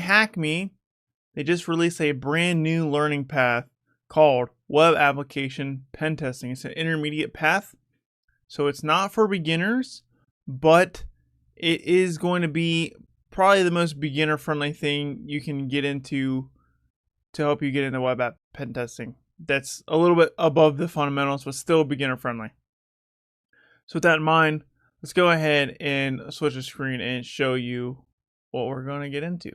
TryHackMe, they just released a brand new learning path called Web Application Pentesting. It's an intermediate path, so it's not for beginners, but it is going to be probably the most beginner-friendly thing you can get into to help you get into web app pen testing. That's a little bit above the fundamentals, but still beginner-friendly. So with that in mind, let's go ahead and switch the screen and show you what we're going to get into.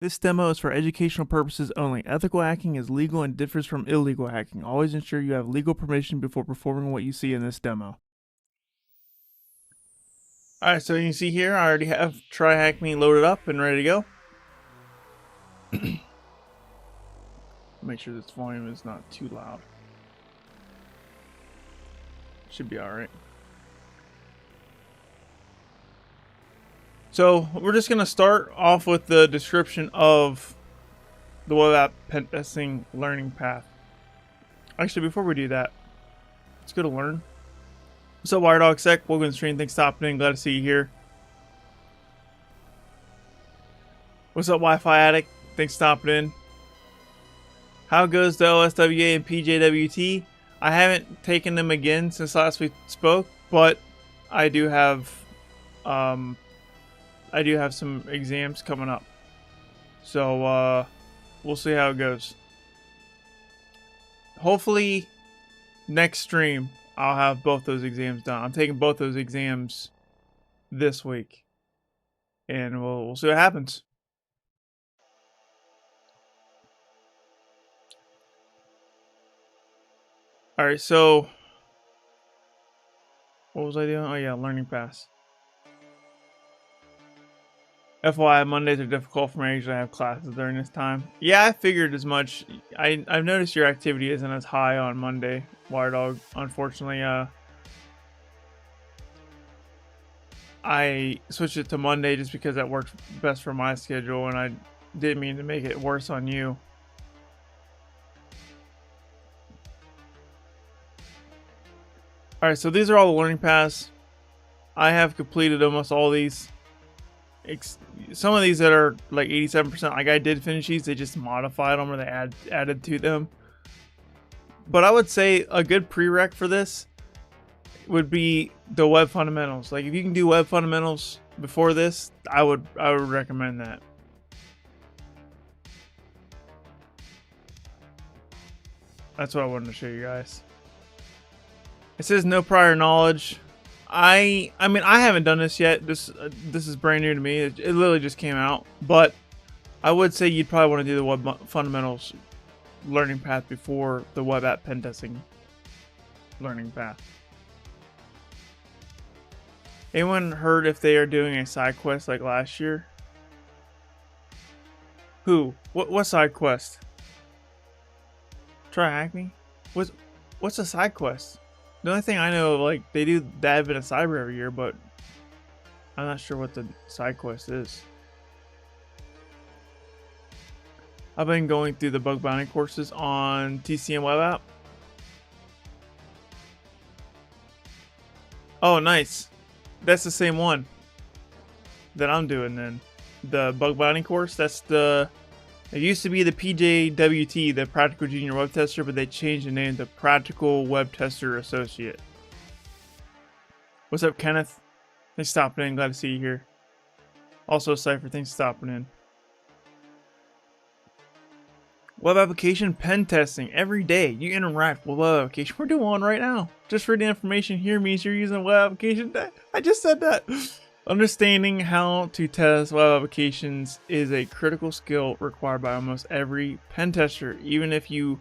This demo is for educational purposes only. Ethical hacking is legal and differs from illegal hacking. Always ensure you have legal permission before performing what you see in this demo. Alright, so you can see here, I already have TryHackMe loaded up and ready to go. Make sure this volume is not too loud. Should be alright. So we're just going to start off with the description of the web app pentesting learning path. Actually, before we do that, let's go to learn. What's up, WireDogSec? Welcome to the stream. Thanks for stopping in. Glad to see you here. What's up, Wi-Fi Addict? Thanks for stopping in. How goes the OSWA and PJWT? I haven't taken them again since last we spoke, but I do have some exams coming up. So we'll see how it goes. Hopefully next stream I'll have both those exams done. I'm taking both those exams this week, and we'll see what happens. All right, so what was I doing? Oh yeah, learning pass. FYI, Mondays are difficult for me. I usually have classes during this time. Yeah, I figured as much. I've noticed your activity isn't as high on Monday, WireDog. Unfortunately, I switched it to Monday just because that worked best for my schedule, and I didn't mean to make it worse on you. Alright, so these are all the learning paths. I have completed almost all these. Some of these that are like 87%, like I did finish these, they just modified them or they added to them. But I would say a good prereq for this would be the web fundamentals. Like if you can do web fundamentals before this, I would recommend that. That's what I wanted to show you guys. It says no prior knowledge. I mean, I haven't done this yet. This is brand new to me. It literally just came out. But I would say you'd probably want to do the web fundamentals learning path before the web app pen testing learning path. Anyone heard if they are doing a side quest like last year? Who? What side quest? TryHackMe? What's a side quest? The only thing I know, like, they do the Advent of Cyber every year, but I'm not sure what the side quest is. I've been going through the bug bounty courses on TCM Web App. Oh, nice. That's the same one that I'm doing then. The bug bounty course, that's the... It used to be the PJWT, the Practical Junior Web Tester, but they changed the name to Practical Web Tester Associate. What's up, Kenneth? Thanks for stopping in. Glad to see you here. Also, Cypher, thanks for stopping in. Web application pen testing. Every day you interact with web application. We're doing one right now. Just for the information here means you're using a web application. I just said that. Understanding how to test web applications is a critical skill required by almost every pen tester. Even if you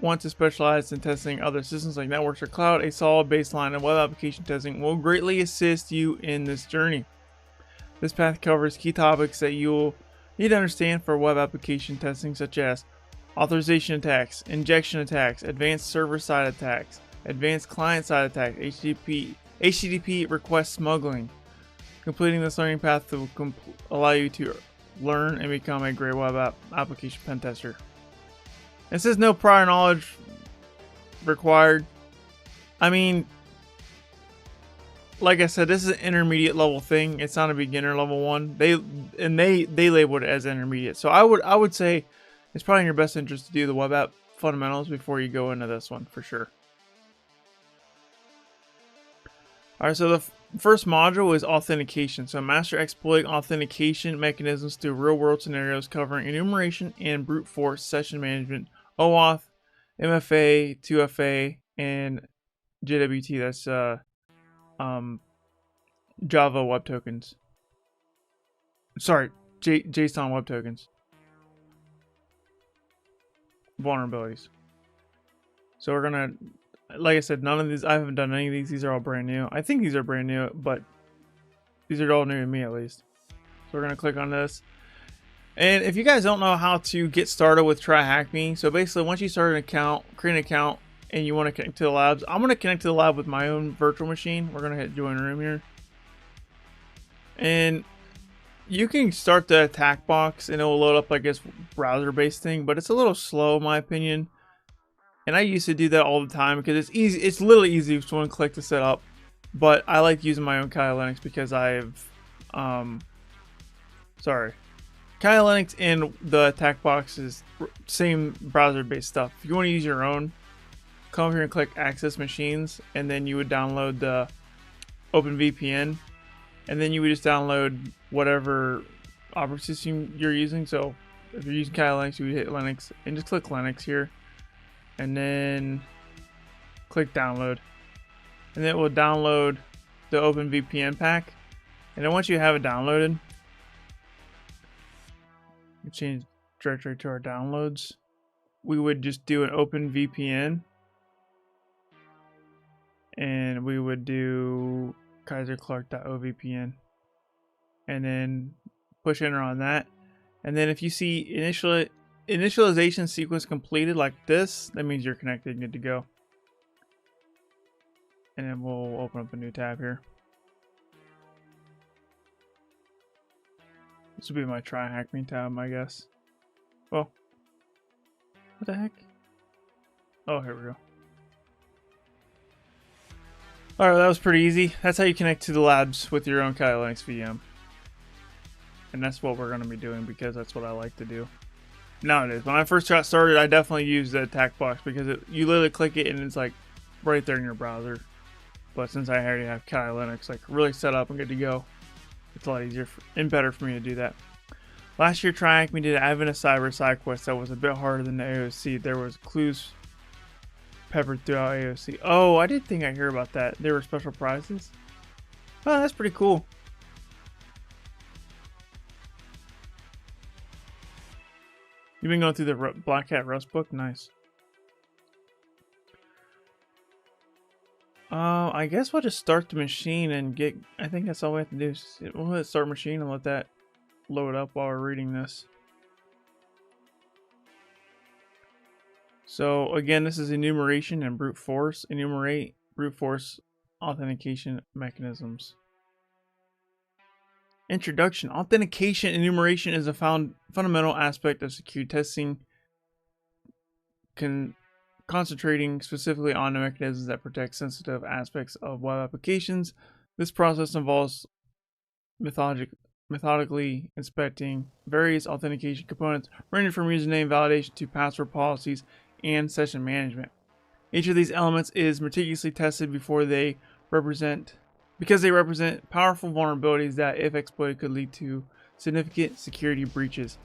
want to specialize in testing other systems like networks or cloud, a solid baseline of web application testing will greatly assist you in this journey. This path covers key topics that you'll need to understand for web application testing, such as authorization attacks, injection attacks, advanced server-side attacks, advanced client-side attacks, HTTP request smuggling. Completing this learning path will allow you to learn and become a great web application pen tester. It says no prior knowledge required. I mean, like I said, this is an intermediate level thing. It's not a beginner level one. They labeled it as intermediate. So I would say it's probably in your best interest to do the web app fundamentals before you go into this one for sure. All right, so the first module is authentication. So master exploit authentication mechanisms through real-world scenarios covering enumeration and brute force session management, OAuth, MFA, 2FA, and JWT. That's Java Web Tokens. Sorry, JSON Web Tokens. Vulnerabilities. So we're gonna, like I said, none of these, I haven't done any of these. These are all brand new. I think these are brand new, but these are all new to me at least. So we're gonna click on this. And if you guys don't know how to get started with TryHackMe, so basically once you start an account, create an account, and you want to connect to the labs, I'm going to connect to the lab with my own virtual machine. We're going to hit join room here. And you can start the attack box and it will load up, I guess, browser-based thing, but it's a little slow in my opinion. And I used to do that all the time because it's easy. It's literally easy with one click to set up. But I like using my own Kali Linux because I've, Kali Linux and the attack box is same browser-based stuff. If you want to use your own, come over here and click access machines, and then you would download the OpenVPN, and then you would just download whatever operating system you're using. So if you're using Kali Linux, you would hit Linux and just click Linux here, and then click download, and then it will download the OpenVPN pack. And then once you have it downloaded, we change directory to our downloads. We would just do an OpenVPN, and we would do Kyser Clark.ovpn, and then push enter on that. And then if you see initialization sequence completed like this, that means you're connected and good to go. And then we'll open up a new tab here. This will be my TryHackMe tab, I guess. Well, what the heck? Oh, here we go. Alright, that was pretty easy. That's how you connect to the labs with your own Kali Linux VM. And that's what we're going to be doing because that's what I like to do nowadays. When I first got started, I definitely used the attack box because you literally click it and it's like right there in your browser. But since I already have Kali Linux like really set up and good to go, it's a lot easier and better for me to do that. Last year, TryHackMe did Advent of Cyber side quest that was a bit harder than the AOC. There was clues peppered throughout AOC. Oh, I did think I hear about that. There were special prizes. Oh, that's pretty cool. You've been going through the Black Hat Rust book? Nice. I guess we'll just start the machine and get, I think that's all we have to do. We'll hit start machine and let that load up while we're reading this. So again, this is enumeration and brute force. Enumerate, brute force, authentication mechanisms. Introduction. Authentication enumeration is a fundamental aspect of security testing, concentrating specifically on the mechanisms that protect sensitive aspects of web applications. This process involves methodically inspecting various authentication components, ranging from username validation to password policies and session management. Each of these elements is meticulously tested because they represent powerful vulnerabilities that, if exploited, could lead to significant security breaches.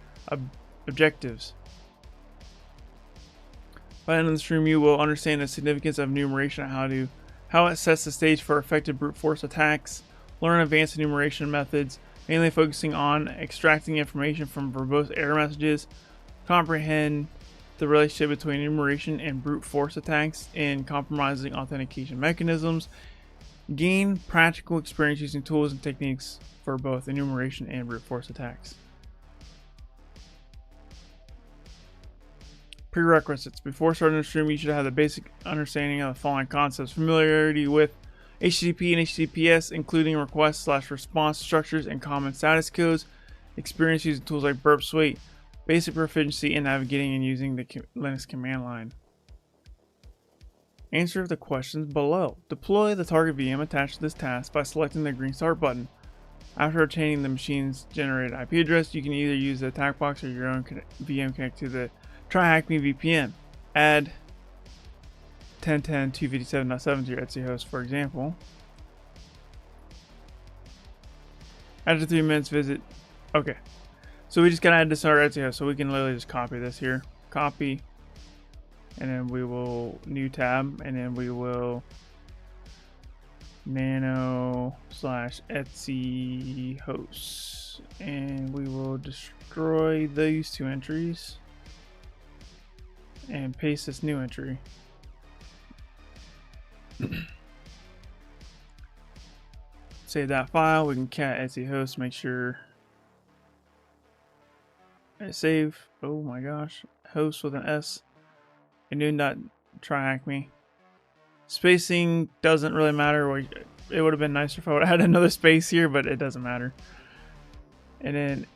Objectives. By the end of the stream, you will understand the significance of enumeration and how it sets the stage for effective brute force attacks, learn advanced enumeration methods, mainly focusing on extracting information from verbose error messages, comprehend the relationship between enumeration and brute force attacks, and compromising authentication mechanisms, gain practical experience using tools and techniques for both enumeration and brute force attacks. Prerequisites. Before starting the stream, you should have the basic understanding of the following concepts: familiarity with HTTP and HTTPS, including request/response structures and common status codes, experience using tools like Burp Suite, basic proficiency in navigating and using the Linux command line. Answer the questions below. Deploy the target VM attached to this task by selecting the green start button. After obtaining the machine's generated IP address, you can either use the attack box or your own VM connect to the TryHackMe VPN. Add 10.10.257.7 to your Etsy host, for example. After 3 minutes, visit. Okay, so we just gotta add this to our Etsy host, so we can literally just copy this here. Copy, and then we will new tab, and then we will nano/Etsy hosts, and we will destroy these 2 entries and paste this new entry. Save that file. We can cat Etsy host, make sure save. Oh my gosh, host with an S. Tryhackme. Spacing doesn't really matter. It would have been nicer if I would have had another space here, but it doesn't matter. And then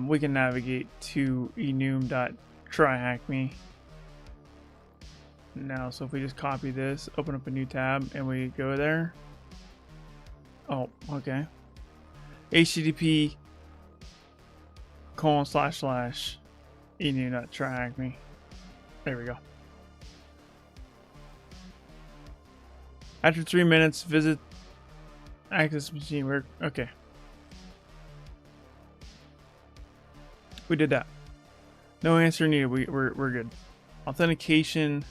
we can navigate to enum.tryhackme. Now, so if we just copy this, open up a new tab, and we go there. Oh, okay. http://enum.tryhackme. There we go. After 3 minutes, visit access machine work. Okay. We did that. No answer needed. We're good. Authentication,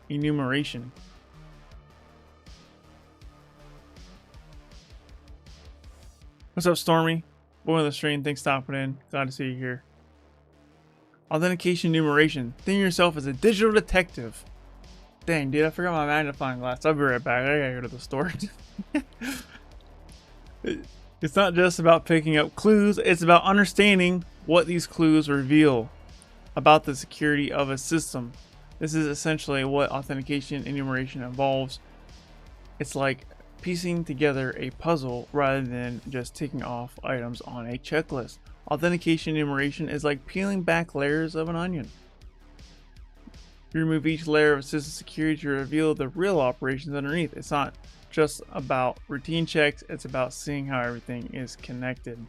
enumeration. What's up, Stormy? Boy on the stream, thanks for stopping in. Glad to see you here. Authentication, enumeration. Think of yourself as a digital detective. Dang, dude, I forgot my magnifying glass. I'll be right back. I gotta go to the store. It's not just about picking up clues, it's about understanding what these clues reveal about the security of a system. This is essentially what authentication enumeration involves. It's like piecing together a puzzle rather than just ticking off items on a checklist. Authentication enumeration is like peeling back layers of an onion. You remove each layer of system security to reveal the real operations underneath. It's not just about routine checks, it's about seeing how everything is connected.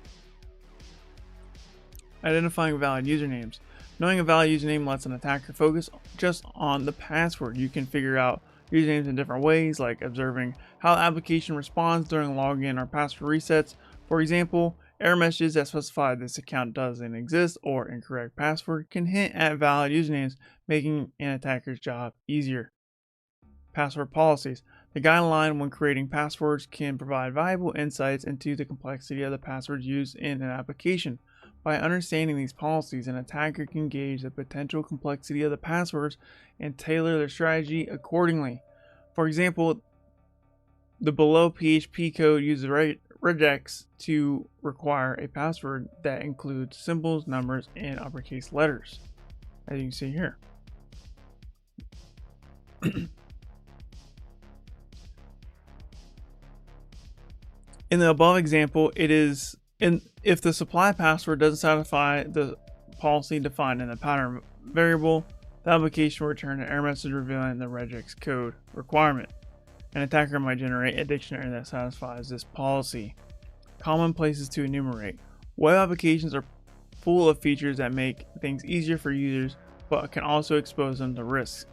Identifying valid usernames. Knowing a valid username lets an attacker focus just on the password. You can figure out usernames in different ways, like observing how the application responds during login or password resets. For example, error messages that specify this account doesn't exist or incorrect password can hint at valid usernames, making an attacker's job easier. Password policies. The guideline when creating passwords can provide valuable insights into the complexity of the passwords used in an application. By understanding these policies, an attacker can gauge the potential complexity of the passwords and tailor their strategy accordingly. For example, the below PHP code uses regex to require a password that includes symbols, numbers, and uppercase letters, as you can see here. In the above example, it is if the supply password doesn't satisfy the policy defined in the pattern variable, the application will return an error message revealing the regex code requirement. An attacker might generate a dictionary that satisfies this policy. Common places to enumerate. Web applications are full of features that make things easier for users, but can also expose them to risks.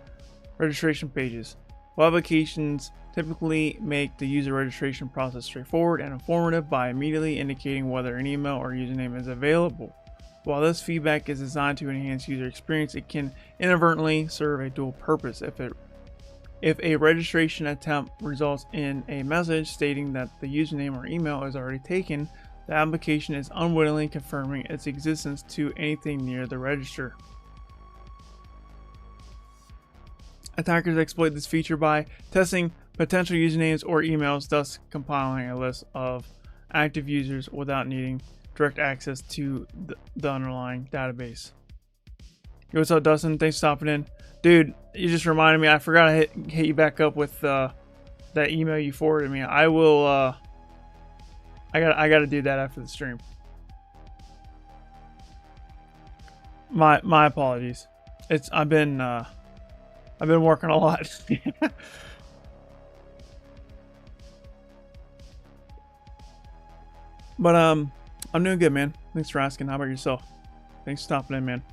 Registration pages. Web applications typically make the user registration process straightforward and informative by immediately indicating whether an email or username is available. While this feedback is designed to enhance user experience, it can inadvertently serve a dual purpose. If a registration attempt results in a message stating that the username or email is already taken, the application is unwittingly confirming its existence to anything near the register. Attackers exploit this feature by testing potential usernames or emails, thus compiling a list of active users without needing direct access to the underlying database. Yo, what's up, Dustin? Thanks for stopping in. Dude, you just reminded me. I forgot to hit you back up with that email you forwarded me. I will. I gotta do that after the stream. My apologies. I've been I've been working a lot. But I'm doing good, man. Thanks for asking. How about yourself? Thanks for stopping in, man.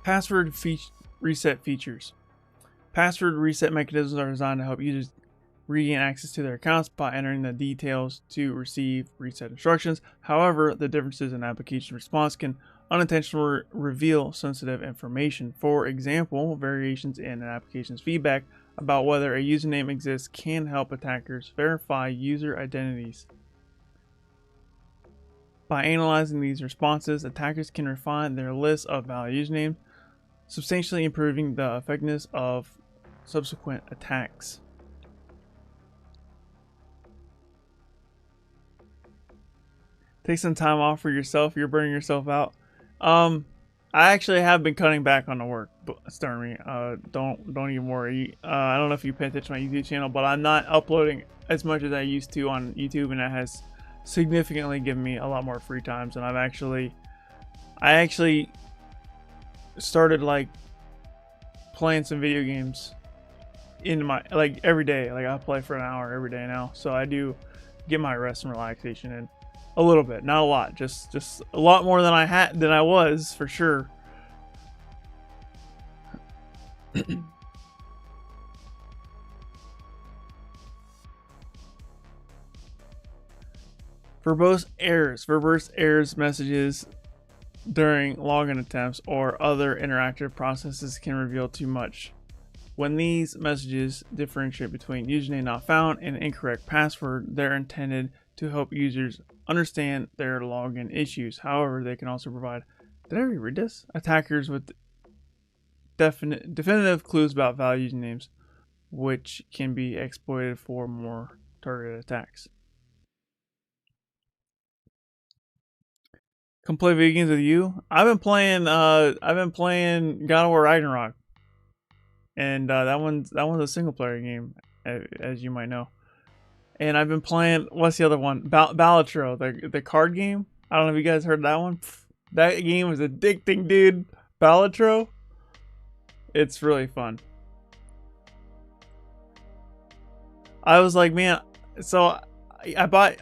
Password reset features. Password reset mechanisms are designed to help users regain access to their accounts by entering the details to receive reset instructions. However, the differences in application response can unintentionally reveal sensitive information. For example, variations in an application's feedback about whether a username exists can help attackers verify user identities. By analyzing these responses, attackers can refine their list of valid usernames, substantially improving the effectiveness of subsequent attacks. Take some time off for yourself. You're burning yourself out. I actually have been cutting back on the work, Stormy. Don't even worry. I don't know if you pay attention to my YouTube channel, but I'm not uploading as much as I used to on YouTube, and it has significantly given me a lot more free times. And I actually started like playing some video games in my every day. Like I play for an hour every day now, so I do get my rest and relaxation in. A little bit, not a lot, just a lot more than I was for sure. Verbose errors messages during login attempts or other interactive processes can reveal too much. When these messages differentiate between username not found and incorrect password, they're intended to help users understand their login issues. However, they can also provide, did I read this? Attackers with definitive clues about valid usernames, which can be exploited for more targeted attacks. Come play video games with you. I've been playing God of War Ragnarok, and that one's a single player game, as you might know. And I've been playing, what's the other one? Balatro, the card game. I don't know if you guys heard that one. That game was addicting, dude. Balatro. It's really fun. I was like, man, so I bought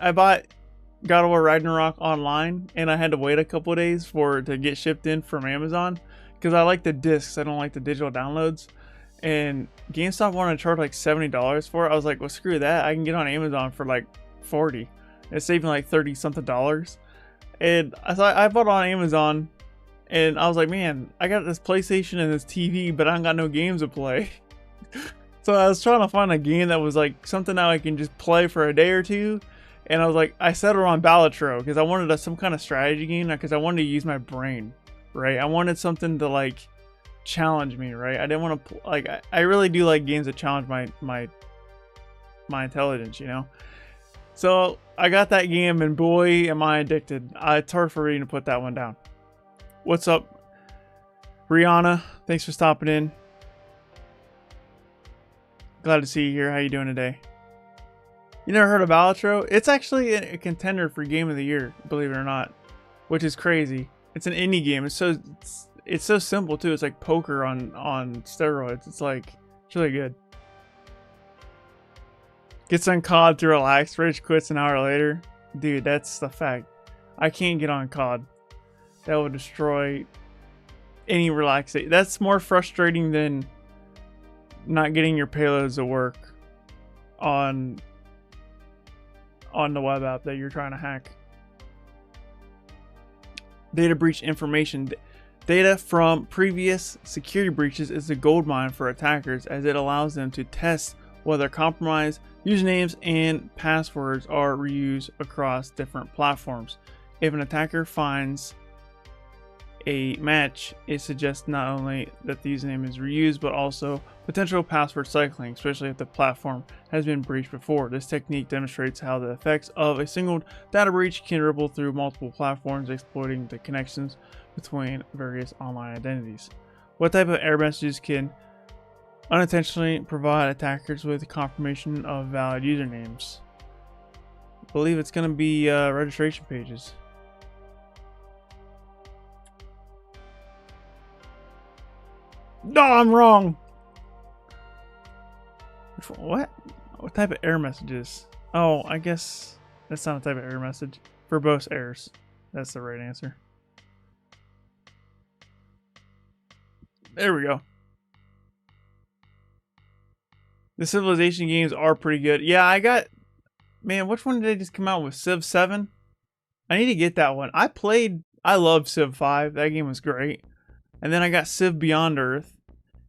God of War Ragnarok online, and I had to wait a couple of days for it to get shipped in from Amazon because I like the discs. I don't like the digital downloads. And GameStop wanted to charge like $70 for it. I was like, well, screw that. I can get on Amazon for like $40. It's saving like $30 something. And I thought I bought it on Amazon, and I was like, man, I got this PlayStation and this TV, but I don't got no games to play. So I was trying to find a game that was like something that I can just play for a day or two. And I was like, I settled on Balatro because I wanted some kind of strategy game, because I wanted to use my brain, right? I wanted something to like challenge me, right? I didn't want to like I really do like games that challenge my intelligence, you know. So I got that game, and boy am I addicted. It's hard for me to put that one down. What's up, Rihanna? Thanks for stopping in. Glad to see you here. How you doing today? You never heard of Balatro? It's actually a contender for Game of the Year, believe it or not, which is crazy. It's an indie game. It's so simple too. It's like poker on steroids. It's really good. Gets on COD to relax. Rage quits an hour later. Dude, that's the fact. I can't get on COD. That will destroy any relaxation. That's more frustrating than not getting your payloads to work on the web app that you're trying to hack. Data breach information. Data from previous security breaches is a goldmine for attackers, as it allows them to test whether compromised usernames and passwords are reused across different platforms. If an attacker finds a match, it suggests not only that the username is reused, but also potential password cycling, especially if the platform has been breached before. This technique demonstrates how the effects of a single data breach can ripple through multiple platforms, exploiting the connections between various online identities. What type of error messages can unintentionally provide attackers with confirmation of valid usernames? I believe it's going to be registration pages. No, I'm wrong. What? What type of error messages? Oh, I guess that's not a type of error message. Verbose errors. That's the right answer. There we go. The Civilization games are pretty good. Yeah, I got... Man, which one did they just come out with? Civ 7? I need to get that one. I love Civ 5. That game was great. And then I got Civ Beyond Earth.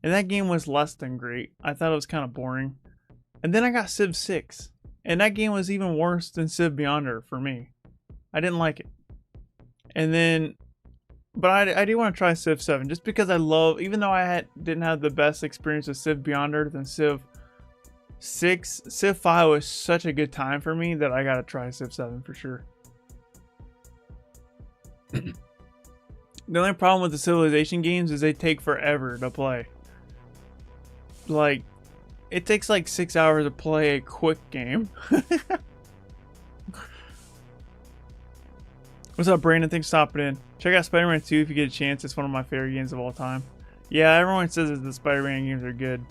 And that game was less than great. I thought it was kind of boring. And then I got Civ 6. And that game was even worse than Civ Beyond Earth for me. I didn't like it. And then... But I do want to try Civ 7. Just because I love... Even though I didn't have the best experience with Civ Beyond Earth and Civ 6, Civ 5 was such a good time for me that I gotta try Civ 7 for sure. The only problem with the Civilization games is they take forever to play. Like, it takes like 6 hours to play a quick game. What's up, Brandon? Thanks for stopping in. Check out Spider-Man 2 if you get a chance. It's one of my favorite games of all time. Yeah, everyone says that the Spider-Man games are good.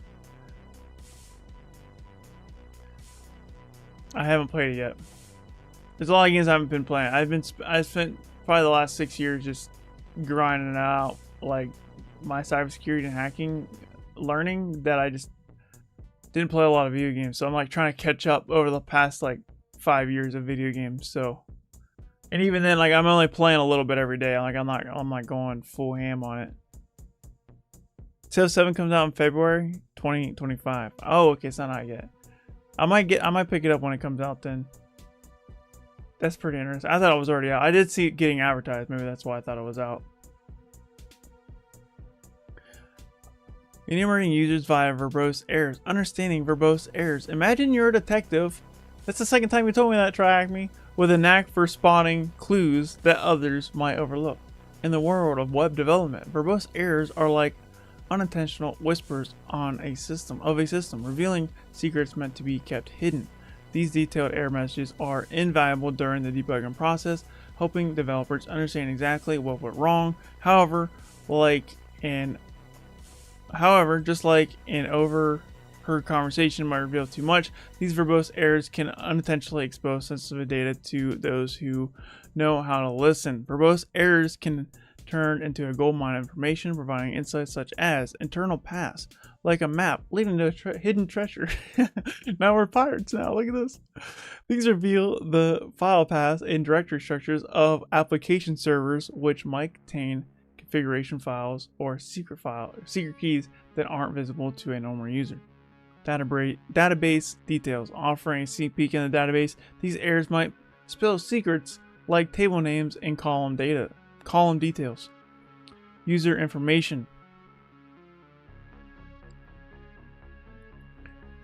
I haven't played it yet. There's a lot of games I haven't been playing. I spent probably the last 6 years just grinding out like my cybersecurity and hacking learning that I just didn't play a lot of video games. So I'm like trying to catch up over the past like 5 years of video games. So, and even then, like I'm only playing a little bit every day. Like I'm not going full ham on it. Civ 7 comes out in February 2025. Oh, okay, it's not out yet. I might pick it up when it comes out then. That's pretty interesting. I thought it was already out. I did see it getting advertised. Maybe that's why I thought it was out. Enumerating users via verbose errors. Understanding verbose errors. Imagine you're a detective. That's the second time you told me that, TryHackMe. With a knack for spotting clues that others might overlook. In the world of web development, verbose errors are like unintentional whispers on a system, revealing secrets meant to be kept hidden. These detailed error messages are invaluable during the debugging process, helping developers understand exactly what went wrong. However, just like an overheard conversation might reveal too much, these verbose errors can unintentionally expose sensitive data to those who know how to listen. Verbose errors can turn into a goldmine of information, providing insights such as internal paths, like a map leading to a hidden treasure. Now we're pirates now, look at this. These reveal the file paths and directory structures of application servers, which might contain configuration files or secret keys that aren't visible to a normal user. Database details. Offering a sneak peek in the database, these errors might spill secrets like table names and column details. User information.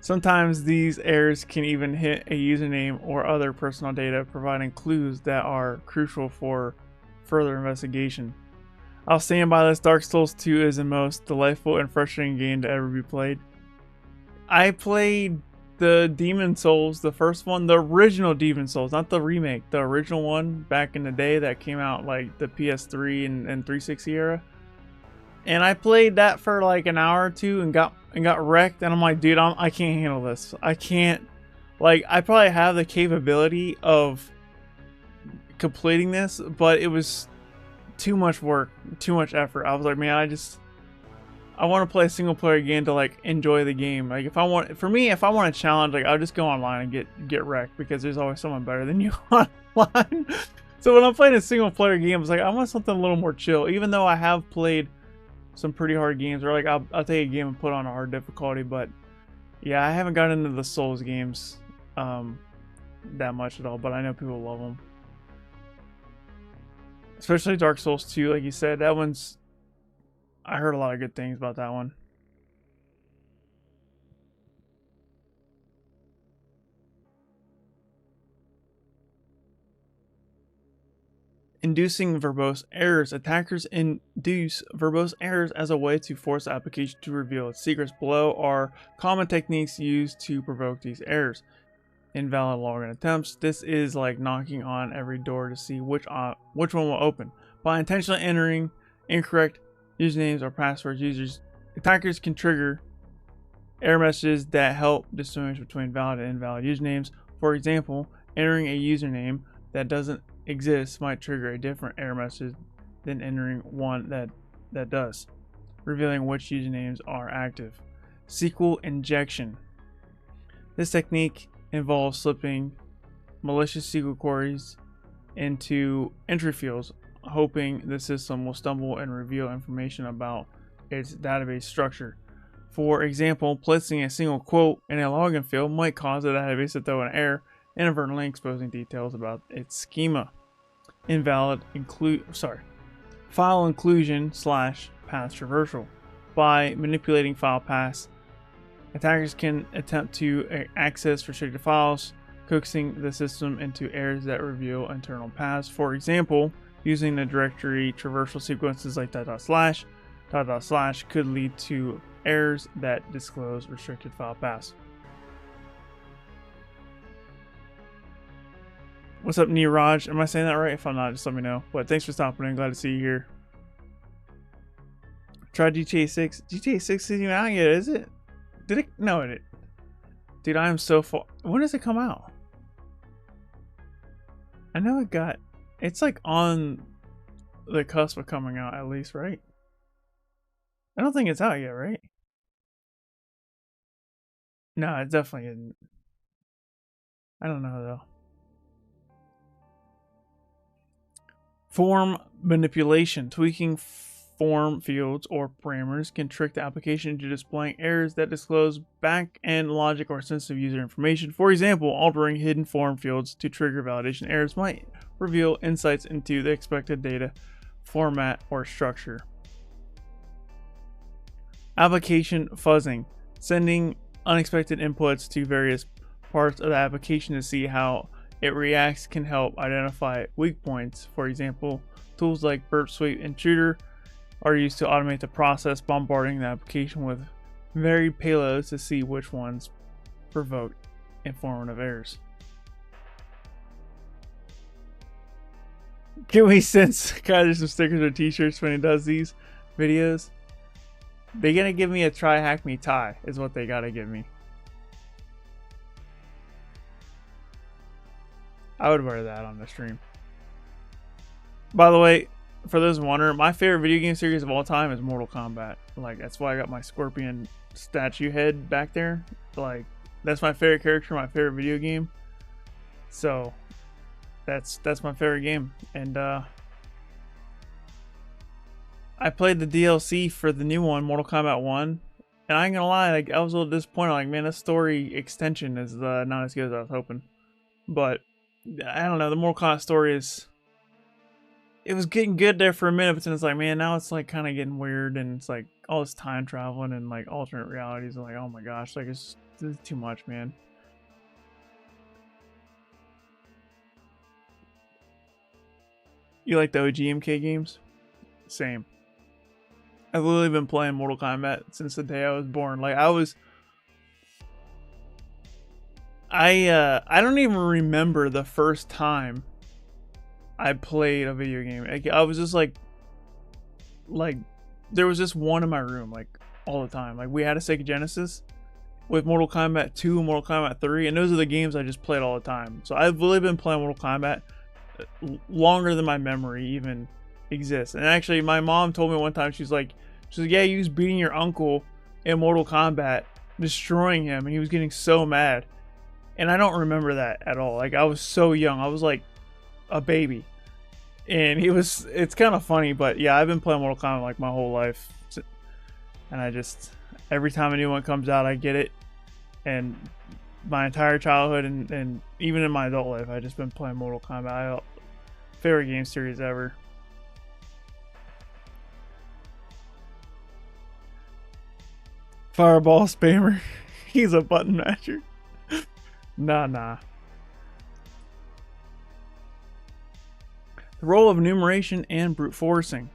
Sometimes these errors can even hit a username or other personal data, providing clues that are crucial for further investigation. I'll stand by this. Dark Souls 2 is the most delightful and frustrating game to ever be played. I played the Demon Souls, the first one, the original Demon Souls, not the remake, the original one back in the day that came out like the PS3 and 360 era. And I played that for like an hour or two and got wrecked, and I'm like, dude, I can't handle this. I can't, like, I probably have the capability of completing this, but it was too much work, too much effort. I was like, man, I want to play a single player game to like enjoy the game. Like if I want a challenge, like I'll just go online and get wrecked because there's always someone better than you online. So when I'm playing a single player game, it's like I want something a little more chill. Even though I have played some pretty hard games, or like I'll take a game and put on a hard difficulty. But yeah, I haven't gotten into the Souls games that much at all. But I know people love them, especially Dark Souls 2. Like you said, that one's. I heard a lot of good things about that one. Inducing verbose errors. Attackers induce verbose errors as a way to force the application to reveal its secrets. Below are common techniques used to provoke these errors. Invalid login attempts. This is like knocking on every door to see which one will open. By intentionally entering incorrect usernames or passwords, users Attackers can trigger error messages that help distinguish between valid and invalid usernames. For example, entering a username that doesn't exist might trigger a different error message than entering one that does, revealing which usernames are active. SQL injection. This technique involves slipping malicious SQL queries into entry fields, hoping the system will stumble and reveal information about its database structure. For example, placing a single quote in a login field might cause the database to throw an error, inadvertently exposing details about its schema. File inclusion / path traversal. By manipulating file paths, attackers can attempt to access restricted files, coaxing the system into errors that reveal internal paths. For example, using the directory traversal sequences like .. could lead to errors that disclose restricted file paths. What's up, Neeraj? Am I saying that right? If I'm not, just let me know. But thanks for stopping in. Glad to see you here. Try GTA 6. GTA 6 isn't even out yet, is it? Did it? No, it didn't. Dude, I am so far. When does it come out? I know it got. It's like on the cusp of coming out, at least, right? I don't think it's out yet, right? No, it definitely isn't. I don't know, though. Form manipulation. Tweaking form fields or parameters can trick the application into displaying errors that disclose back-end logic or sensitive user information. For example, altering hidden form fields to trigger validation errors might reveal insights into the expected data format or structure. Application fuzzing. Sending unexpected inputs to various parts of the application to see how it reacts can help identify weak points. For example, tools like Burp Suite and Intruder are used to automate the process, bombarding the application with varied payloads to see which ones provoke informative errors. Can we send Kyser some stickers or t-shirts when he does these videos? They're gonna give me a TryHackMe tie, is what they gotta give me. I would wear that on the stream. By the way, for those wondering, my favorite video game series of all time is Mortal Kombat. Like, that's why I got my Scorpion statue head back there. Like, that's my favorite character, my favorite video game. So, that's my favorite game. And I played the DLC for the new one, Mortal Kombat 1. And I ain't gonna lie, like, I was a little disappointed. Like, man, this story extension is not as good as I was hoping. But I don't know, the Mortal Kombat story is... It was getting good there for a minute, but then it's like, man, now it's like kind of getting weird, and it's like all this time traveling and like alternate realities, and like, oh my gosh, like this is too much, man. You like the OG MK games? Same. I've literally been playing Mortal Kombat since the day I was born. Like I don't even remember the first time I played a video game. Like, I was just like there was just one in my room like all the time. Like we had a Sega Genesis with Mortal Kombat 2 and Mortal Kombat 3, and those are the games I just played all the time. So I've really been playing Mortal Kombat longer than my memory even exists. And actually my mom told me one time, she's like, yeah, you was beating your uncle in Mortal Kombat, destroying him, and he was getting so mad. And I don't remember that at all. Like I was so young. I was like a baby. And it's kind of funny, but yeah, I've been playing Mortal Kombat like my whole life. And I just, every time a new one comes out, I get it. And my entire childhood and even in my adult life, I've just been playing Mortal Kombat. Favorite game series ever. Fireball spammer. He's a button masher. Nah. The role of enumeration and brute forcing.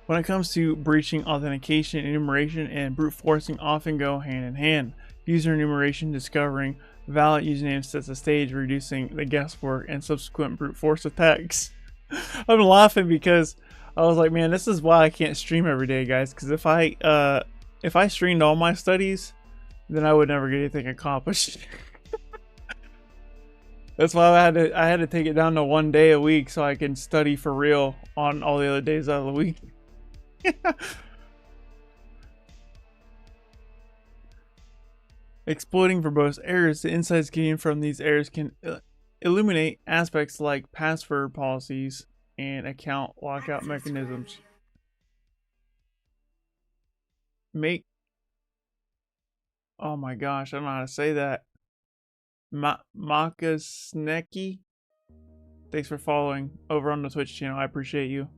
When it comes to breaching authentication, enumeration and brute forcing often go hand in hand. User enumeration, discovering valid usernames, sets the stage, reducing the guesswork and subsequent brute force attacks. I'm laughing because I was like, man, this is why I can't stream every day, guys. Because if I streamed all my studies, then I would never get anything accomplished. That's why I had to take it down to 1 day a week so I can study for real on all the other days out of the week. Exploiting verbose errors. The insights gained from these errors can illuminate aspects like password policies and account lockout mechanisms. Oh my gosh, I don't know how to say that. Makasneki. Thanks for following over on the Twitch channel. I appreciate you.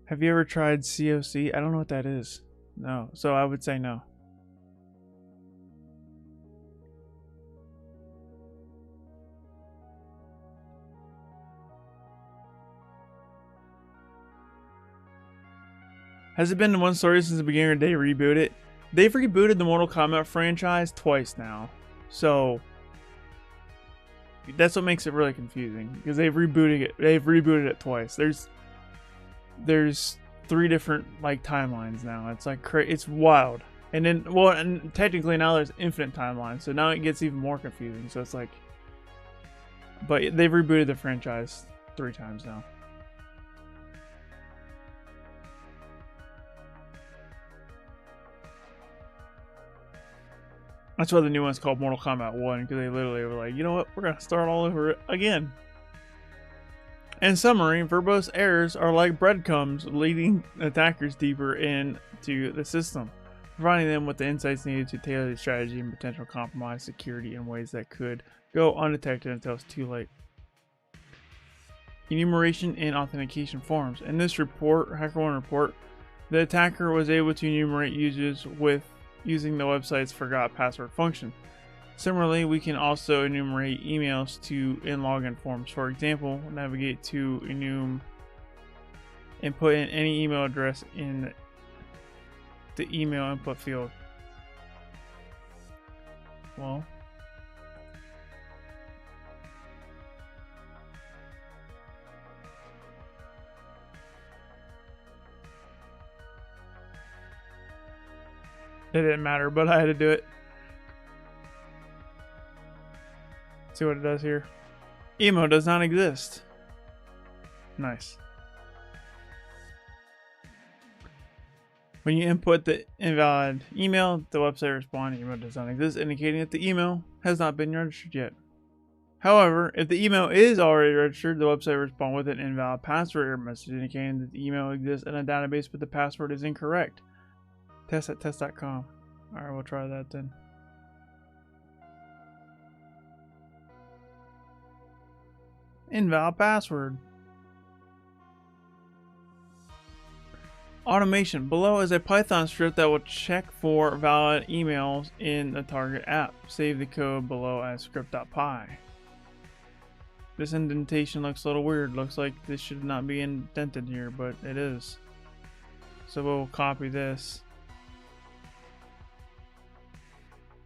Have you ever tried COC? I don't know what that is. No, so I would say no. Has it been one story since the beginning of the day reboot it? They've rebooted the Mortal Kombat franchise twice now. So that's what makes it really confusing, because they've rebooted it twice. There's 3 different like timelines now. It's like it's wild. And then and technically now there's infinite timelines. So now it gets even more confusing. So it's like, but they've rebooted the franchise 3 times now. That's why the new one's called Mortal Kombat 1, because they literally were like, you know what, we're going to start all over again. In summary, verbose errors are like breadcrumbs leading attackers deeper into the system, providing them with the insights needed to tailor the strategy and potential compromise security in ways that could go undetected until it's too late. Enumeration and authentication forms. In this report, HackerOne report, the attacker was able to enumerate users using the website's forgot password function. Similarly, we can also enumerate emails in login forms. For example, navigate to enum and put in any email address in the email input field. Well, it didn't matter, but I had to do it. See what it does here. Email does not exist. Nice. When you input the invalid email, the website responds, email does not exist, indicating that the email has not been registered yet. However, if the email is already registered, the website responds with an invalid password error message indicating that the email exists in a database but the password is incorrect. Test at test.com. Alright, we'll try that then. Invalid password. Automation. Below is a Python script that will check for valid emails in the target app. Save the code below as script.py. This indentation looks a little weird. Looks like this should not be indented here, but it is. So we'll copy this.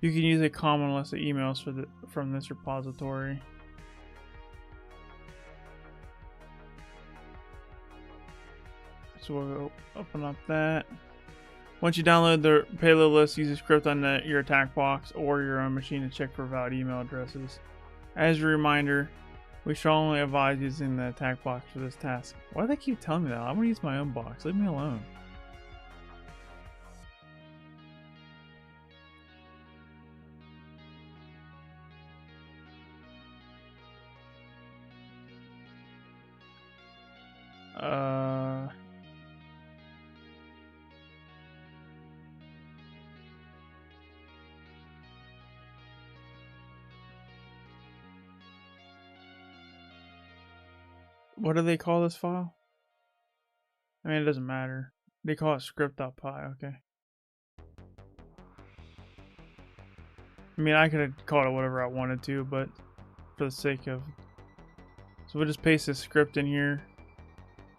You can use a common list of emails from this repository. So we'll open up that. Once you download the payload list, use a script on your attack box or your own machine to check for valid email addresses. As a reminder, we strongly advise using the attack box for this task. Why do they keep telling me that? I want to use my own box. Leave me alone. What do they call this file? I mean, it doesn't matter. They call it script.py, okay. I mean, I could have called it whatever I wanted to, but for the sake of... So we'll just paste this script in here.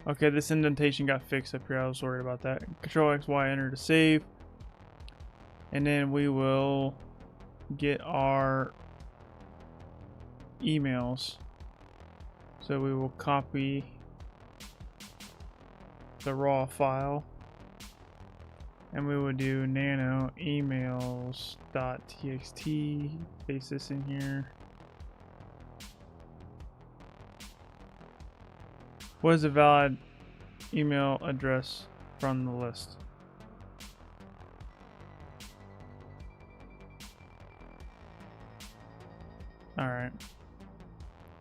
Okay, this indentation got fixed up here. I was worried about that. Control X, Y, enter to save. And then we will get our emails. So we will copy the raw file, and we would do nano emails.txt, paste this in here. What is a valid email address from the list? Alright.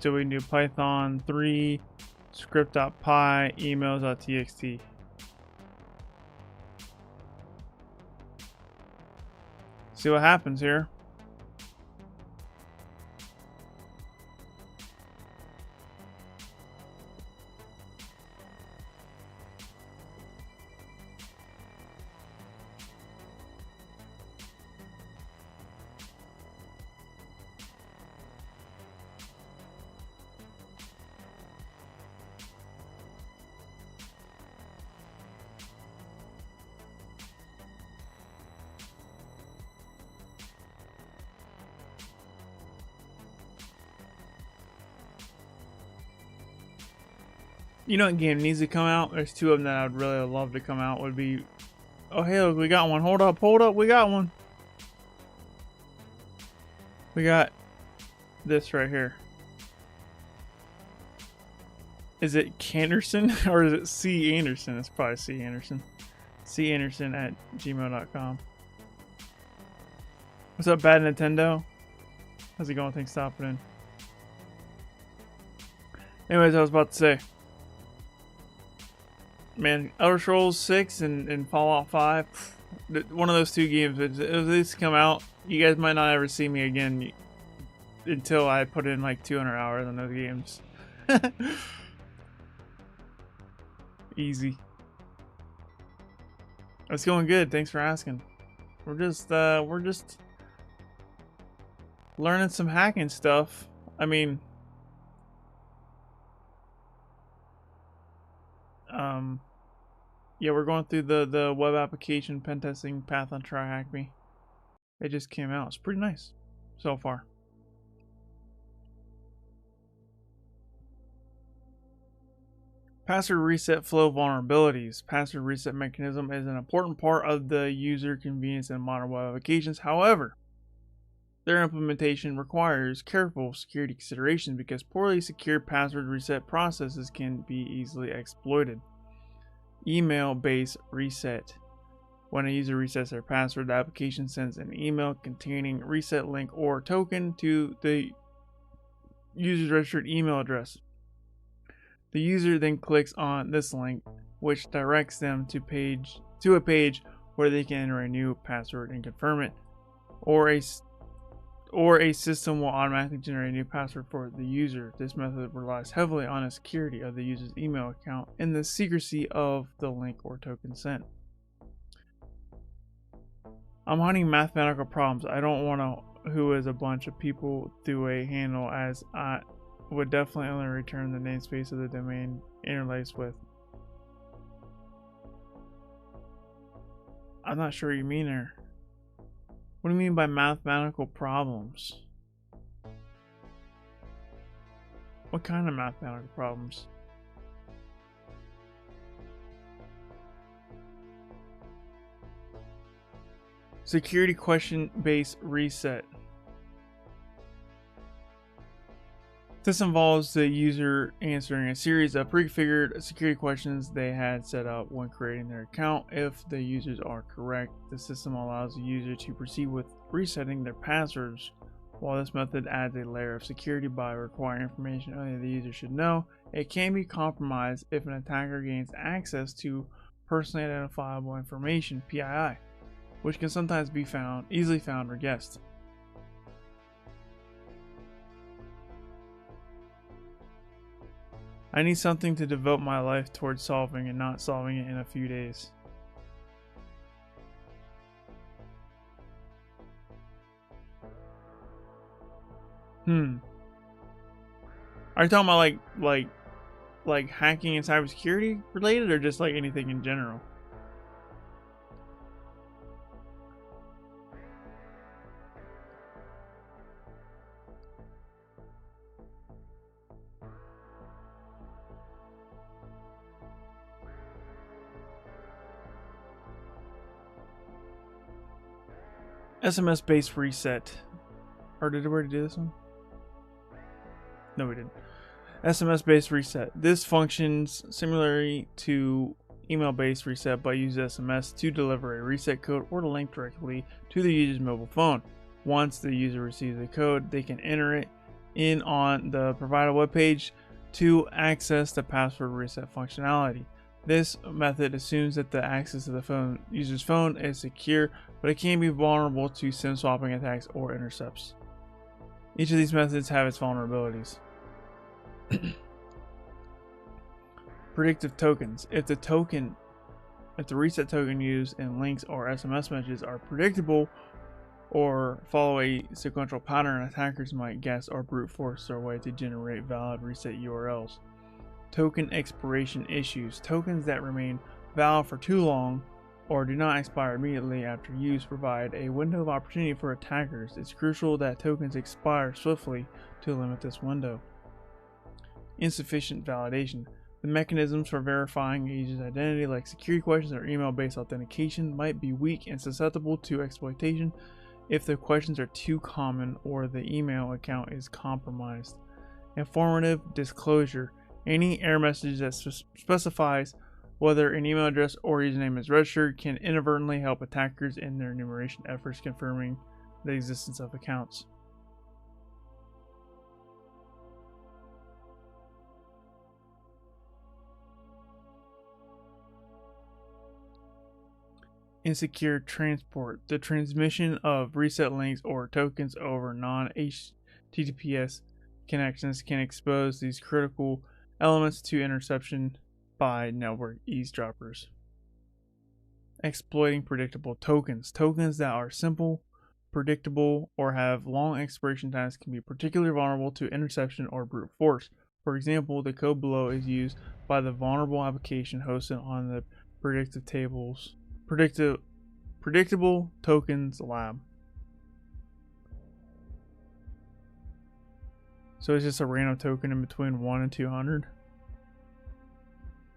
So we can do Python 3 script.py emails.txt. See what happens here. You know what game needs to come out? There's two of them that I'd really love to come out. Would be, oh hey, look, we got one. Hold up, we got one. We got this right here. Is it Canderson or is it C Anderson? It's probably C Anderson. C Anderson at gmail.com. What's up, Bad Nintendo? How's it going? Thanks for stopping in. Anyways, I was about to say, man, Elder Scrolls 6 and Fallout 5, one of those two games, if these come out, you guys might not ever see me again until I put in like 200 hours on those games. Easy. It's going good. Thanks for asking. We're just learning some hacking stuff. I mean, yeah, we're going through the web application pen testing path on TryHackMe. It just came out. It's pretty nice so far. Password reset flow vulnerabilities. Password reset mechanism is an important part of the user convenience in modern web applications. However, their implementation requires careful security considerations because poorly secured password reset processes can be easily exploited. Email-based reset. When a user resets their password, the application sends an email containing reset link or token to the user's registered email address. The user then clicks on this link, which directs them to a page where they can enter a new password and confirm it, or a system will automatically generate a new password for the user. This method relies heavily on the security of the user's email account and the secrecy of the link or token sent. I'm hunting mathematical problems. I don't want to who is a bunch of people through a handle, as I would definitely only return the namespace of the domain interlaced with. I'm not sure what you mean there. What do you mean by mathematical problems? What kind of mathematical problems? Security question based reset. This involves the user answering a series of pre-configured security questions they had set up when creating their account. If the users are correct, the system allows the user to proceed with resetting their passwords. While this method adds a layer of security by requiring information only the user should know, it can be compromised if an attacker gains access to personally identifiable information (PII), which can sometimes be easily found or guessed. I need something to devote my life towards solving and not solving it in a few days. Are you talking about like hacking and cybersecurity related, or just like anything in general? SMS based reset. Or did we already do this one? No, we didn't. SMS based reset. This functions similarly to email based reset, but uses SMS to deliver a reset code or the link directly to the user's mobile phone. Once the user receives the code, they can enter it in on the provided web page to access the password reset functionality. This method assumes that the access to the user's phone is secure, but it can be vulnerable to SIM swapping attacks or intercepts. Each of these methods have its vulnerabilities. Predictive tokens. If the reset token used in links or SMS messages are predictable or follow a sequential pattern, attackers might guess or brute force their way to generate valid reset URLs. Token expiration issues. Tokens that remain valid for too long or do not expire immediately after use provide a window of opportunity for attackers. It's crucial that tokens expire swiftly to limit this window. Insufficient validation. The mechanisms for verifying a user's identity, like security questions or email-based authentication, might be weak and susceptible to exploitation if the questions are too common or the email account is compromised. Informative disclosure. Any error message that specifies whether an email address or username is registered can inadvertently help attackers in their enumeration efforts, confirming the existence of accounts. Insecure transport. The transmission of reset links or tokens over non-HTTPS connections can expose these critical elements to interception by network eavesdroppers. Exploiting predictable tokens. Tokens that are simple, predictable, or have long expiration times can be particularly vulnerable to interception or brute force. For example, the code below is used by the vulnerable application hosted on the Predictable Tokens Lab. So it's just a random token in between 1 and 200.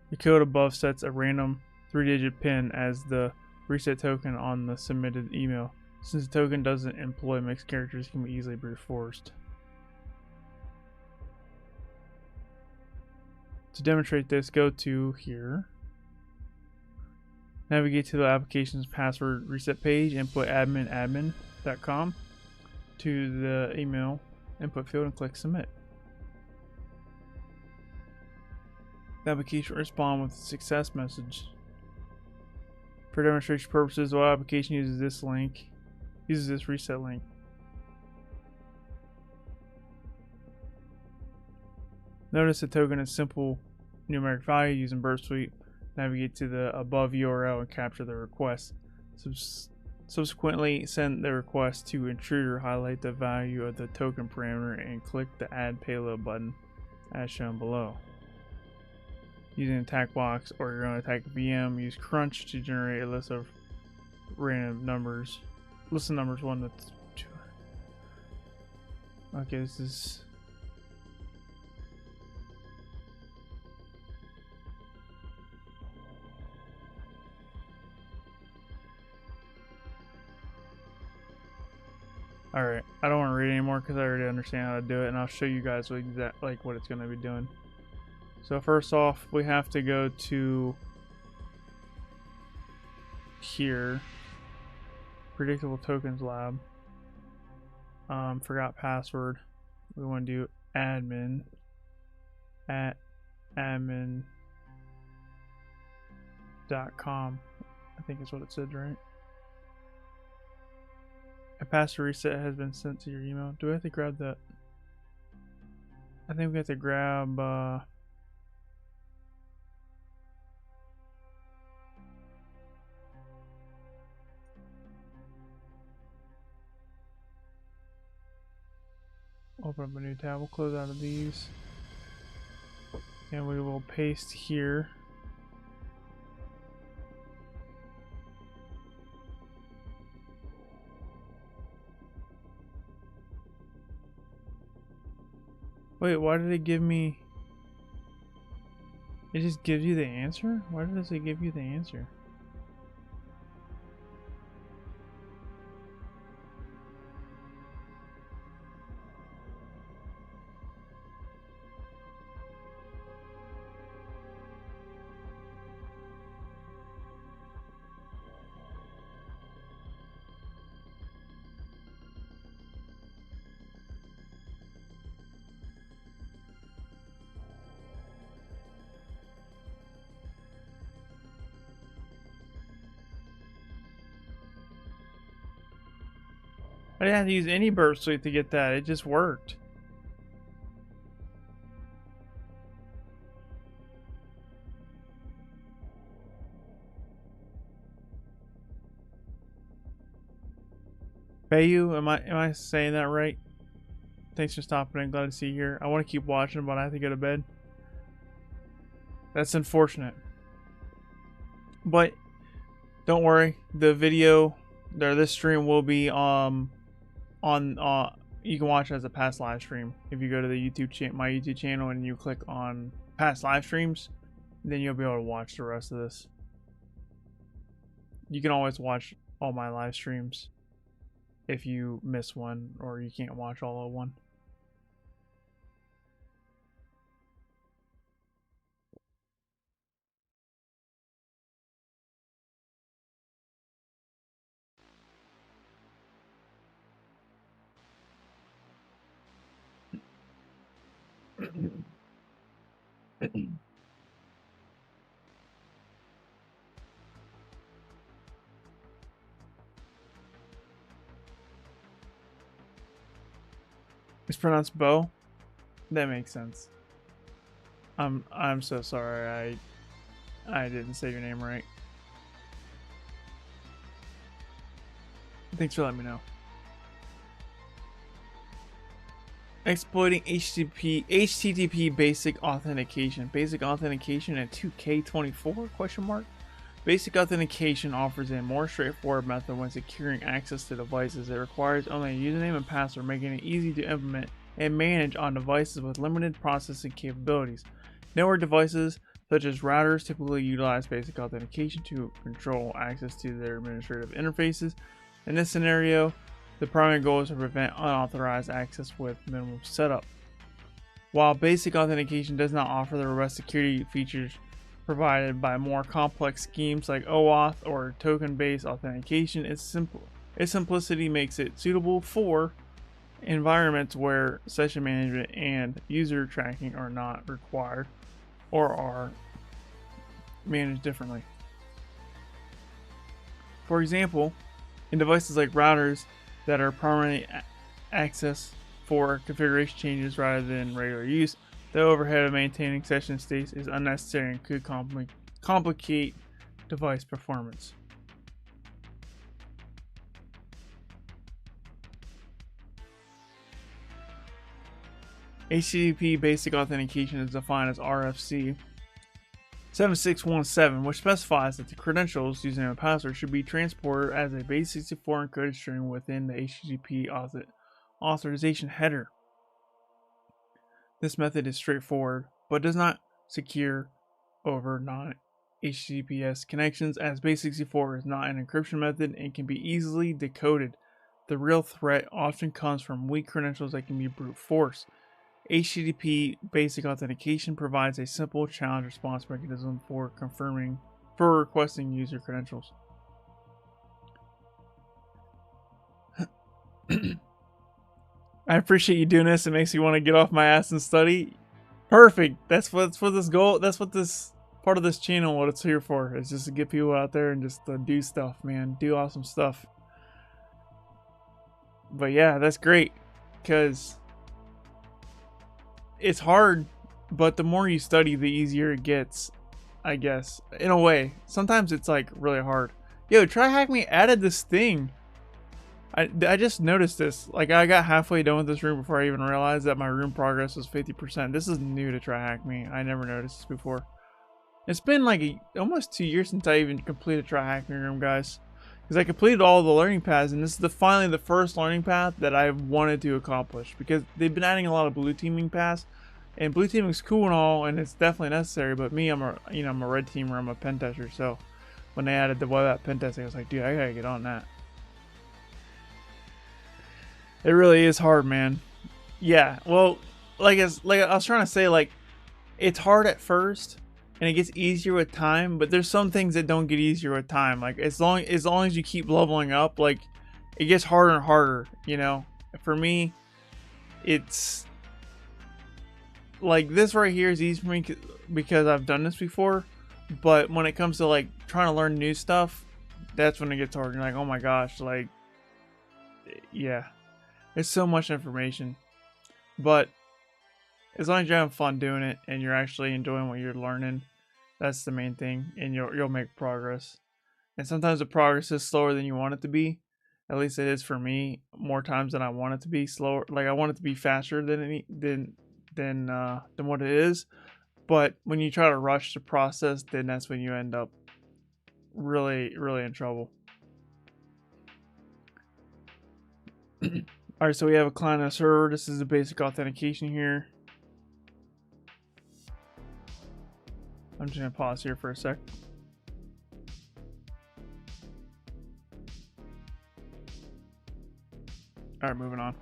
The code above sets a random 3-digit PIN as the reset token on the submitted email. Since the token doesn't employ mixed characters, it can be easily brute forced. To demonstrate this, go to here. Navigate to the application's password reset page and put admin.com to the email input field and click submit. The application will respond with a success message. For demonstration purposes, the application uses this reset link. Notice the token is simple numeric value using Burp Suite. Navigate to the above URL and capture the request. Subsequently, send the request to intruder, highlight the value of the token parameter, and click the add payload button as shown below. Using attack box or your own attack VM, use crunch to generate a list of random numbers. List of numbers 1 to 2. Okay, this is. Alright, I don't want to read anymore because I already understand how to do it, and I'll show you guys what it's going to be doing. So first off, we have to go to here, Predictable Tokens Lab. Forgot password. We want to do admin at admin.com. I think is what it said, right? A password reset has been sent to your email. Do I have to grab that? I think we have to grab open up a new tab. We'll close out of these and we will paste here. Wait, why did it give me? It just gives you the answer? Why does it give you the answer? I didn't have to use any burp suite to get that. It just worked. Bayu, am I saying that right? Thanks for stopping in. Glad to see you here. I want to keep watching, but I have to go to bed. That's unfortunate. But don't worry. The video, or this stream will be on you can watch it as a past live stream. If you go to the my YouTube channel and you click on past live streams, then you'll be able to watch the rest of this. You can always watch all my live streams if you miss one or you can't watch all of one. It's pronounced Bo. That makes sense. I'm so sorry. I didn't say your name right. Thanks for letting me know. Exploiting HTTP basic authentication. Basic authentication at 2K24 question mark. Basic authentication offers a more straightforward method when securing access to devices. It requires only a username and password, making it easy to implement and manage on devices with limited processing capabilities. Network devices such as routers typically utilize basic authentication to control access to their administrative interfaces. In this scenario, the primary goal is to prevent unauthorized access with minimal setup. While basic authentication does not offer the robust security features provided by more complex schemes like OAuth or token-based authentication, its simplicity makes it suitable for environments where session management and user tracking are not required or are managed differently. For example, in devices like routers that are permanent access for configuration changes rather than regular use, the overhead of maintaining session states is unnecessary and could complicate device performance. HTTP basic authentication is defined as RFC 7617, which specifies that the credentials, username and password, should be transported as a base64 encoded string within the HTTP authorization header. This method is straightforward, but does not secure over non-HTTPS connections, as base64 is not an encryption method and can be easily decoded. The real threat often comes from weak credentials that can be brute force. HTTP basic authentication provides a simple challenge response mechanism for requesting user credentials. I appreciate you doing this. It makes me want to get off my ass and study. Perfect. That's what this goal. That's what this part of this channel, what it's here for, is just to get people out there and just do stuff, man. Do awesome stuff. But yeah, that's great, because it's hard, but the more you study, the easier it gets, I guess. In a way, sometimes it's like really hard. Yo, TryHackMe added this thing. I just noticed this. Like, I got halfway done with this room before I even realized that my room progress was 50%. This is new to TryHackMe. I never noticed this before. It's been like almost 2 years since I even completed TryHackMe room, guys. Because I completed all the learning paths, and this is finally the first learning path that I wanted to accomplish. Because they've been adding a lot of blue teaming paths, and blue teaming is cool and all, and it's definitely necessary. But me, I'm a red teamer. I'm a pentester. So when they added the web app pentesting, I was like, dude, I gotta get on that. It really is hard, man. Yeah, well, like I was trying to say, like, it's hard at first, and it gets easier with time. But there's some things that don't get easier with time. Like, as long as you keep leveling up, like, it gets harder and harder. You know, for me, it's like this right here is easy for me because I've done this before. But when it comes to like trying to learn new stuff, that's when it gets hard. You're like, oh my gosh, like, yeah, it's so much information. But as long as you're having fun doing it and you're actually enjoying what you're learning, that's the main thing, and you'll make progress. And sometimes the progress is slower than you want it to be. At least it is for me. More times than I want it to be slower. Like I want it to be faster than what it is. But when you try to rush the process, then that's when you end up really in trouble. All right, so we have a client and a server. This is the basic authentication here. I'm just gonna pause here for a sec. All right, moving on.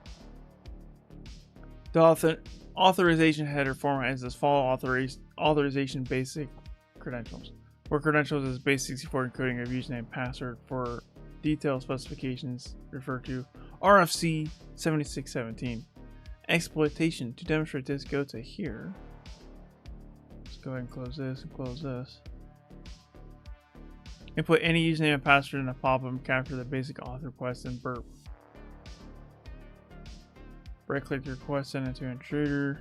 The authorization header format is as follows: authorization basic credentials. For credentials is base64 encoding of username and password. For detailed specifications, refer to RFC 7617. Exploitation. To demonstrate this, go to here. Let's go ahead and close this and close this. Input any username and password in a pop-up, capture the basic auth request, and burp. Right-click the request, send it to intruder.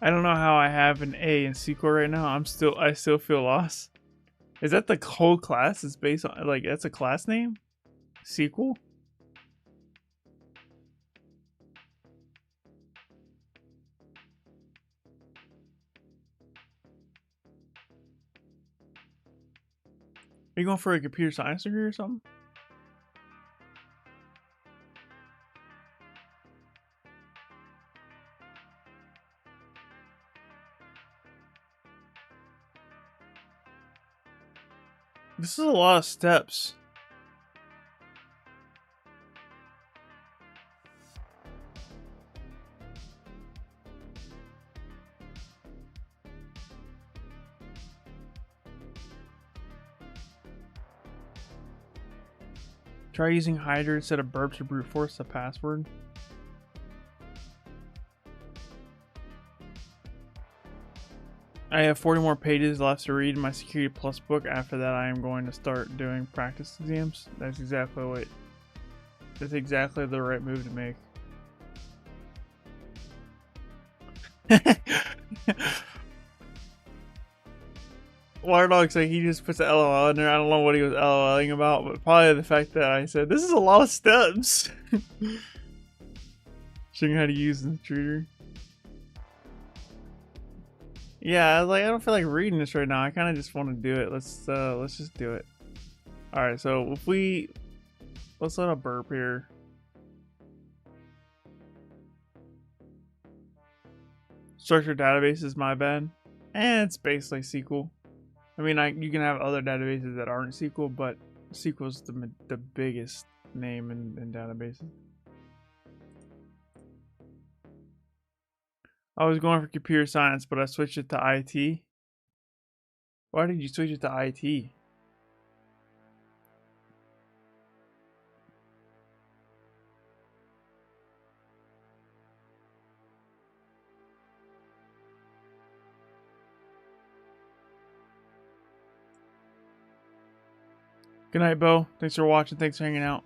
I don't know how I have an A in SQL right now. I still feel lost. Is that the whole class is based on, like, that's a class name? SQL? Are you going for a computer science degree or something? This is a lot of steps. Try using Hydra instead of burp to brute force the password. I have 40 more pages left to read in my Security Plus book. After that, I am going to start doing practice exams. That's exactly the right move to make. Water Dog's like, he just puts an LOL in there. I don't know what he was LOLing about, but probably the fact that I said, this is a lot of steps. Showing you how to use the intruder. Yeah, I was like, I don't feel like reading this right now. I kind of just want to do it. Let's just do it. All right, so if let's let a burp here. Structured database is my bad, and it's basically SQL. I mean, you can have other databases that aren't SQL, but SQL is the biggest name in databases. I was going for computer science, but I switched it to IT. Why did you switch it to IT? Good night, Bo. Thanks for watching. Thanks for hanging out.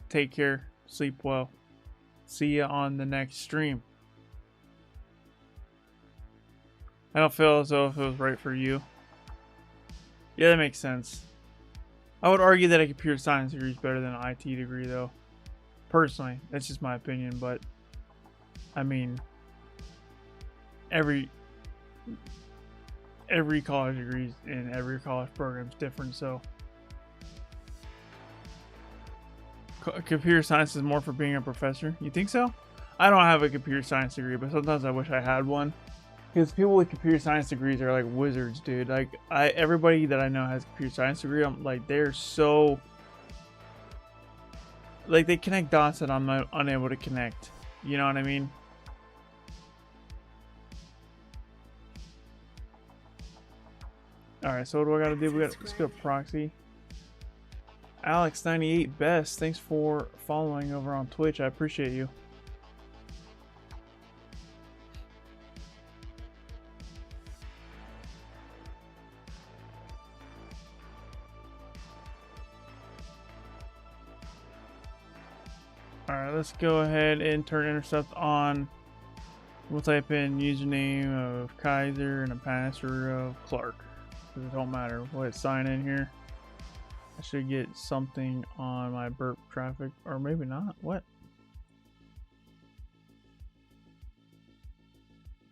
Take care. Sleep well. See ya on the next stream. I don't feel as though if it was right for you. Yeah, that makes sense. I would argue that a computer science degree is better than an IT degree, though. Personally, that's just my opinion, but I mean, every college degree and every college program is different, so computer science is more for being a professor. You think so? I don't have a computer science degree, but sometimes I wish I had one. Because people with computer science degrees are like wizards, dude. Like everybody that I know has a computer science degree. I'm like, they're so like they connect dots that I'm not unable to connect. You know what I mean? All right, so what do I gotta do? Let's go proxy. Alex98 Best, thanks for following over on Twitch. I appreciate you. All right, let's go ahead and turn intercept on. We'll type in username of Kyser and a password of Clark. It don't matter. We'll hit sign in here. I should get something on my burp traffic, or maybe not. What?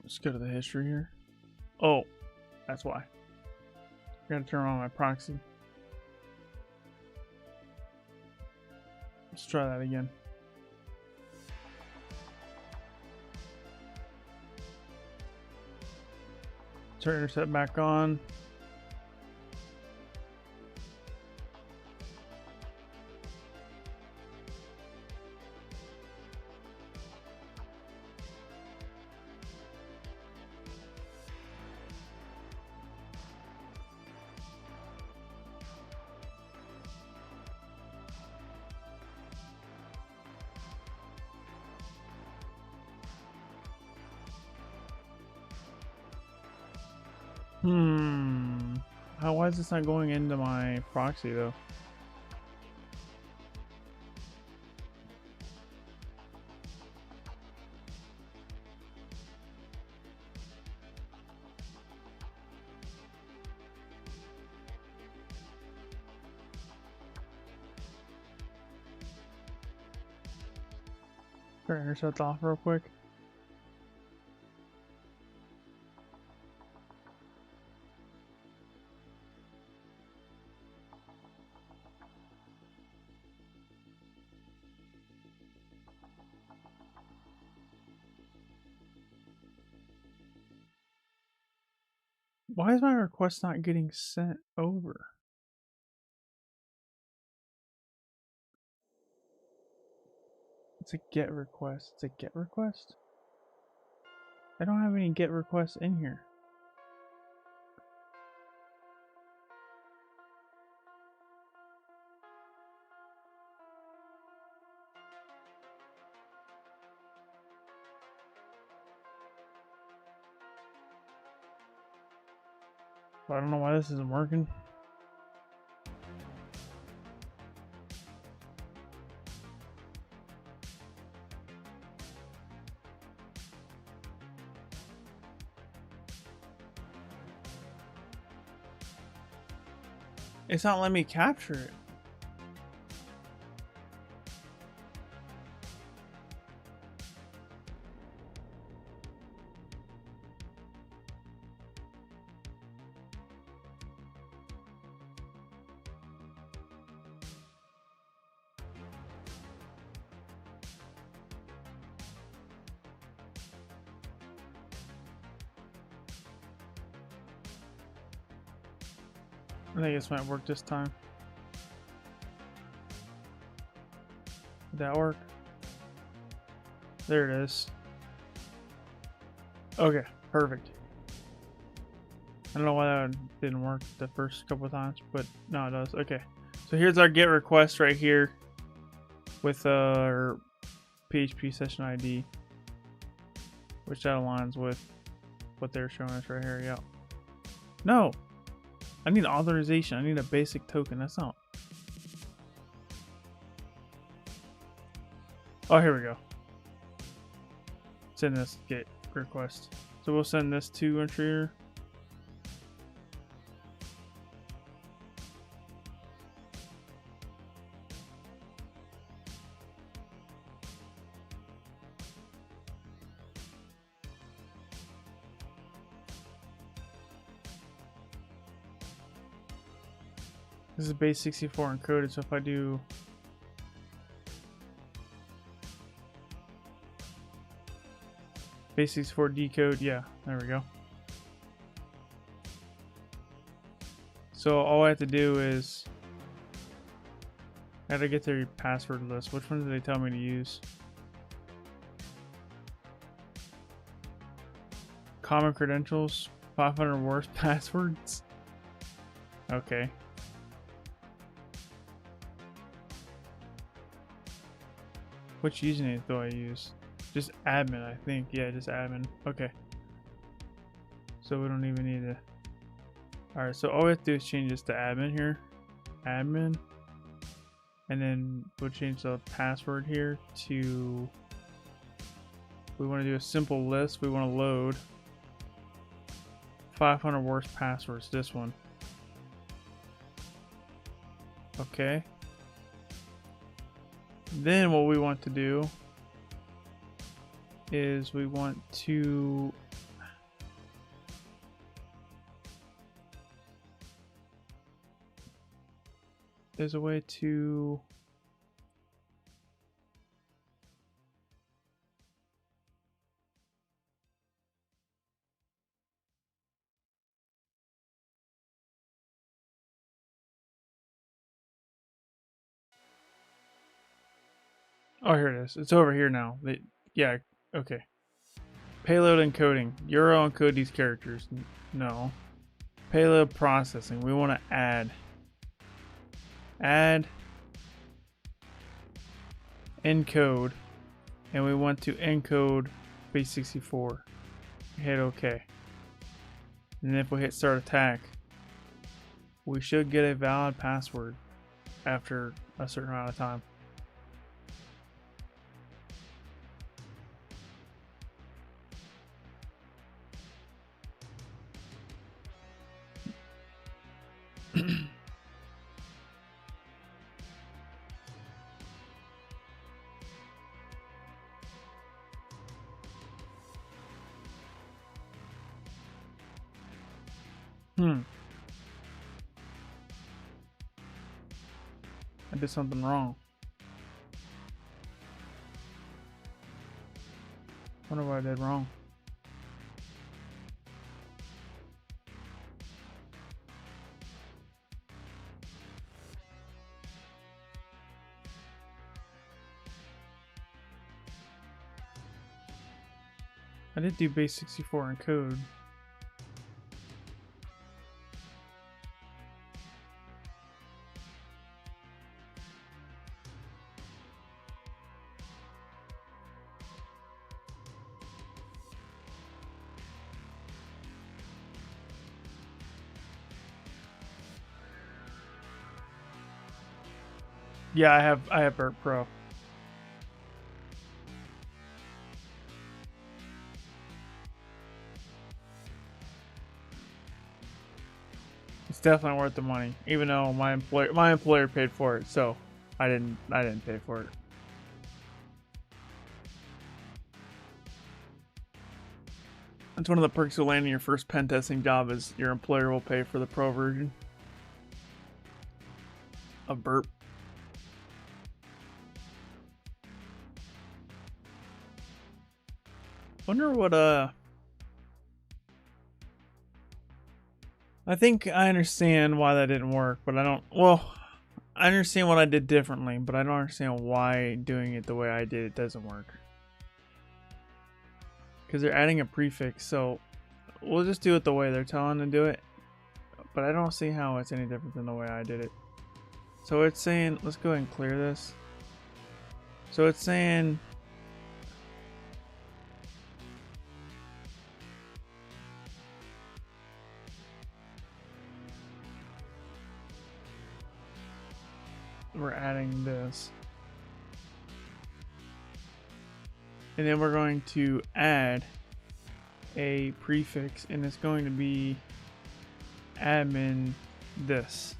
Let's go to the history here. Oh, that's why. Gotta turn on my proxy. Let's try that again. Turn intercept back on. Why is this not going into my proxy though? Turn intercept off real quick. Why is my request not getting sent over? It's a get request. It's a get request? I don't have any get requests in here. I don't know why this isn't working. It's not letting me capture it. I think this might work this time. Did that work? There it is. Okay, perfect. I don't know why that didn't work the first couple of times, but now it does. Okay, so here's our get request right here with our PHP session ID, which that aligns with what they're showing us right here. Yeah. No, I need authorization. I need a basic token. That's not. Oh, here we go. Send this get request. So we'll send this to Intruder. This is base 64 encoded, so if I do base 64 decode, yeah, there we go. So all I have to do is How to get their password list. Which one do they tell me to use? Common credentials. 500 worst passwords. Okay. Which username do I use? Just admin, I think. Yeah, just admin. Okay. So we don't even need to. Alright, so all we have to do is change this to admin here. Admin. And then we'll change the password here to. We want to do a simple list. We want to load 500 worst passwords. This one. Okay. Then what we want to do is we want to there's a way to oh, here it is. It's over here now. Yeah, okay. Payload encoding. Euro encode these characters. No. Payload processing. We want to add encode, and we want to encode base 64. Hit OK. And if we hit start attack, we should get a valid password after a certain amount of time. I did something wrong. Wonder what I did wrong. I did do base 64 encode. Yeah, I have Burp Pro. It's definitely worth the money, even though my employer paid for it, so I didn't pay for it. That's one of the perks of landing your first pen testing job is your employer will pay for the pro version of Burp. Wonder what I think I understand why that didn't work, but I don't. Well, I understand what I did differently, but I don't understand why doing it the way I did it doesn't work. Because they're adding a prefix, so we'll just do it the way they're telling to do it. But I don't see how it's any different than the way I did it. So it's saying, let's go ahead and clear this. So it's saying we're adding this. And then we're going to add a prefix, and it's going to be admin this.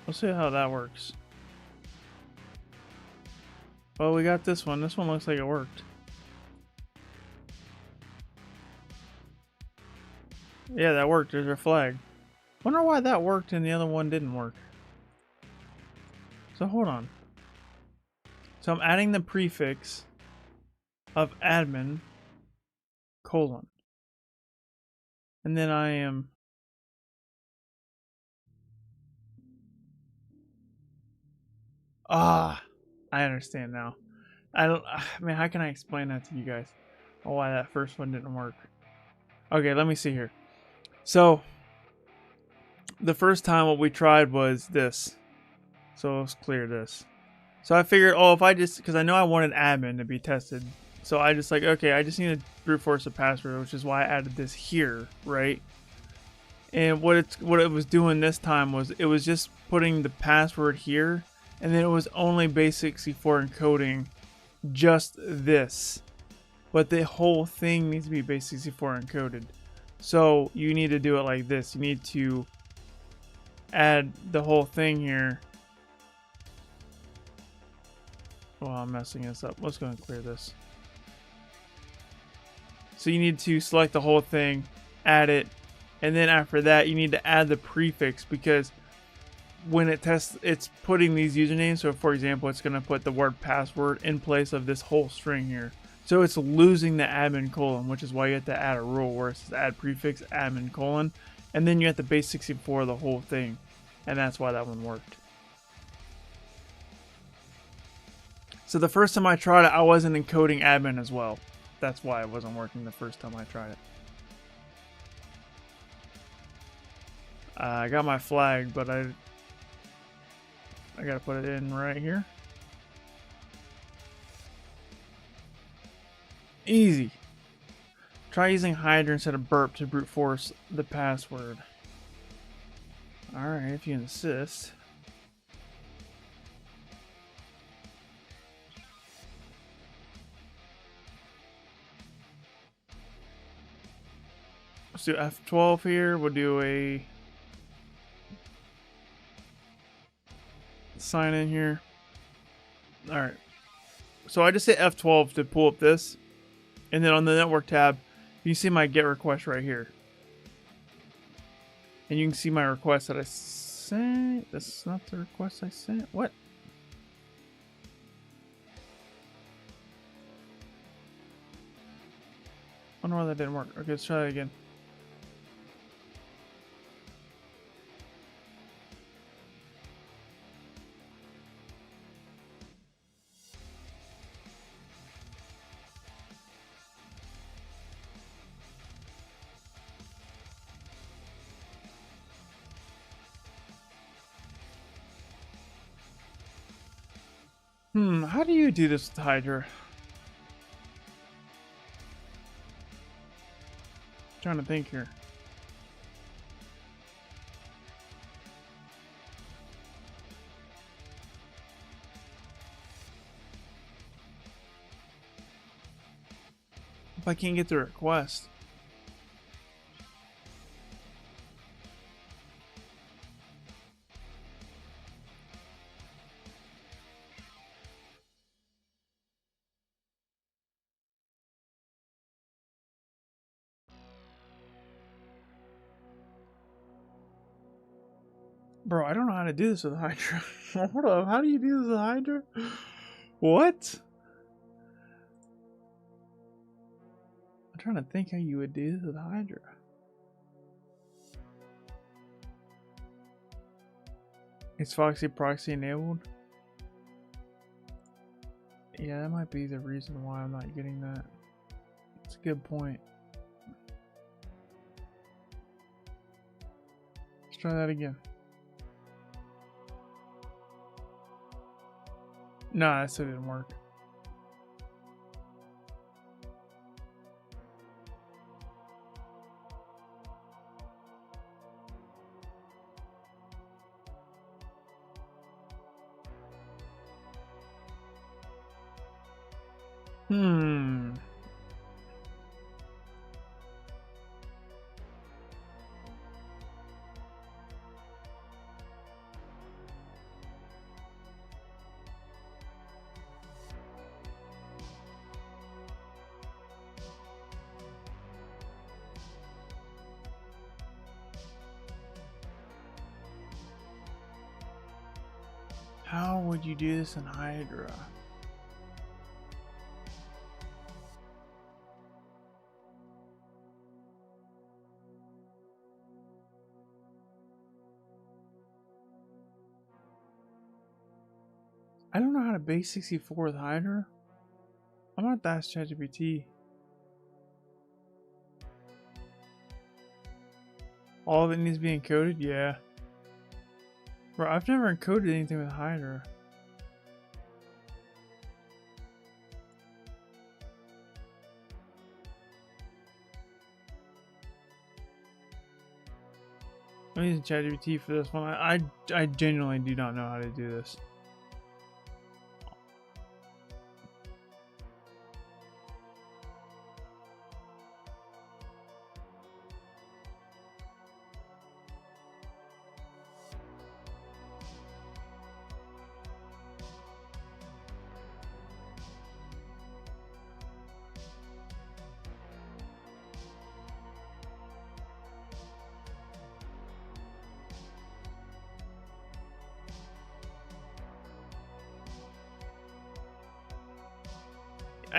We'll see how that works. Well, we got this one. This one looks like it worked. Yeah, that worked. There's our flag. Wonder why that worked and the other one didn't work. So hold on. So I'm adding the prefix. of admin colon. And then I am I understand now. I mean, how can I explain that to you guys? Oh, why that first one didn't work. Okay, let me see here. So the first time what we tried was this. So let's clear this. So I figured, oh, if I just, because I know I wanted admin to be tested. So I just like, okay, I just need to brute force a password, which is why I added this here, right? And what it was doing this time was it was just putting the password here, and then it was only base64 encoding just this. But the whole thing needs to be base64 encoded. So you need to do it like this. You need to add the whole thing here. Oh, I'm messing this up. Let's go and clear this. So you need to select the whole thing, add it, and then after that you need to add the prefix, because when it tests, it's putting these usernames. So for example, it's going to put the word password in place of this whole string here. So it's losing the admin colon, which is why you have to add a rule where it says add prefix admin colon, and then you have to base64 the whole thing, and that's why that one worked. So the first time I tried it, I wasn't encoding admin as well. That's why it wasn't working the first time I tried it. I got my flag, but I gotta put it in right here. Easy. Try using Hydra instead of burp to brute force the password. Alright, if you insist. Let's do F12 here. We'll do a sign in here. Alright. So I just hit F12 to pull up this. And then on the network tab, you see my get request right here. And you can see my request that I sent. That's not the request I sent. What? I don't know why that didn't work. Okay, let's try that again. How do you do this with Hydra? I'm trying to think here. If I can't get the request. Bro, I don't know how to do this with Hydra. Hold up, how do you do this with Hydra? What? I'm trying to think how you would do this with Hydra. Is Foxy proxy enabled? Yeah, that might be the reason why I'm not getting that. That's a good point. Let's try that again. No, that still didn't work. How would you do this in Hydra? I don't know how to base 64 with Hydra. I'm gonna have to ask ChatGPT. All of it needs to be encoded? Yeah. Bro, I've never encoded anything with Hydra. I'm using ChatGPT for this one. I genuinely do not know how to do this.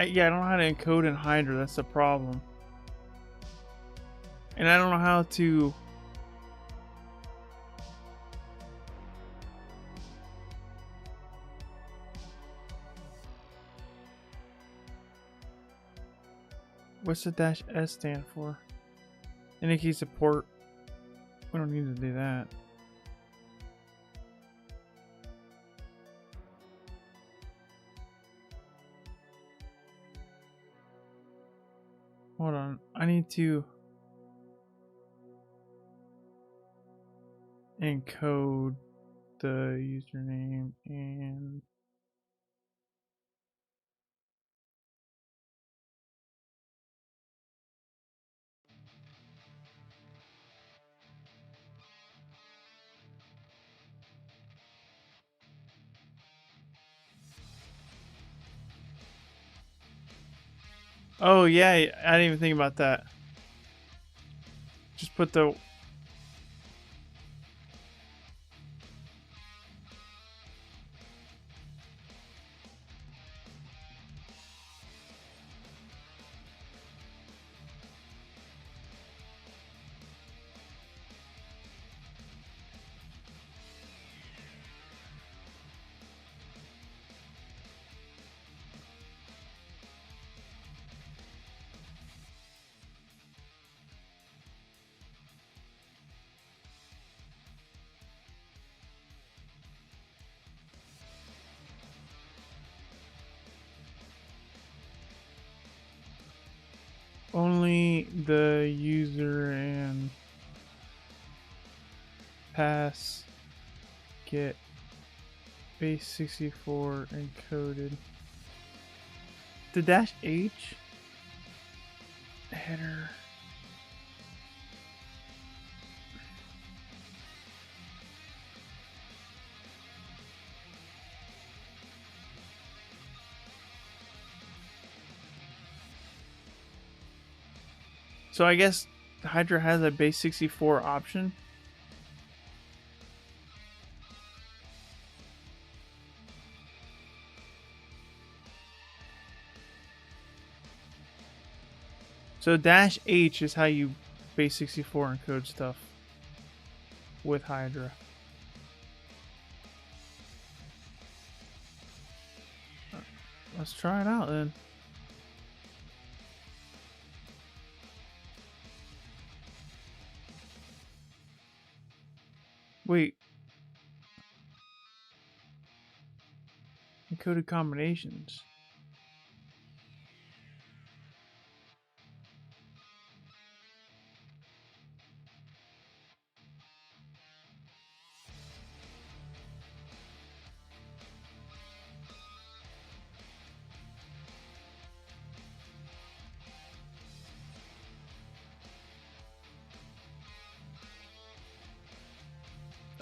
Yeah, I don't know how to encode in Hydra. That's the problem. And I don't know how to... What's the -S stand for? Indicate support. We don't need to do that. Hold on. I need to encode the username and... Oh yeah, I didn't even think about that. Just put the... Only the user and pass get base 64 encoded. The -H header. So I guess Hydra has a base 64 option. So -H is how you base 64 encode stuff with Hydra. Let's try it out then. Wait. Encoded combinations.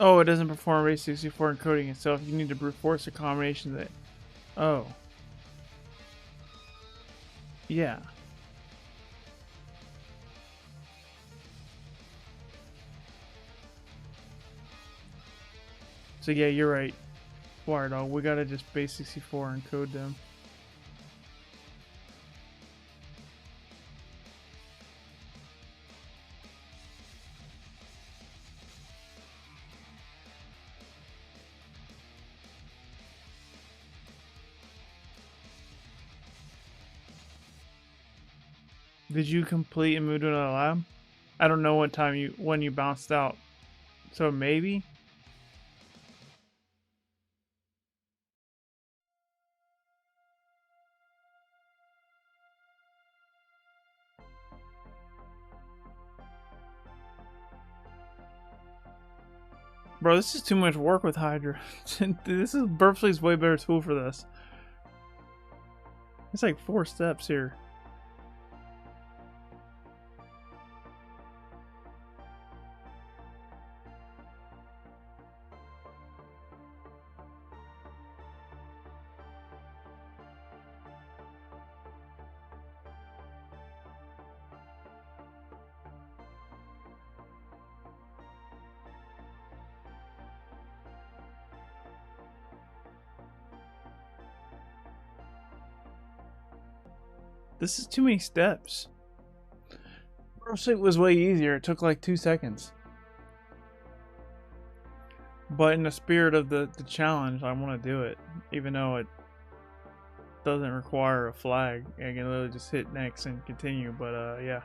Oh, it doesn't perform base 64 encoding itself. You need to brute force a combination that... Oh. Yeah. So yeah, you're right. Wire dog, we gotta just base 64 encode them. Did you complete and move to another lab? I don't know what time when you bounced out. So maybe? Bro, this is too much work with Hydra. This is Burpfleet's way better tool for this. It's like 4 steps here. This is too many steps. Burpfleet was way easier. It took like 2 seconds. But in the spirit of the challenge, I want to do it. Even though it doesn't require a flag. I can literally just hit next and continue. But yeah.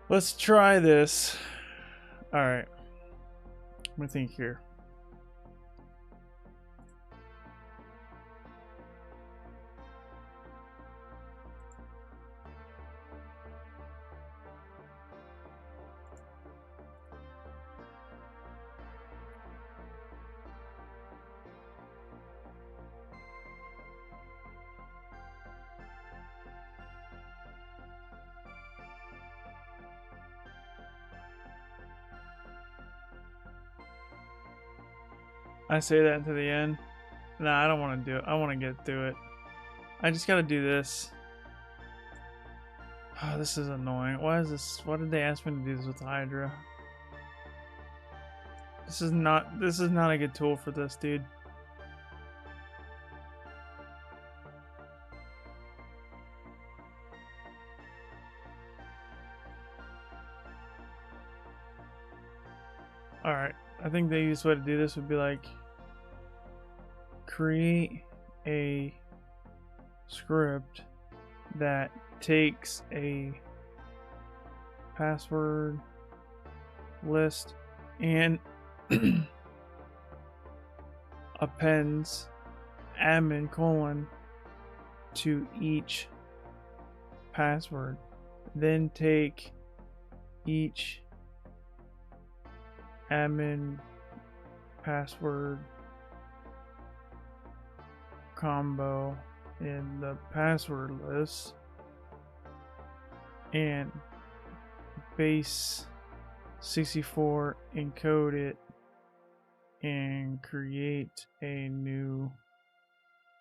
Let's try this. Alright. Let me think here. I say that to the end. Nah, I don't want to do it. I want to get through it. I just gotta do this. Oh, this is annoying. Why is this? Why did they ask me to do this with Hydra? This is not a good tool for this, dude. Alright, I think the easiest way to do this would be like create a script that takes a password list and appends admin colon to each password. Then take each admin password combo in the password list and base 64 encode it and create a new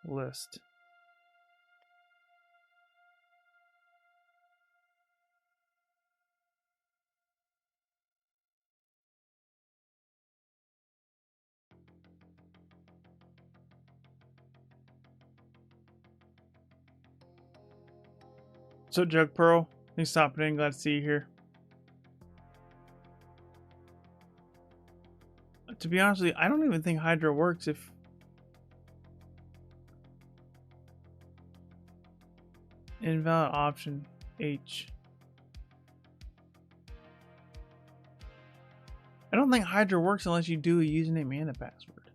list. So Jug Pearl, thanks for stopping in. Glad to see you here. To be honest with you, I don't even think Hydra works if invalid option H. I don't think Hydra works unless you do a username and a password.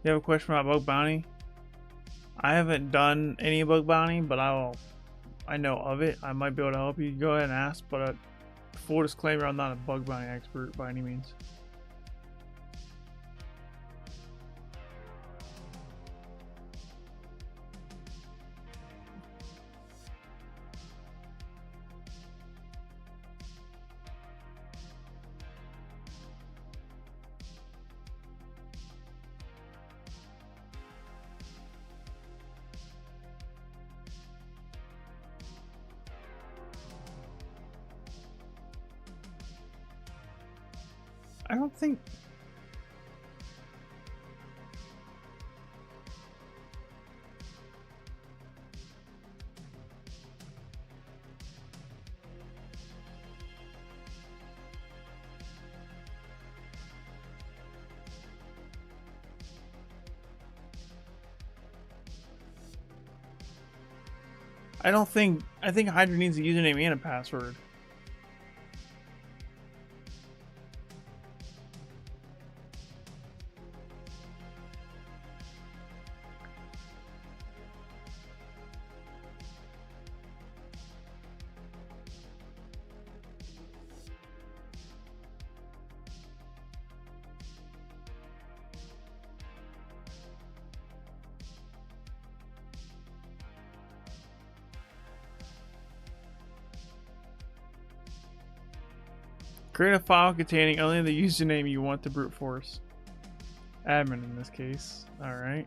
You have a question about bug bounty? I haven't done any bug bounty, but I know of it. I might be able to help you. Go ahead and ask, but full disclaimer, I'm not a bug bounty expert by any means. I don't think... I think Hydra needs a username and a password. Create a file containing only the username you want to brute force. Admin in this case. Alright.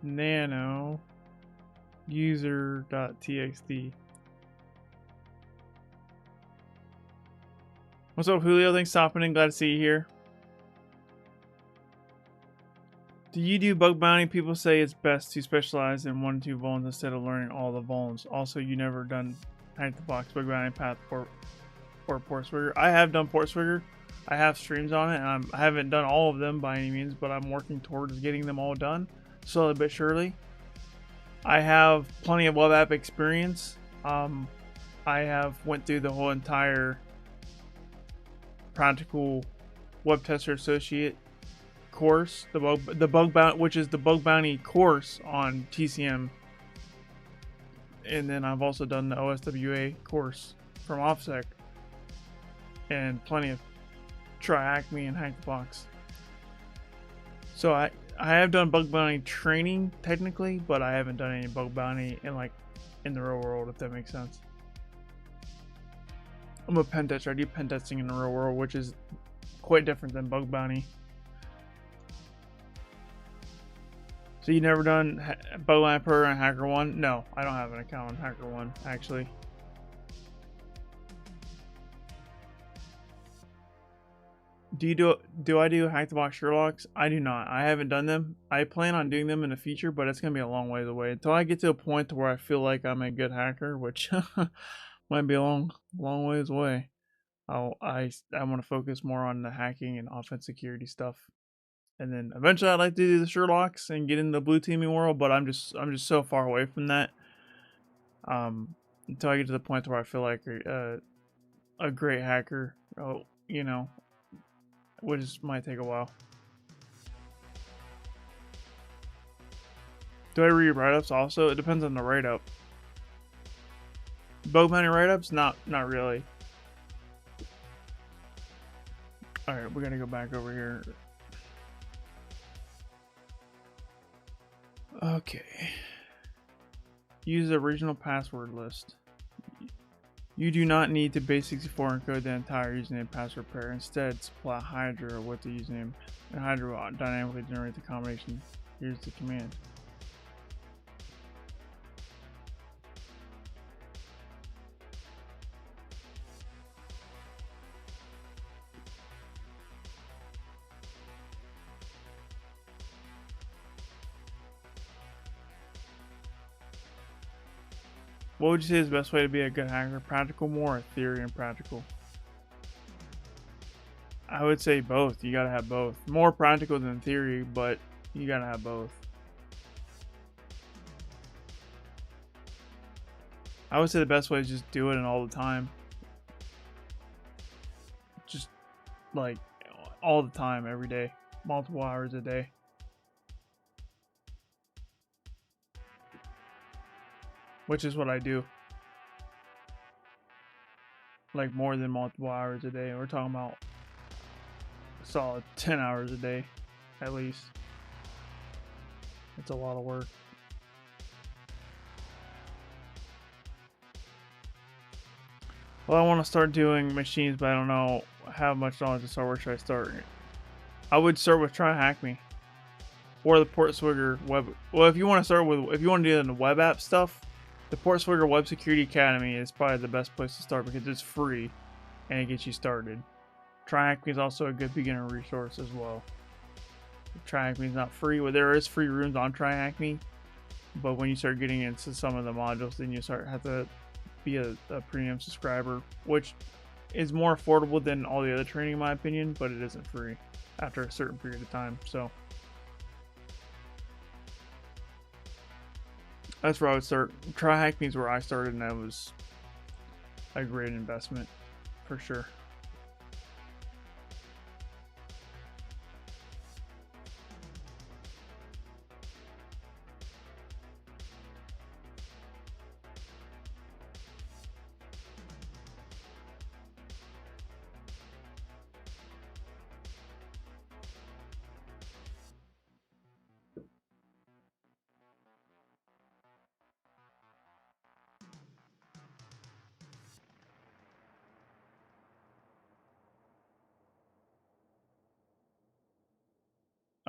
Nano user.txt. What's up, Julio? Thanks for stopping in. Glad to see you here. Do you do bug bounty? People say it's best to specialize in 1 or 2 vulns instead of learning all the vulns. Also, you never done hack the box bug bounty path or Portswigger. I have done Portswigger. I have streams on it, and I haven't done all of them by any means, but I'm working towards getting them all done, slowly but surely. I have plenty of web app experience. I have went through the whole entire practical web tester associate course, which is the bug bounty course on TCM, and then I've also done the OSWA course from offensivesecurity. And plenty of TryHackMe and Hack the Box. So I have done bug bounty training technically, but I haven't done any bug bounty in the real world, if that makes sense. I'm a pen tester. I do pen testing in the real world, which is quite different than bug bounty. So you never done bug bounty program on HackerOne? No, I don't have an account on HackerOne actually. Do I do Hack the Box Sherlocks? I do not. I haven't done them. I plan on doing them in the future, but it's gonna be a long ways away until I get to a point to where I feel like I'm a good hacker, which might be a long ways away. I want to focus more on the hacking and offensive security stuff, and then eventually I'd like to do the Sherlocks and get in the blue teaming world. But I'm just so far away from that. Until I get to the point where I feel like a great hacker. Oh, you know. Which might take a while. Do I read write-ups also? It depends on the write-up. Bug bounty write-ups? Not really. Alright, we're gonna go back over here. Okay. Use the original password list. You do not need to base64 encode the entire username and password pair. Instead, supply Hydra with the username, and Hydra will dynamically generate the combination. Here's the command. What would you say is the best way to be a good hacker? Practical more or theory and practical? I would say both. You gotta have both. More practical than theory, but you gotta have both. I would say the best way is just do it and all the time. Just like all the time, every day. Multiple hours a day. Which is what I do. Like more than multiple hours a day. We're talking about a solid 10 hours a day, at least. It's a lot of work. Well, I want to start doing machines, but I don't know how much knowledge to start. Where should I start? I would start with TryHackMe or the Portswigger web. Well, if you want to start with, if you want to do the web app stuff, the Portswigger Web Security Academy is probably the best place to start because it's free and it gets you started. TryHackMe is also a good beginner resource as well. TryHackMe is not free. Well, there is free rooms on TryHackMe, but when you start getting into some of the modules, then you have to be a premium subscriber, which is more affordable than all the other training in my opinion, but it isn't free after a certain period of time. So That's where I would start. TryHackMe is where I started, and that was a great investment for sure.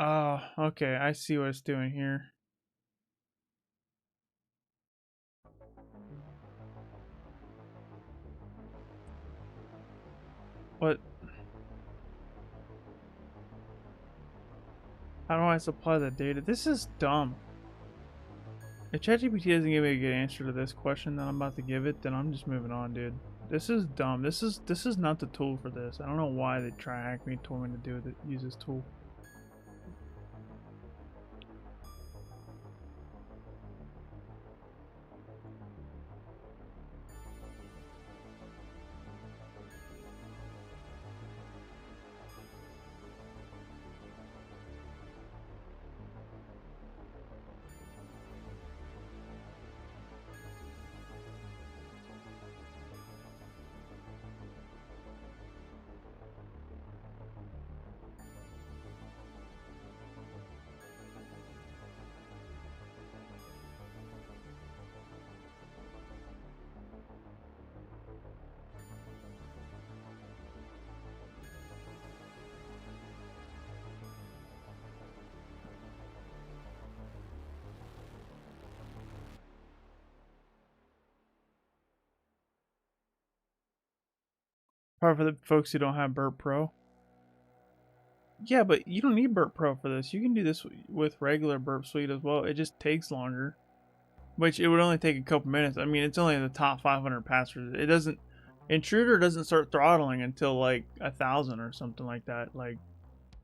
Oh, okay. I see what it's doing here. What? How do I supply the data? This is dumb. If ChatGPT doesn't give me a good answer to this question that I'm about to give it, then I'm just moving on, dude. This is dumb. This is not the tool for this. I don't know why they TryHackMe told me to use this tool. Probably for the folks who don't have Burp Pro. Yeah, but you don't need Burp Pro for this. You can do this with regular Burp Suite as well. It just takes longer, which it would only take a couple minutes. I mean, it's only in the top 500 passwords. It doesn't. Intruder doesn't start throttling until like 1,000 or something like that. Like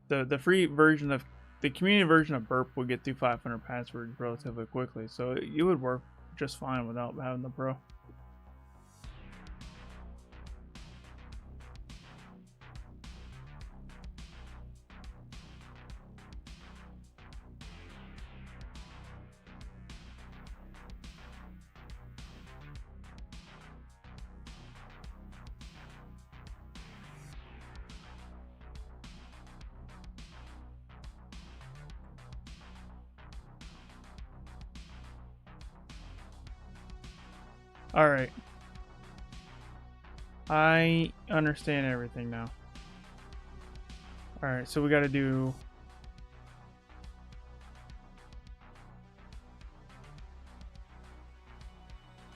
the free version of the community version of Burp will get through 500 passwords relatively quickly. So you would work just fine without having the Pro. All right. I understand everything now. All right, so we got to do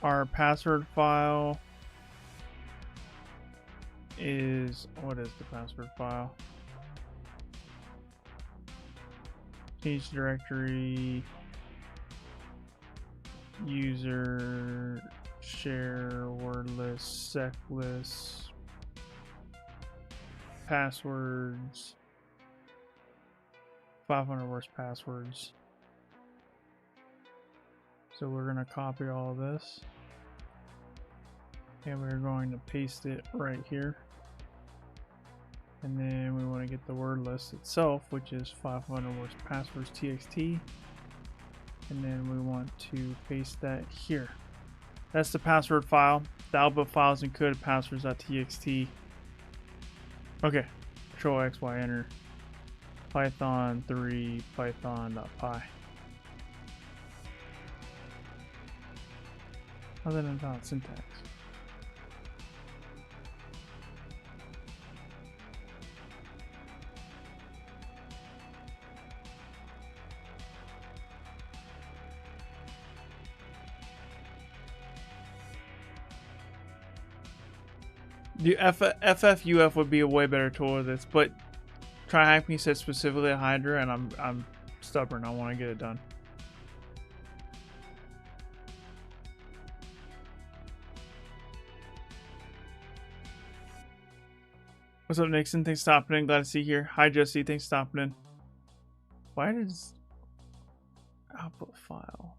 our password file is, what is the password file? Change directory, user, share, wordless, secless, passwords, 500 worst passwords. So we're going to copy all of this and we're going to paste it right here. And then we want to get the word list itself, which is 500 worst passwords txt. And then we want to paste that here. That's the password file. The output file is encoded passwords.txt. Okay. Control X, Y, enter. Python 3 python.py. Other than that, syntax. The FFUF would be a way better tool of this, but TryHackMe says specifically Hydra, and I'm stubborn. I want to get it done. What's up, Nixon? Thanks for stopping in. Glad to see you here. Hi, Jesse. Thanks for stopping in. Why does output file?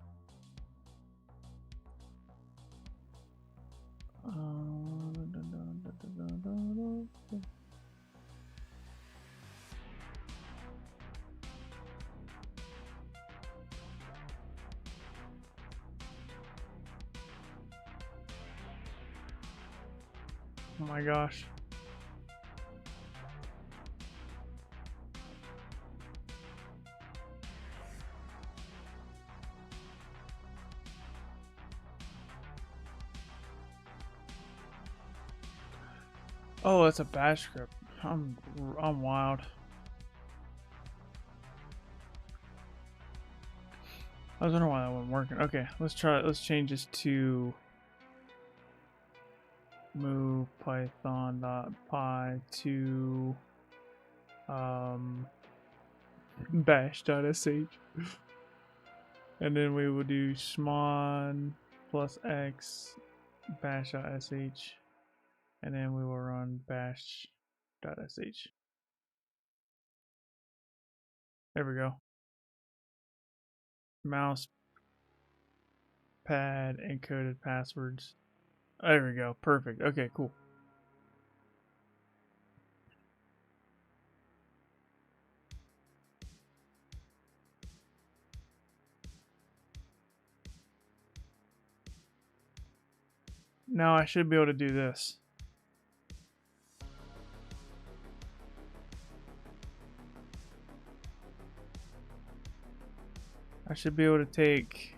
Oh my gosh. Oh, it's a bash script. I'm wild. I was wondering why that wasn't working. Okay, let's try it. Let's change this to move python.py to bash.sh, and then we will do chmod plus x bash.sh, and then we will run bash.sh. There we go. Mouse pad encoded passwords. There we go. Perfect. Okay, cool. Now I should be able to do this. I should be able to take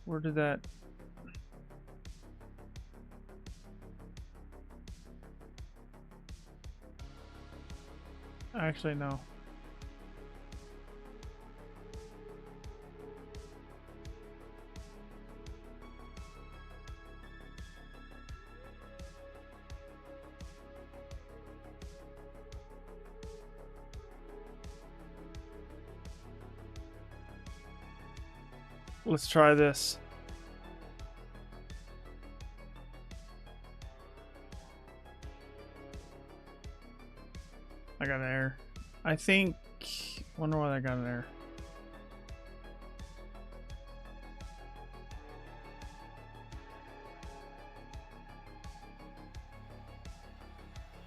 where did that actually no. Let's try this. I got an error. I think. Wonder why I got an error.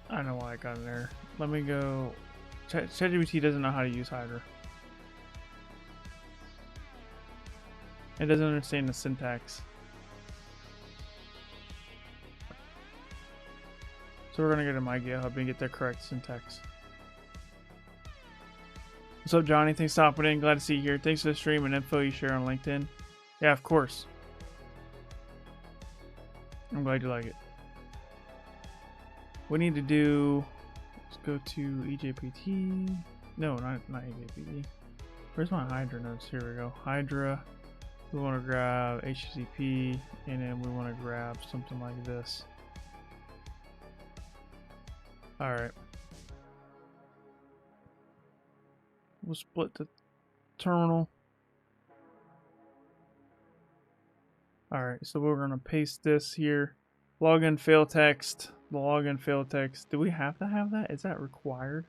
I know why I got an error. Let me go. ChatGPT doesn't know how to use Hydra. It doesn't understand the syntax. So we're gonna go to my GitHub and get the correct syntax. What's up, Johnny? Thanks for stopping in. Glad to see you here. Thanks for the stream and info you share on LinkedIn. Yeah, of course. I'm glad you like it. We need to do. Let's go to EJPT. No, not EJPT. Where's my Hydra notes? Here we go. Hydra. We want to grab HTTP, and then we want to grab something like this. All right. We'll split the terminal. All right, so we're gonna paste this here. Login fail text. The login fail text. Do we have to have that? Is that required?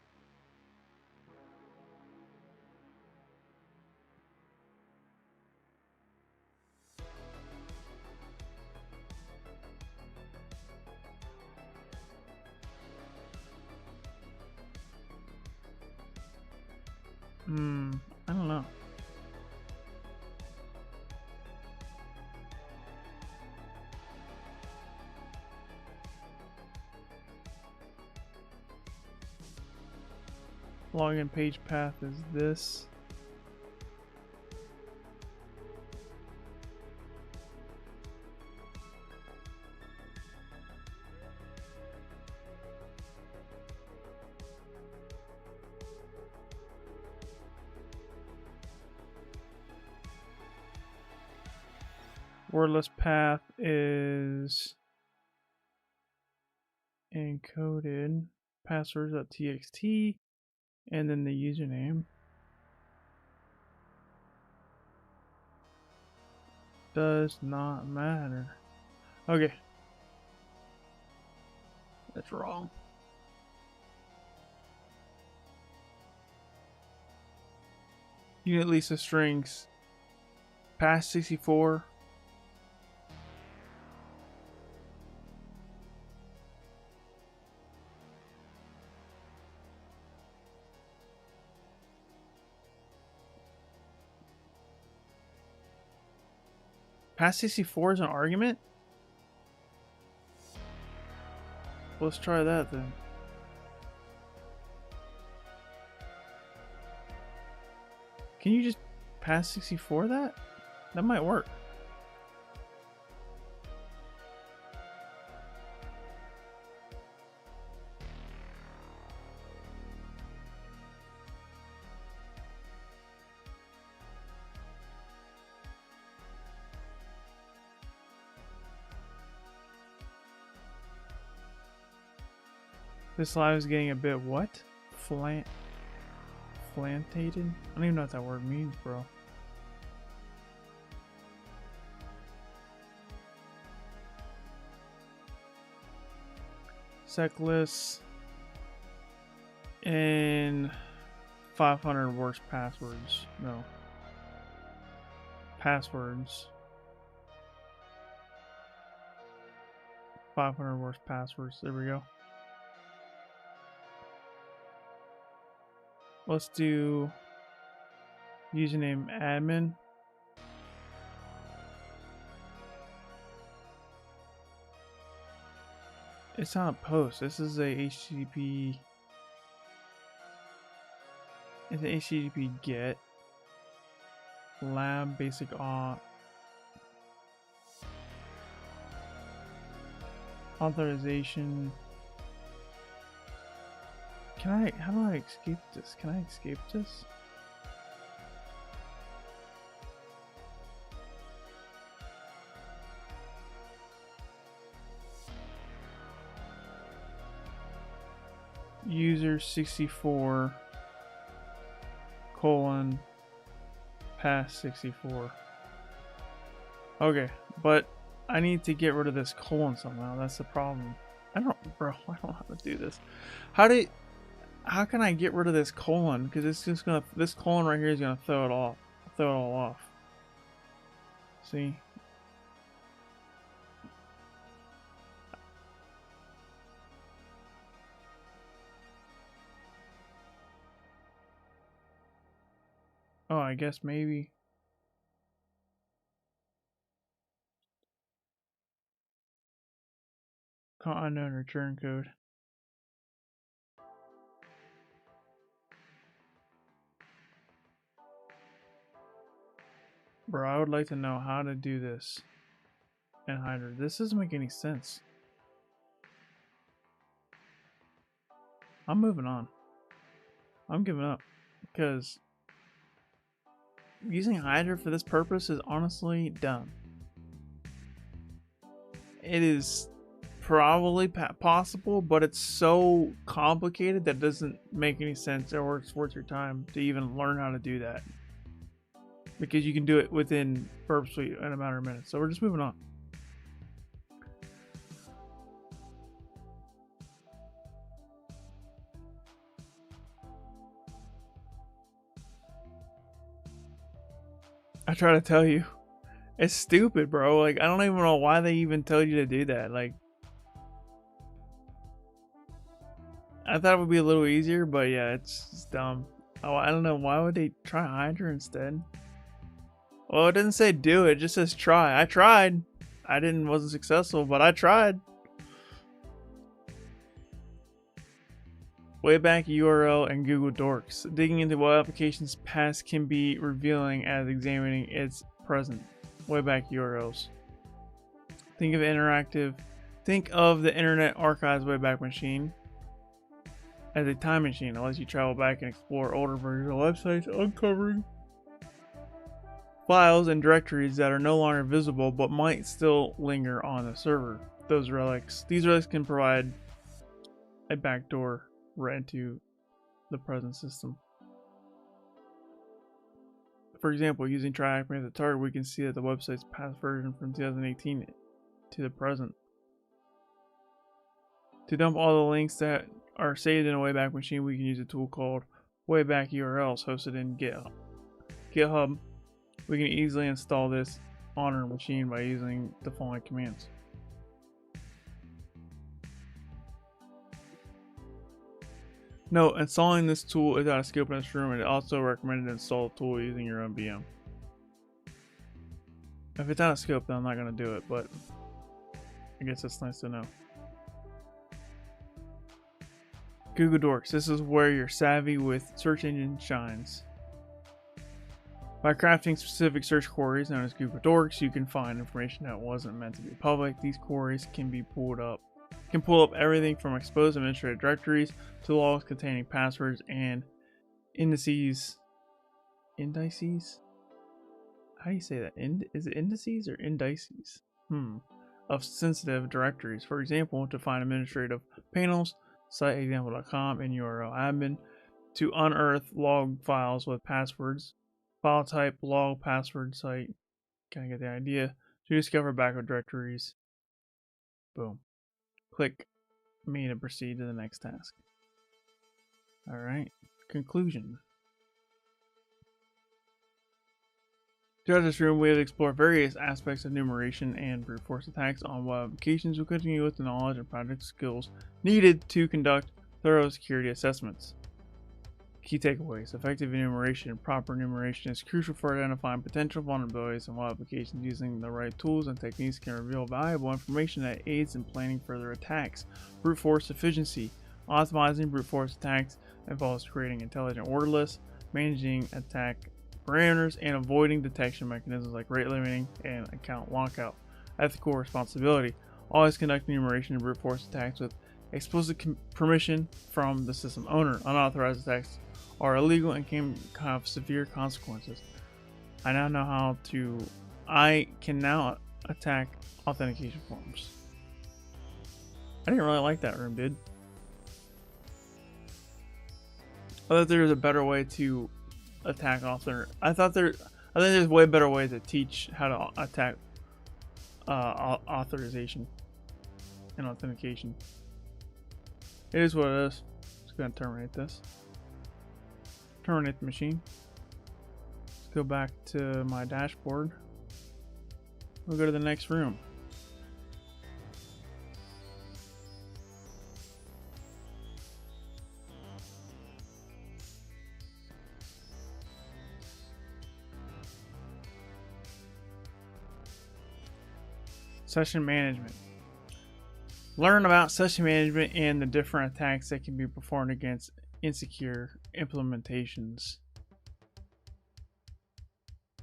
I don't know. Login page path is this. Wordless path is encoded passwords.txt, and then the username does not matter. Okay, that's wrong. Unit Lisa strings past 64. Pass 64 is an argument? Let's try that then. Can you just pass 64 that? That might work. This live is getting a bit what? Flantated? I don't even know what that word means, bro. Seclist and 500 worst passwords. No. Passwords. 500 worst passwords. There we go. Let's do username admin. It's not a post. This is a HTTP. It's an HTTP get lab basic authorization. Can I? How do I escape this? Can I escape this? User 64 colon pass 64. Okay, but I need to get rid of this colon somehow. That's the problem. I don't know how to do this. How can I get rid of this colon? Because it's just gonna, this colon right here is gonna throw it all off. See? Oh, I guess maybe. Unknown return code. Bro, I would like to know how to do this in Hydra. This doesn't make any sense. I'm moving on. I'm giving up. Because using Hydra for this purpose is honestly dumb. It is probably possible, but it's so complicated that it doesn't make any sense or it's worth your time to even learn how to do that. Because you can do it within Burp Suite in a matter of minutes. So we're just moving on. I try to tell you. It's stupid, bro. Like, I don't even know why they even told you to do that. Like, I thought it would be a little easier, but yeah, it's dumb. Oh, I don't know. Why would they try Hydra instead? Well, it doesn't say do it. It just says try. I tried. Wasn't successful, but I tried. Wayback URL and Google Dorks. Digging into what application's past can be revealing as examining its present. Wayback URLs. Think of the Internet Archive's Wayback Machine as a time machine. It lets you travel back and explore older versions of websites, uncovering files and directories that are no longer visible but might still linger on the server. These relics can provide a backdoor right into the present system. For example, using TryHackMe as a target, we can see that the website's past version from 2018 to the present. To dump all the links that are saved in a Wayback Machine, we can use a tool called Wayback URLs hosted in GitHub. We can easily install this on our machine by using the following commands. Note, installing this tool is out of scope in this room, and it also recommended to install the tool using your own VM. If it's out of scope, then I'm not going to do it, but I guess it's nice to know. Google Dorks. This is where your savvy with search engine shines. By crafting specific search queries known as Google Dorks, you can find information that wasn't meant to be public. These queries can pull up everything from exposed administrative directories to logs containing passwords and indices. Indices? How do you say that? Is it indices or indices? Of sensitive directories. For example, to find administrative panels, cite example.com and URL admin. To unearth log files with passwords, file type, log, password, site. Kind of get the idea. To discover backup directories. Boom. Click me to proceed to the next task. Alright. Conclusion. Throughout this room, we have explored various aspects of enumeration and brute force attacks on web applications. We continue with the knowledge and practical skills needed to conduct thorough security assessments. Key takeaways. Effective enumeration and proper enumeration is crucial for identifying potential vulnerabilities in web applications. Using the right tools and techniques can reveal valuable information that aids in planning further attacks. Brute force efficiency. Optimizing brute force attacks involves creating intelligent order lists, managing attack parameters, and avoiding detection mechanisms like rate limiting and account lockout. Ethical responsibility. Always conduct enumeration and brute force attacks with explicit permission from the system owner. Unauthorized attacks are illegal and can have severe consequences. I can now attack authentication forms. I didn't really like that room, dude. I thought there was a better way to attack author. I think there's way better ways to teach how to attack authorization and authentication. It is what it is. Just gonna terminate this. Terminate the machine. Let's go back to my dashboard. We'll go to the next room. Session management. Learn about session management and the different attacks that can be performed against insecure implementations.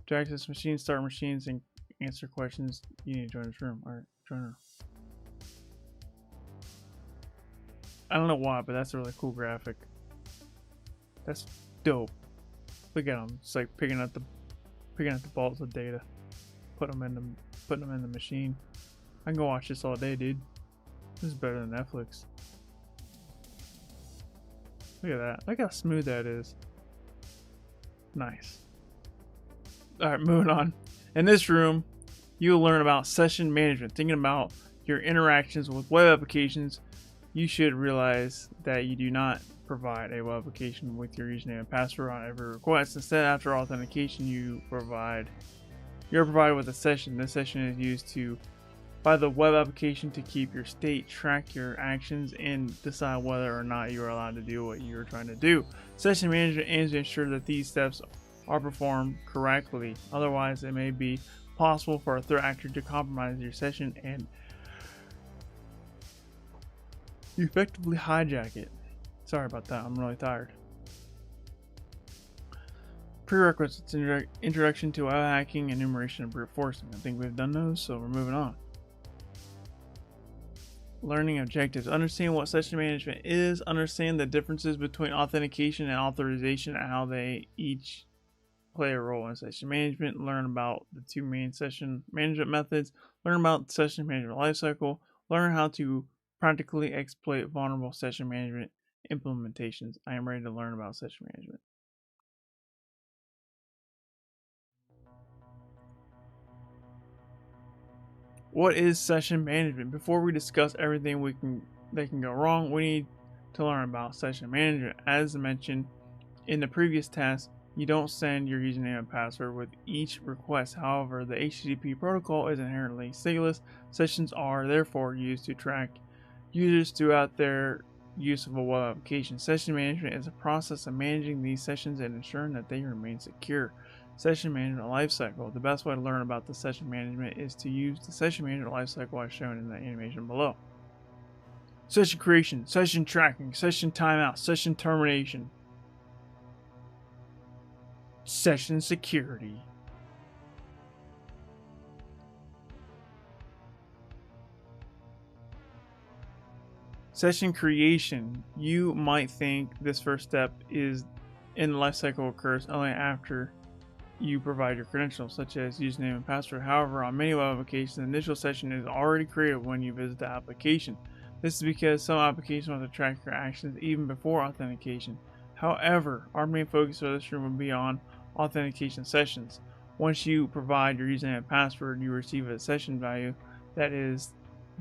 To access machines, start machines, and answer questions, you need to join this room. Alright, join her. I don't know why, but that's a really cool graphic. That's dope. Look at them. It's like picking up the bolts of data, putting them in the machine. I can go watch this all day, dude. This is better than Netflix. Look at that. Look how smooth that is. Nice. Alright, moving on. In this room, you'll learn about session management. Thinking about your interactions with web applications, you should realize that you do not provide a web application with your username and password on every request. Instead, after authentication, you're provided with a session. This session is used by the web application to keep your state, track your actions, and decide whether or not you are allowed to do what you're trying to do. Session management aims to ensure that these steps are performed correctly. Otherwise, it may be possible for a threat actor to compromise your session and effectively hijack it. Sorry about that, I'm really tired. Prerequisites: introduction to web hacking, enumeration, and brute forcing. I think we've done those, so we're moving on. Learning objectives. Understand what session management is. Understand the differences between authentication and authorization and how they each play a role in session management. Learn about the two main session management methods. Learn about the session management lifecycle. Learn how to practically exploit vulnerable session management implementations. I am ready to learn about session management. What is session management? Before we discuss everything that can go wrong, we need to learn about session management. As mentioned in the previous task, you don't send your username and password with each request. However, the HTTP protocol is inherently stateless. Sessions are therefore used to track users throughout their use of a web application. Session management is a process of managing these sessions and ensuring that they remain secure. Session management lifecycle. The best way to learn about the session management is to use the session management lifecycle as shown in the animation below. Session creation, session tracking, session timeout, session termination, session security. Session creation. You might think this first step is in the lifecycle occurs only after you provide your credentials, such as username and password. However, on many web applications, the initial session is already created when you visit the application. This is because some applications want to track your actions even before authentication. However, our main focus for this room will be on authentication sessions. Once you provide your username and password, you receive a session value that is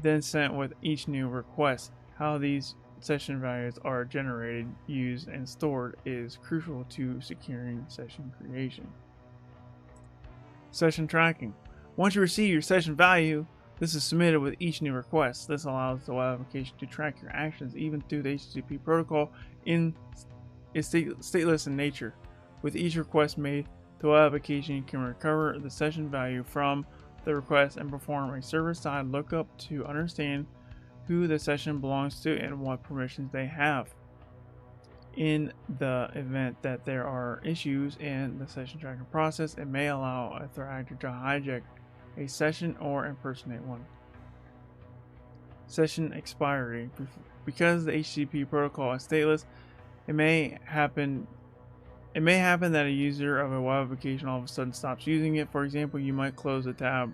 then sent with each new request. How these session values are generated, used, and stored is crucial to securing session creation. Session tracking. Once you receive your session value, this is submitted with each new request. This allows the web application to track your actions even through the HTTP protocol is stateless in nature. With each request made, the web application can recover the session value from the request and perform a server-side lookup to understand who the session belongs to and what permissions they have. In the event that there are issues in the session tracking process, it may allow a threat actor to hijack a session or impersonate one. Session expiry. Because the HTTP protocol is stateless, it may happen that a user of a web application all of a sudden stops using it. For example, you might close a tab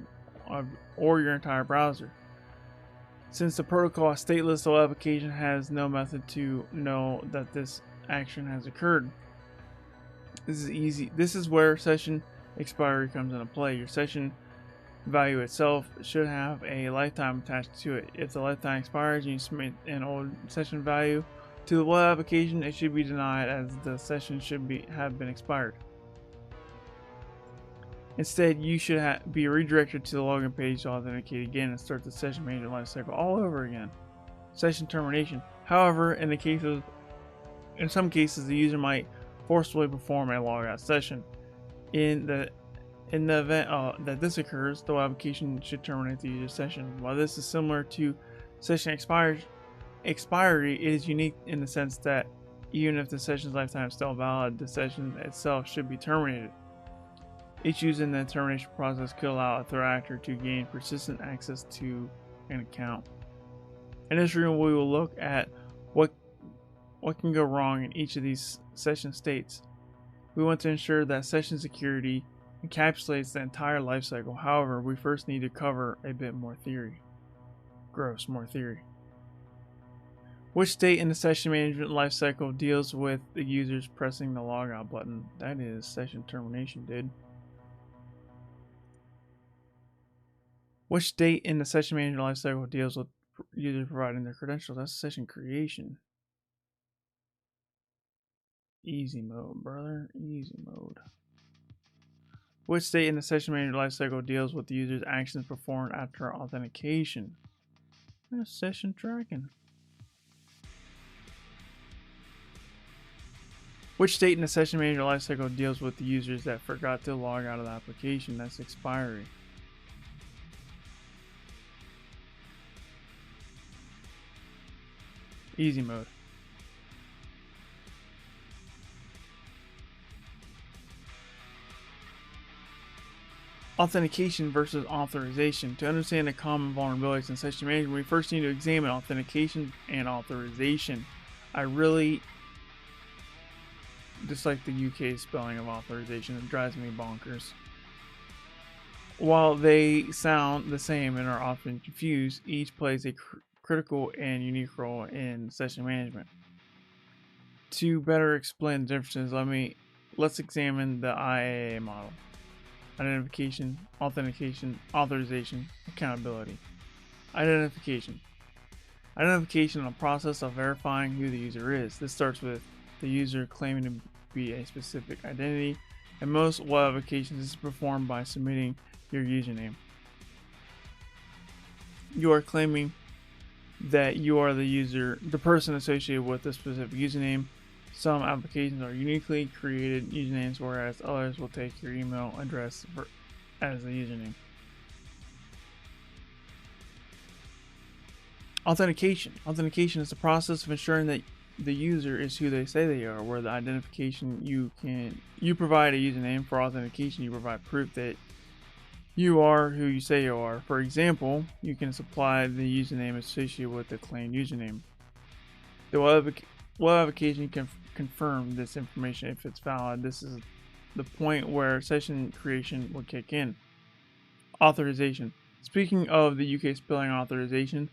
or your entire browser. Since the protocol is stateless, the web application has no method to know that this action has occurred. This is where session expiry comes into play. Your session value itself should have a lifetime attached to it. If the lifetime expires and you submit an old session value to the web application, it should be denied as the session should have been expired. Instead, you should be redirected to the login page to authenticate again and start the session management lifecycle all over again. Session termination. However, in some cases, the user might forcibly perform a logout session. In the event that this occurs, the web application should terminate the user session. While this is similar to session expiry, it is unique in the sense that even if the session's lifetime is still valid, the session itself should be terminated. Issues in the termination process could allow a threat actor to gain persistent access to an account. In this room, we will look at what can go wrong in each of these session states. We want to ensure that session security encapsulates the entire lifecycle. However, we first need to cover a bit more theory. More theory. Which state in the session management lifecycle deals with the users pressing the logout button? That is session termination, dude. Which state in the session management lifecycle deals with users providing their credentials? That's session creation. Easy mode, brother. Easy mode. Which state in the session management lifecycle deals with the user's actions performed after authentication? That's session tracking. Which state in the session management lifecycle deals with the users that forgot to log out of the application? That's expiry. Easy mode. Authentication versus authorization. To understand the common vulnerabilities in session management, we first need to examine authentication and authorization. I really dislike the UK spelling of authorization. It drives me bonkers. While they sound the same and are often confused, each plays a critical and unique role in session management. To better explain the differences, let's examine the IAA model. Identification, authentication, authorization, accountability. Identification. Identification is a process of verifying who the user is. This starts with the user claiming to be a specific identity. In most web applications, this is performed by submitting your username. You are claiming that you are the person associated with a specific username. Some applications are uniquely created usernames, whereas others will take your email address as a username. Authentication. Authentication is the process of ensuring that the user is who they say they are. Where the identification you provide a username. For authentication, you provide proof that you are who you say you are. For example, you can supply the username associated with the claimed username. The web application can confirm this information if it's valid. This is the point where session creation will kick in. Authorization. Speaking of the UK spelling authorization,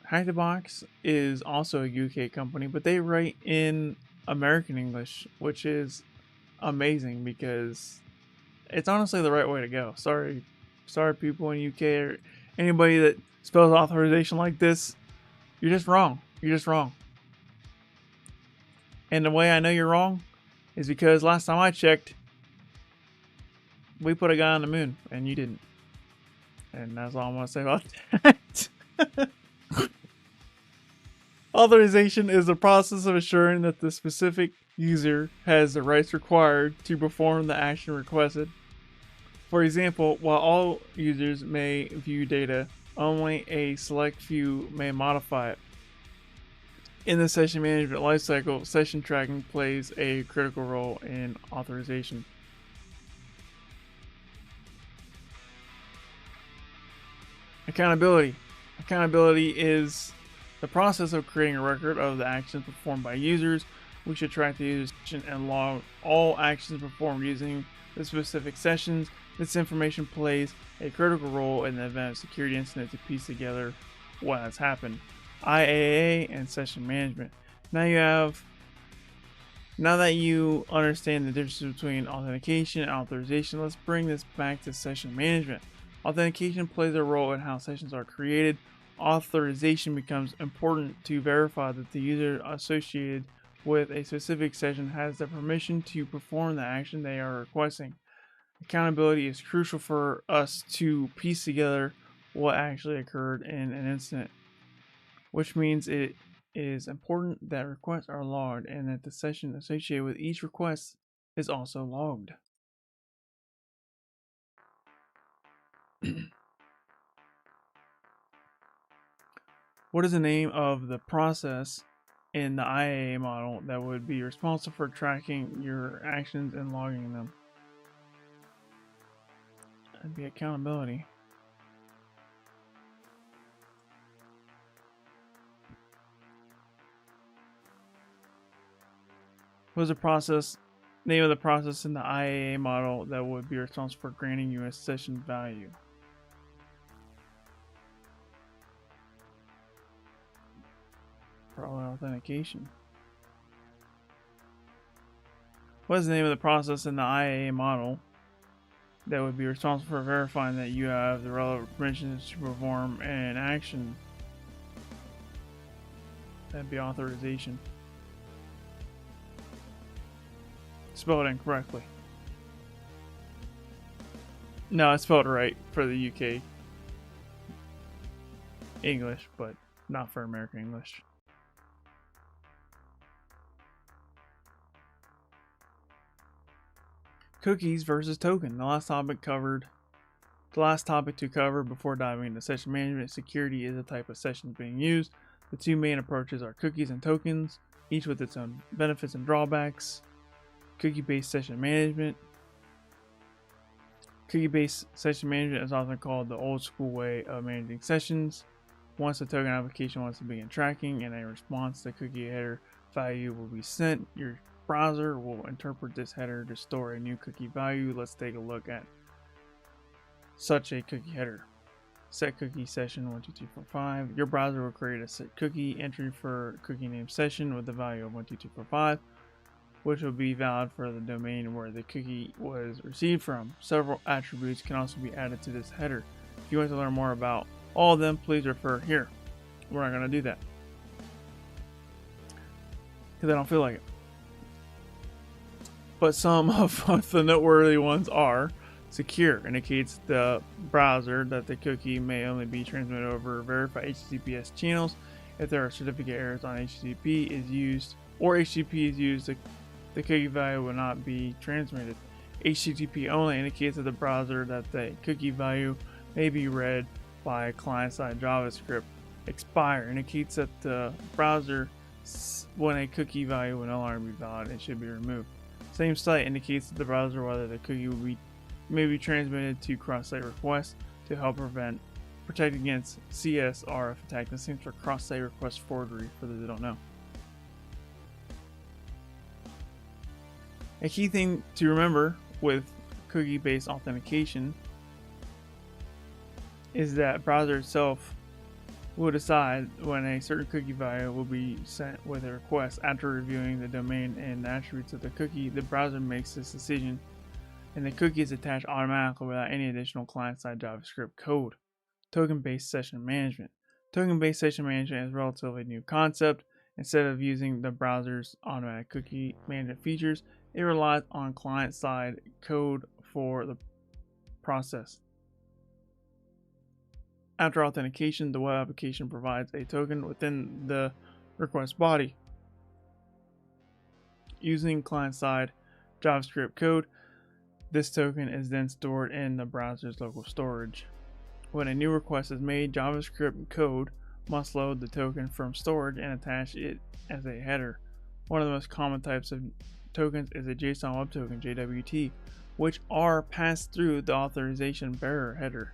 Hack the Box is also a UK company, but they write in American English, which is amazing because it's honestly the right way to go. Sorry people in UK or anybody that spells authorization like this. You're just wrong. You're just wrong. And the way I know you're wrong is because last time I checked, we put a guy on the moon and you didn't. And that's all I'm going to say about that. Authorization is the process of assuring that the specific user has the rights required to perform the action requested. For example, while all users may view data, only a select few may modify it. In the session management lifecycle, session tracking plays a critical role in authorization. Accountability. Accountability is the process of creating a record of the actions performed by users. We should track the user's session and log all actions performed using the specific sessions. This information plays a critical role in the event of security incident to piece together what has happened. IAA and session management. Now that you understand the difference between authentication and authorization, let's bring this back to session management. Authentication plays a role in how sessions are created. Authorization becomes important to verify that the user associated with a specific session has the permission to perform the action they are requesting. Accountability is crucial for us to piece together what actually occurred in an incident, which means it is important that requests are logged and that the session associated with each request is also logged. What is the name of the process in the IAA model that would be responsible for tracking your actions and logging them? That'd be accountability. What is the name of the process in the IAA model that would be responsible for granting you a session value? Probably authentication. What is the name of the process in the IAA model that would be responsible for verifying that you have the relevant permissions to perform an action? That'd be authorization. Spelled incorrectly. No, I spelled it right for the UK English, but not for American English. Cookies versus token. The last topic to cover before diving into session management. Security is a type of sessions being used. The two main approaches are cookies and tokens, each with its own benefits and drawbacks. Cookie-based session management. Cookie-based session management is often called the old school way of managing sessions. Once the token application wants to begin tracking, in a response, the cookie header value will be sent. Your browser will interpret this header to store a new cookie value. Let's take a look at such a cookie header. Set cookie session 12345. Your browser will create a set cookie entry for cookie name session with the value of 12345, which will be valid for the domain where the cookie was received from. Several attributes can also be added to this header. If you want to learn more about all of them, please refer here. We're not going to do that because I don't feel like it. But some of the noteworthy ones are: secure indicates the browser that the cookie may only be transmitted over verified HTTPS channels. If there are certificate errors on HTTP is used or HTTP is used, the cookie value will not be transmitted. HTTP only indicates to the browser that the cookie value may be read by client-side JavaScript. Expire indicates that the browser, when a cookie value will no longer be valid, it should be removed. Same site indicates to the browser whether the cookie may be transmitted to cross-site requests to help protect against CSRF attack. This stands for cross-site request forgery for those that don't know. A key thing to remember with cookie-based authentication is that browser itself will decide when a certain cookie value will be sent with a request. After reviewing the domain and the attributes of the cookie, the browser makes this decision, and the cookie is attached automatically without any additional client-side JavaScript code. Token-based session management. Token-based session management is a relatively new concept. Instead of using the browser's automatic cookie management features, it relies on client-side code for the process. After authentication, the web application provides a token within the request body. Using client-side JavaScript code, this token is then stored in the browser's local storage. When a new request is made, JavaScript code must load the token from storage and attach it as a header. One of the most common types of tokens is a JSON Web Token, JWT, which are passed through the authorization bearer header.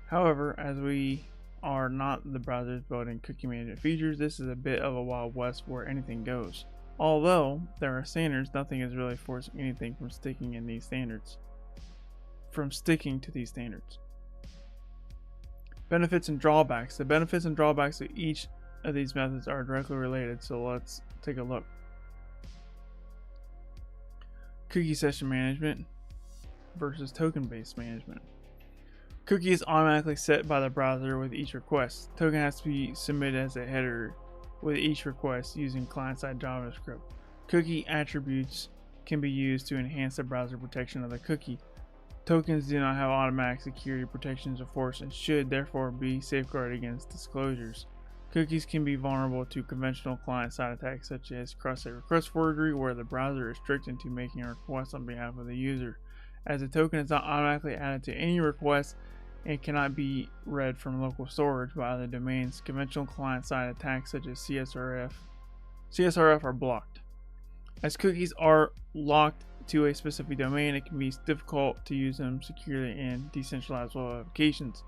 However, as we are not the browser's built-in cookie management features, this is a bit of a wild west where anything goes. Although there are standards, nothing is really forcing anything from sticking to these standards. Benefits and drawbacks. The benefits and drawbacks of each of these methods are directly related, so let's take a look. Cookie session management versus token-based management. Cookie is automatically set by the browser with each request. Token has to be submitted as a header with each request using client-side JavaScript. Cookie attributes can be used to enhance the browser protection of the cookie. Tokens do not have automatic security protections enforced and should therefore be safeguarded against disclosures. Cookies can be vulnerable to conventional client-side attacks such as cross-site request forgery, where the browser is tricked into making a request on behalf of the user. As the token is not automatically added to any request and cannot be read from local storage by other domains, conventional client-side attacks such as CSRF are blocked. As cookies are locked to a specific domain, it can be difficult to use them securely in decentralized web applications.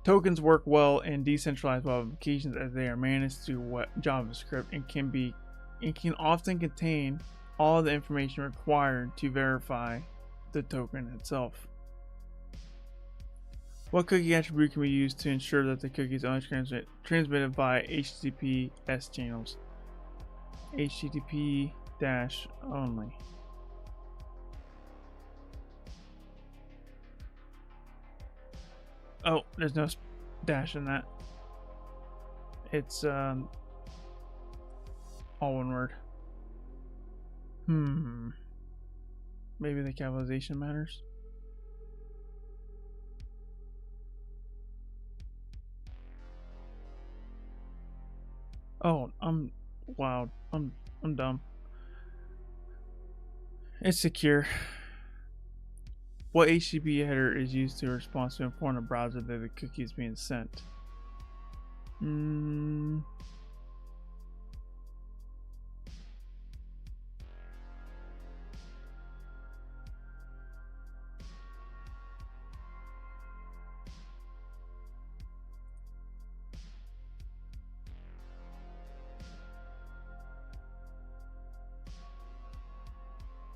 Tokens work well in decentralized web applications as they are managed through JavaScript and can often contain all the information required to verify the token itself. What cookie attribute can be used to ensure that the cookie is only transmitted by HTTPS channels? HTTP only. Oh, there's no dash in that. It's all one word. Maybe the capitalization matters. Oh, I'm dumb. It's secure. What HTTP header is used to respond to inform the browser that the cookie is being sent?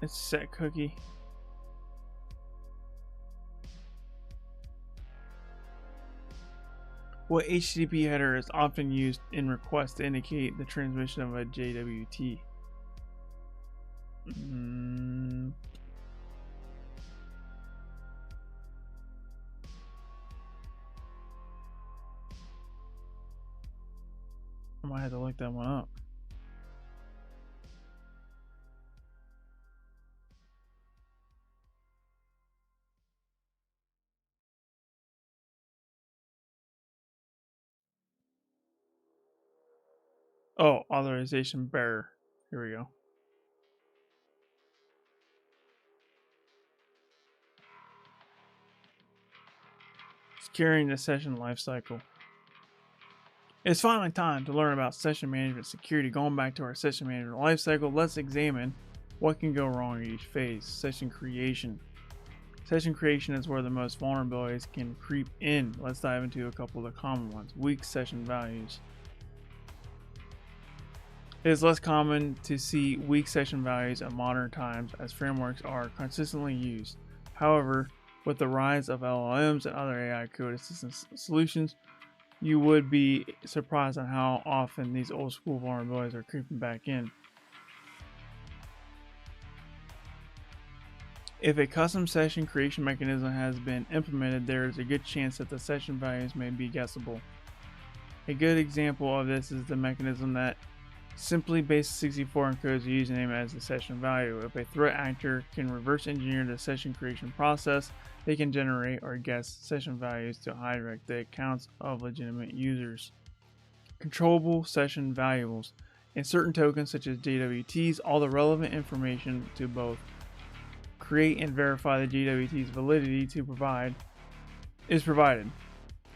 It's set cookie. What HTTP header is often used in requests to indicate the transmission of a JWT? I might have to look that one up. Oh, authorization bearer. Here we go. Securing the session lifecycle. It's finally time to learn about session management security. Going back to our session management lifecycle, let's examine what can go wrong in each phase. Session creation. Session creation is where the most vulnerabilities can creep in. Let's dive into a couple of the common ones. Weak session values. It is less common to see weak session values in modern times as frameworks are consistently used. However, with the rise of LLMs and other AI code assistance solutions, you would be surprised on how often these old school vulnerabilities are creeping back in. If a custom session creation mechanism has been implemented, there is a good chance that the session values may be guessable. A good example of this is the mechanism that simply base64 encodes the username as the session value. If a threat actor can reverse engineer the session creation process, they can generate or guess session values to hijack the accounts of legitimate users. Controllable session variables. In certain tokens such as JWTs, all the relevant information to both create and verify the JWT's validity is provided.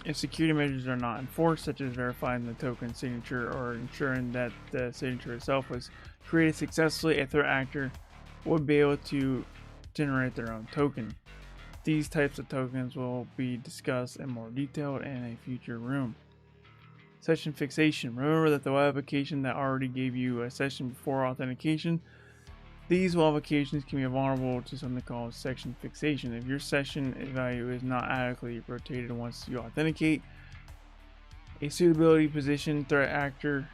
If security measures are not enforced, such as verifying the token signature or ensuring that the signature itself was created successfully, a threat actor would be able to generate their own token. These types of tokens will be discussed in more detail in a future room. Session fixation. Remember that the web application that already gave you a session before authentication. These web applications can be vulnerable to something called session fixation. If your session value is not adequately rotated once you authenticate, a suitably positioned threat actor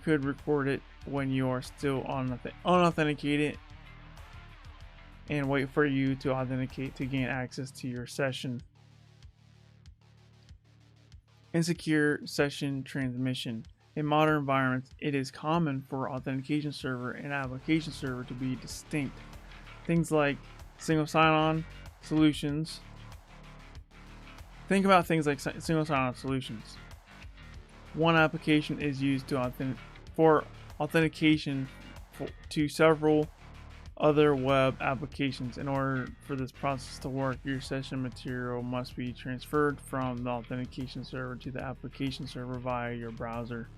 could record it when you are still unauthenticated and wait for you to authenticate to gain access to your session. Insecure session transmission. In modern environments, it is common for authentication server and application server to be distinct. Things like single sign-on solutions. Think about things like single sign-on solutions. One application is used for authentication to several other web applications. In order for this process to work, your session material must be transferred from the authentication server to the application server via your browser.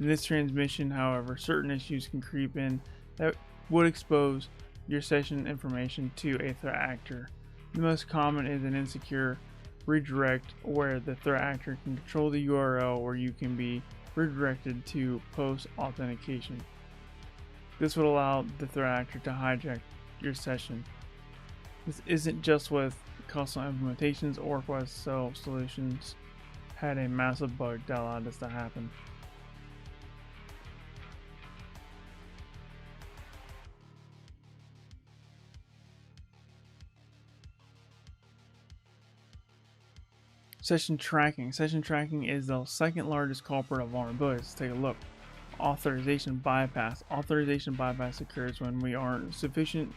In this transmission, however, certain issues can creep in that would expose your session information to a threat actor. The most common is an insecure redirect, where the threat actor can control the URL where you can be redirected to post authentication. This would allow the threat actor to hijack your session. This isn't just with custom implementations. Oracle SSL solutions had a massive bug that allowed this to happen. Session tracking. Session tracking is the second largest culprit of vulnerabilities. Let's take a look. Authorization bypass. Authorization bypass occurs when there aren't sufficient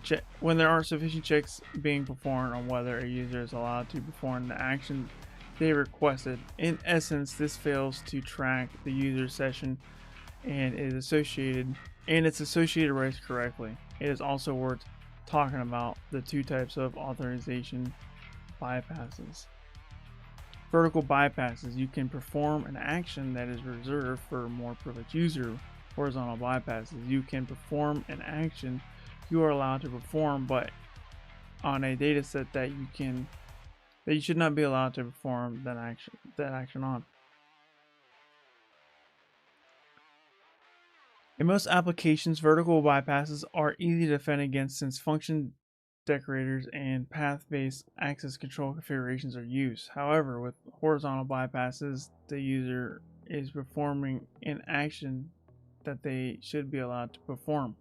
checks being performed on whether a user is allowed to perform the action they requested. In essence, this fails to track the user session and its associated rights correctly. It is also worth talking about the two types of authorization bypasses. Vertical bypasses. You can perform an action that is reserved for a more privileged user. Horizontal bypasses. You can perform an action you are allowed to perform, but on a data set that you should not be allowed to perform that action on. In most applications, vertical bypasses are easy to defend against since function decorators and path-based access control configurations are used. However, with horizontal bypasses, the user is performing an action that they should be allowed to perform.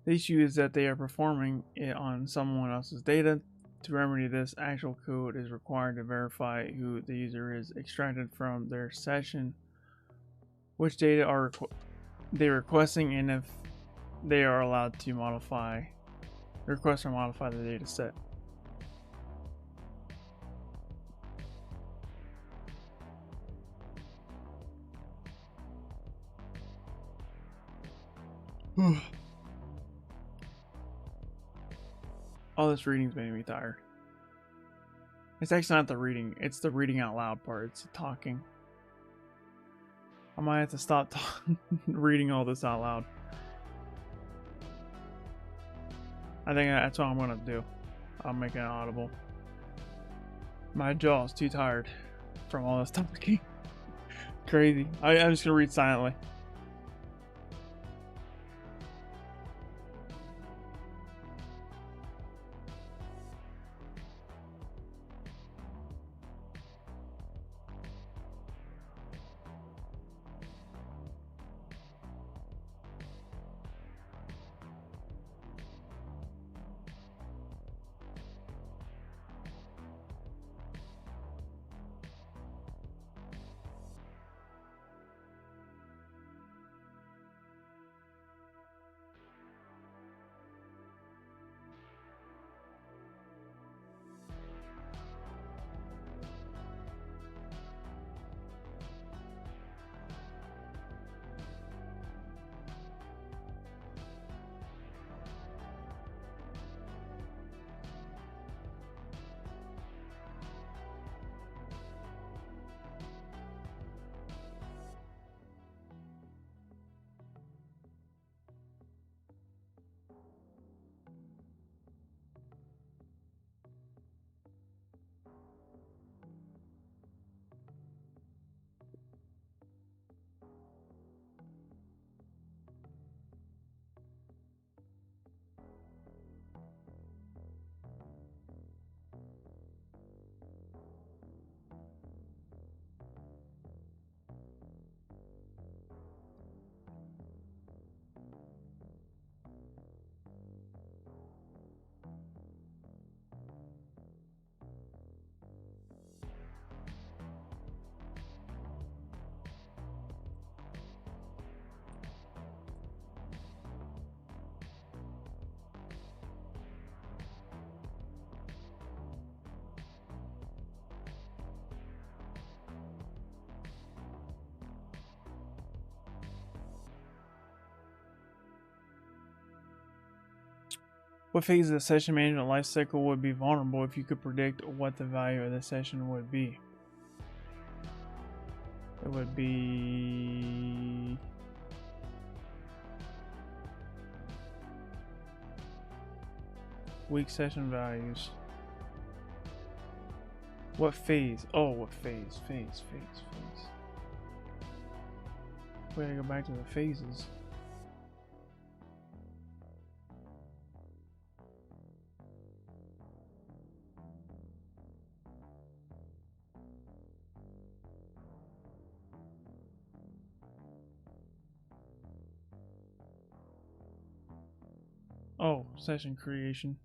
The issue is that they are performing it on someone else's data. To remedy this, actual code is required to verify who the user is extracted from their session, which data are they requesting, and if they are allowed to request or modify the data set. All this reading's making me tired. It's actually not the reading, it's the reading out loud part, it's the talking. I might have to stop reading all this out loud. I think that's what I'm gonna do. I'll make it audible. My jaw's too tired from all this talking. Crazy. I'm just gonna read silently. What phase of the session management lifecycle would be vulnerable if you could predict what the value of the session would be? It would be weak session values. What phase? Oh, what phase? Phase. We gotta go back to the phases. Oh, session creation.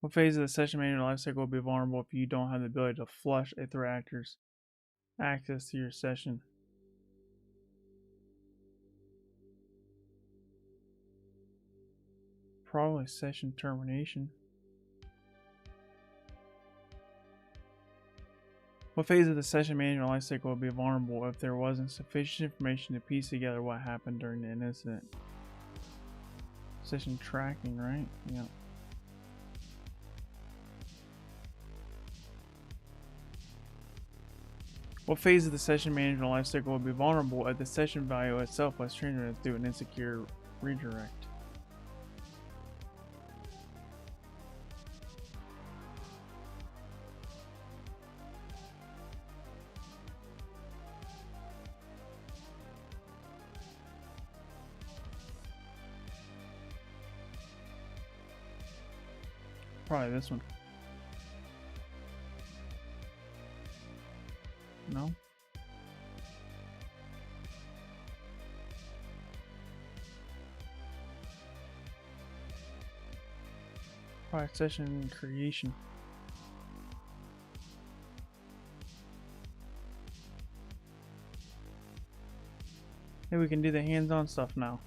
What phase of the session management lifecycle will be vulnerable if you don't have the ability to flush a threat actor's access to your session? Probably session termination. What phase of the session management lifecycle would be vulnerable if there wasn't sufficient information to piece together what happened during an incident? Session tracking, right? Yeah. What phase of the session management lifecycle would be vulnerable if the session value itself was transmitted through an insecure redirect? Probably this one. No? Probably session creation. Hey, we can do the hands-on stuff now.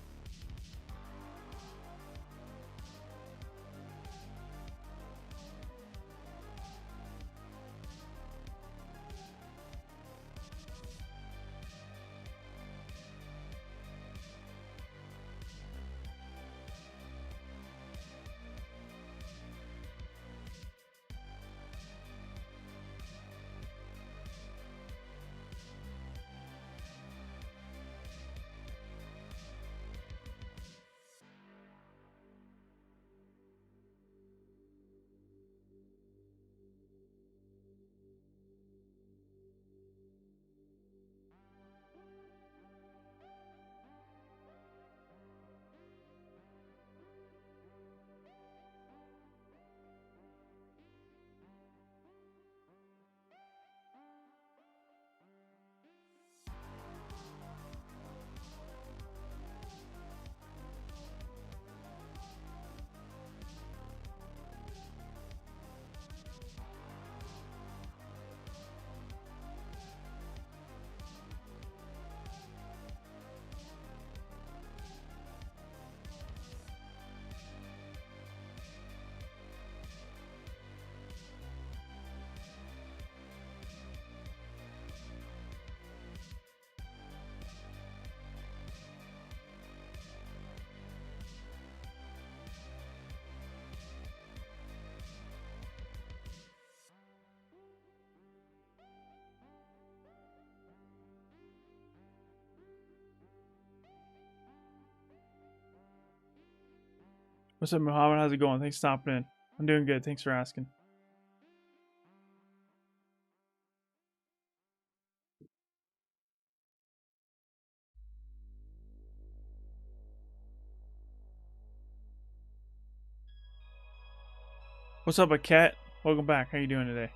What's up, Muhammad? How's it going? Thanks for stopping in. I'm doing good. Thanks for asking. What's up, a cat? Welcome back. How you doing today?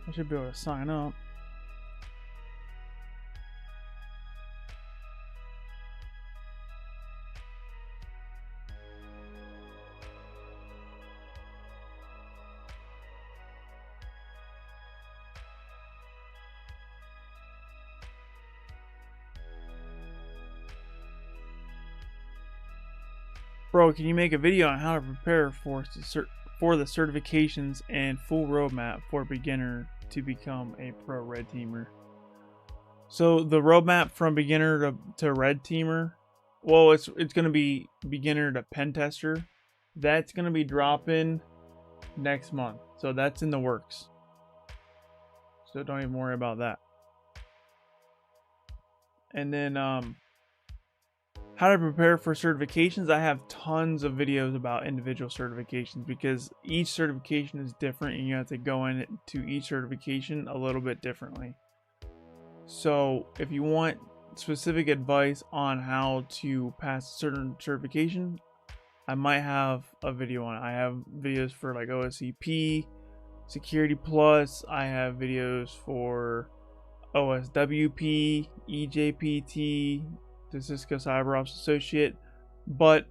I should be able to sign up. Bro, can you make a video on how to prepare for the certifications and full roadmap for a beginner to become a pro red teamer? So the roadmap from beginner to red teamer, well, it's going to be beginner to pentester. That's going to be dropping next month. So that's in the works. So don't even worry about that. And then how to prepare for certifications. I have tons of videos about individual certifications because each certification is different and you have to go into each certification a little bit differently. So if you want specific advice on how to pass a certain certification, I might have a video on it. I have videos for like OSCP, Security Plus. I have videos for OSWP, EJPT, the Cisco CyberOps Associate. But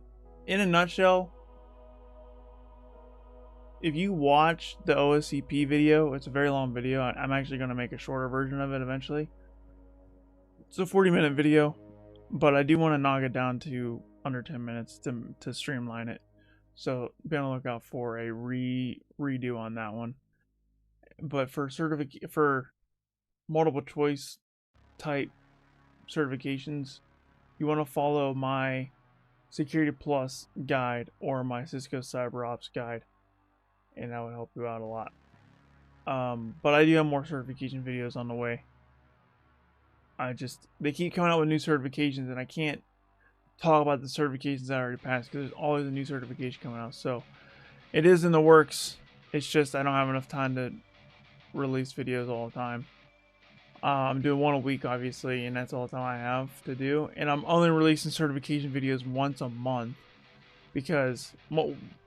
in a nutshell, if you watch the OSCP video, it's a very long video. I'm actually going to make a shorter version of it eventually. It's a 40-minute video, but I do want to knock it down to under 10 minutes to streamline it. So be on the lookout for a redo on that one. But for multiple choice type certifications, you want to follow my Security Plus guide or my Cisco CyberOps guide, and that would help you out a lot. But I do have more certification videos on the way. They keep coming out with new certifications, and I can't talk about the certifications that I already passed because there's always a new certification coming out. So it is in the works. It's just I don't have enough time to release videos all the time. I'm doing one a week, obviously, and that's all the time I have to do. And I'm only releasing certification videos once a month because,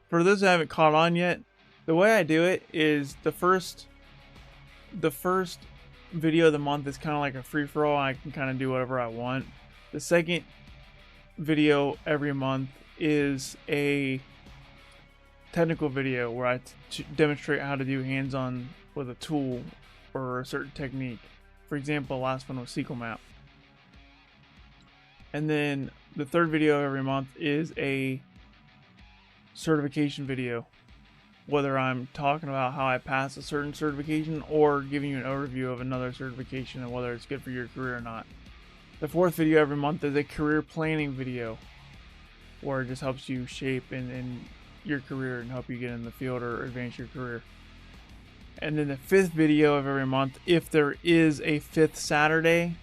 for those who haven't caught on yet, the way I do it is the first video of the month is kind of like a free-for-all. I can kind of do whatever I want. The second video every month is a technical video where I demonstrate how to do hands-on with a tool or a certain technique. For example, the last one was SQL Map. And then the third video every month is a certification video, whether I'm talking about how I passed a certain certification or giving you an overview of another certification and whether it's good for your career or not. The fourth video every month is a career planning video where it just helps you shape in your career and help you get in the field or advance your career. And then the fifth video of every month, if there is a fifth Saturday,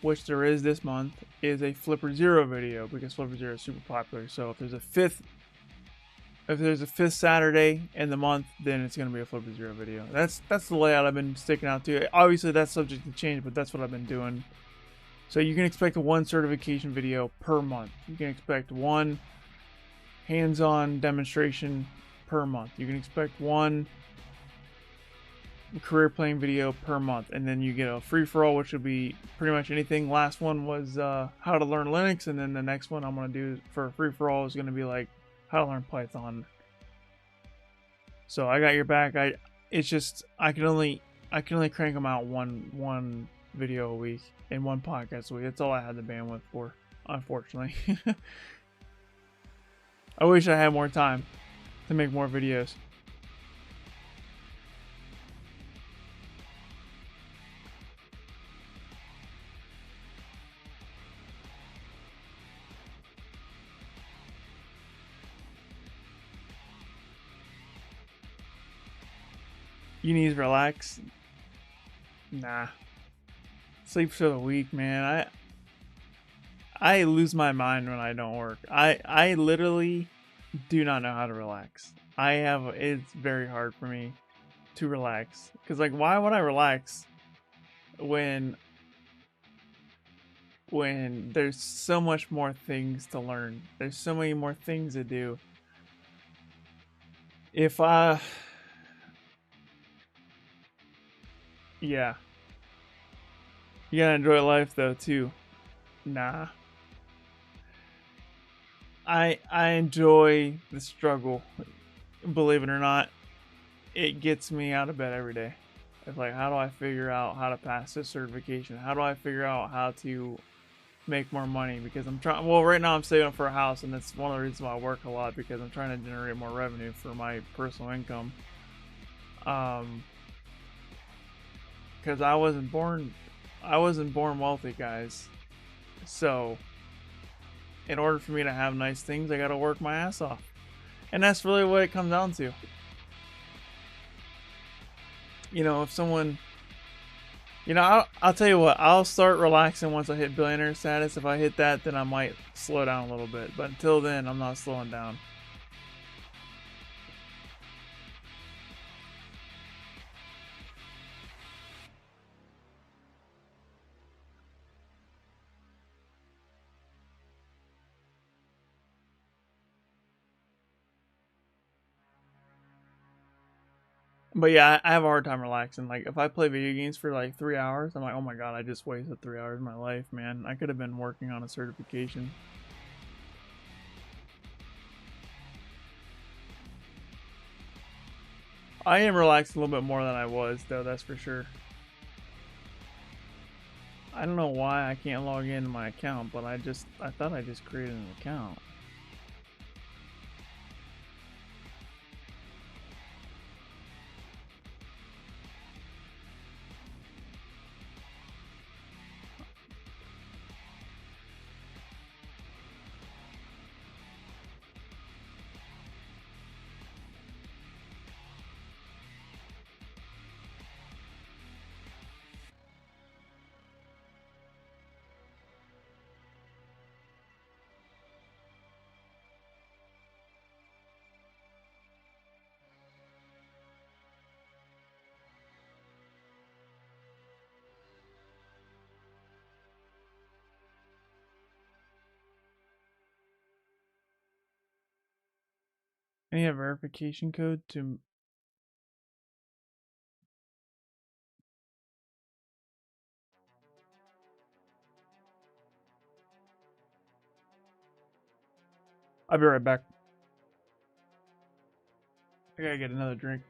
which there is this month, is a Flipper Zero video because Flipper Zero is super popular. So if there's a fifth Saturday in the month, then it's gonna be a Flipper Zero video. That's the layout I've been sticking out to. Obviously that's subject to change, but that's what I've been doing. So you can expect one certification video per month. You can expect one hands-on demonstration per month. You can expect one career planning video per month, and then you get a free-for-all, which would be pretty much anything. Last one was how to learn Linux, and then the next one I'm going to do for a free-for-all is going to be like how to learn Python. So I got your back. It's just I can only crank them out one video a week and one podcast a week. That's all I had the bandwidth for, unfortunately. I wish I had more time to make more videos. You need to relax? Nah. Sleep for the weak, man. I lose my mind when I don't work. I literally do not know how to relax. It's very hard for me to relax. Cause like, why would I relax when there's so much more things to learn? There's so many more things to do. Yeah. You gotta enjoy life though too. Nah. I enjoy the struggle. Believe it or not, it gets me out of bed every day. It's like, how do I figure out how to pass this certification? How do I figure out how to make more money? Because I'm trying. Well, right now I'm saving for a house, and that's one of the reasons why I work a lot, because I'm trying to generate more revenue for my personal income. Because I wasn't born wealthy, guys. So in order for me to have nice things, I gotta work my ass off. And that's really what it comes down to. You know, if someone, you know, I'll tell you what, I'll start relaxing once I hit billionaire status. If I hit that, then I might slow down a little bit. But until then, I'm not slowing down. But yeah, I have a hard time relaxing. Like, if I play video games for like 3 hours, I'm like, oh my god, I just wasted 3 hours of my life, man. I could have been working on a certification. I am relaxed a little bit more than I was, though, that's for sure. I don't know why I can't log into my account, but I thought I just created an account. Any verification code to... I'll be right back. I gotta get another drink.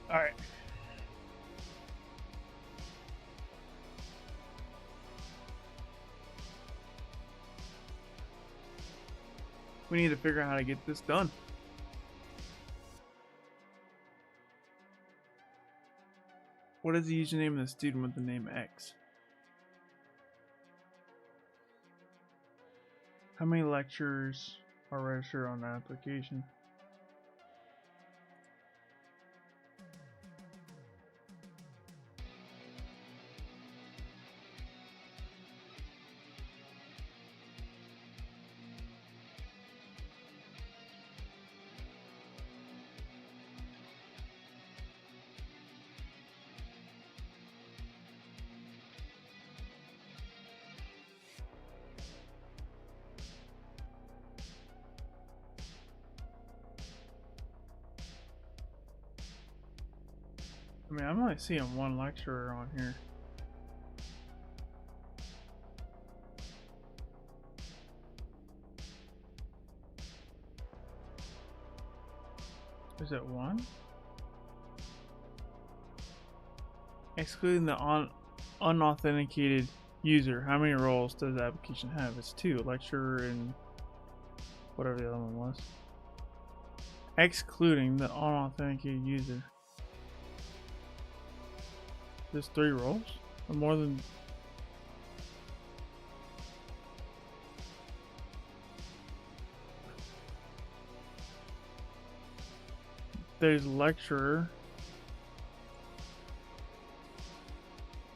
All right. We need to figure out how to get this done. What is the username of the student with the name X? How many lecturers are registered on the application? I mean, I'm only seeing one lecturer on here. Is it one? Excluding the unauthenticated user, how many roles does the application have? It's two, lecturer and whatever the other one was. Excluding the unauthenticated user. There's 3 roles? Or more than... There's lecturer.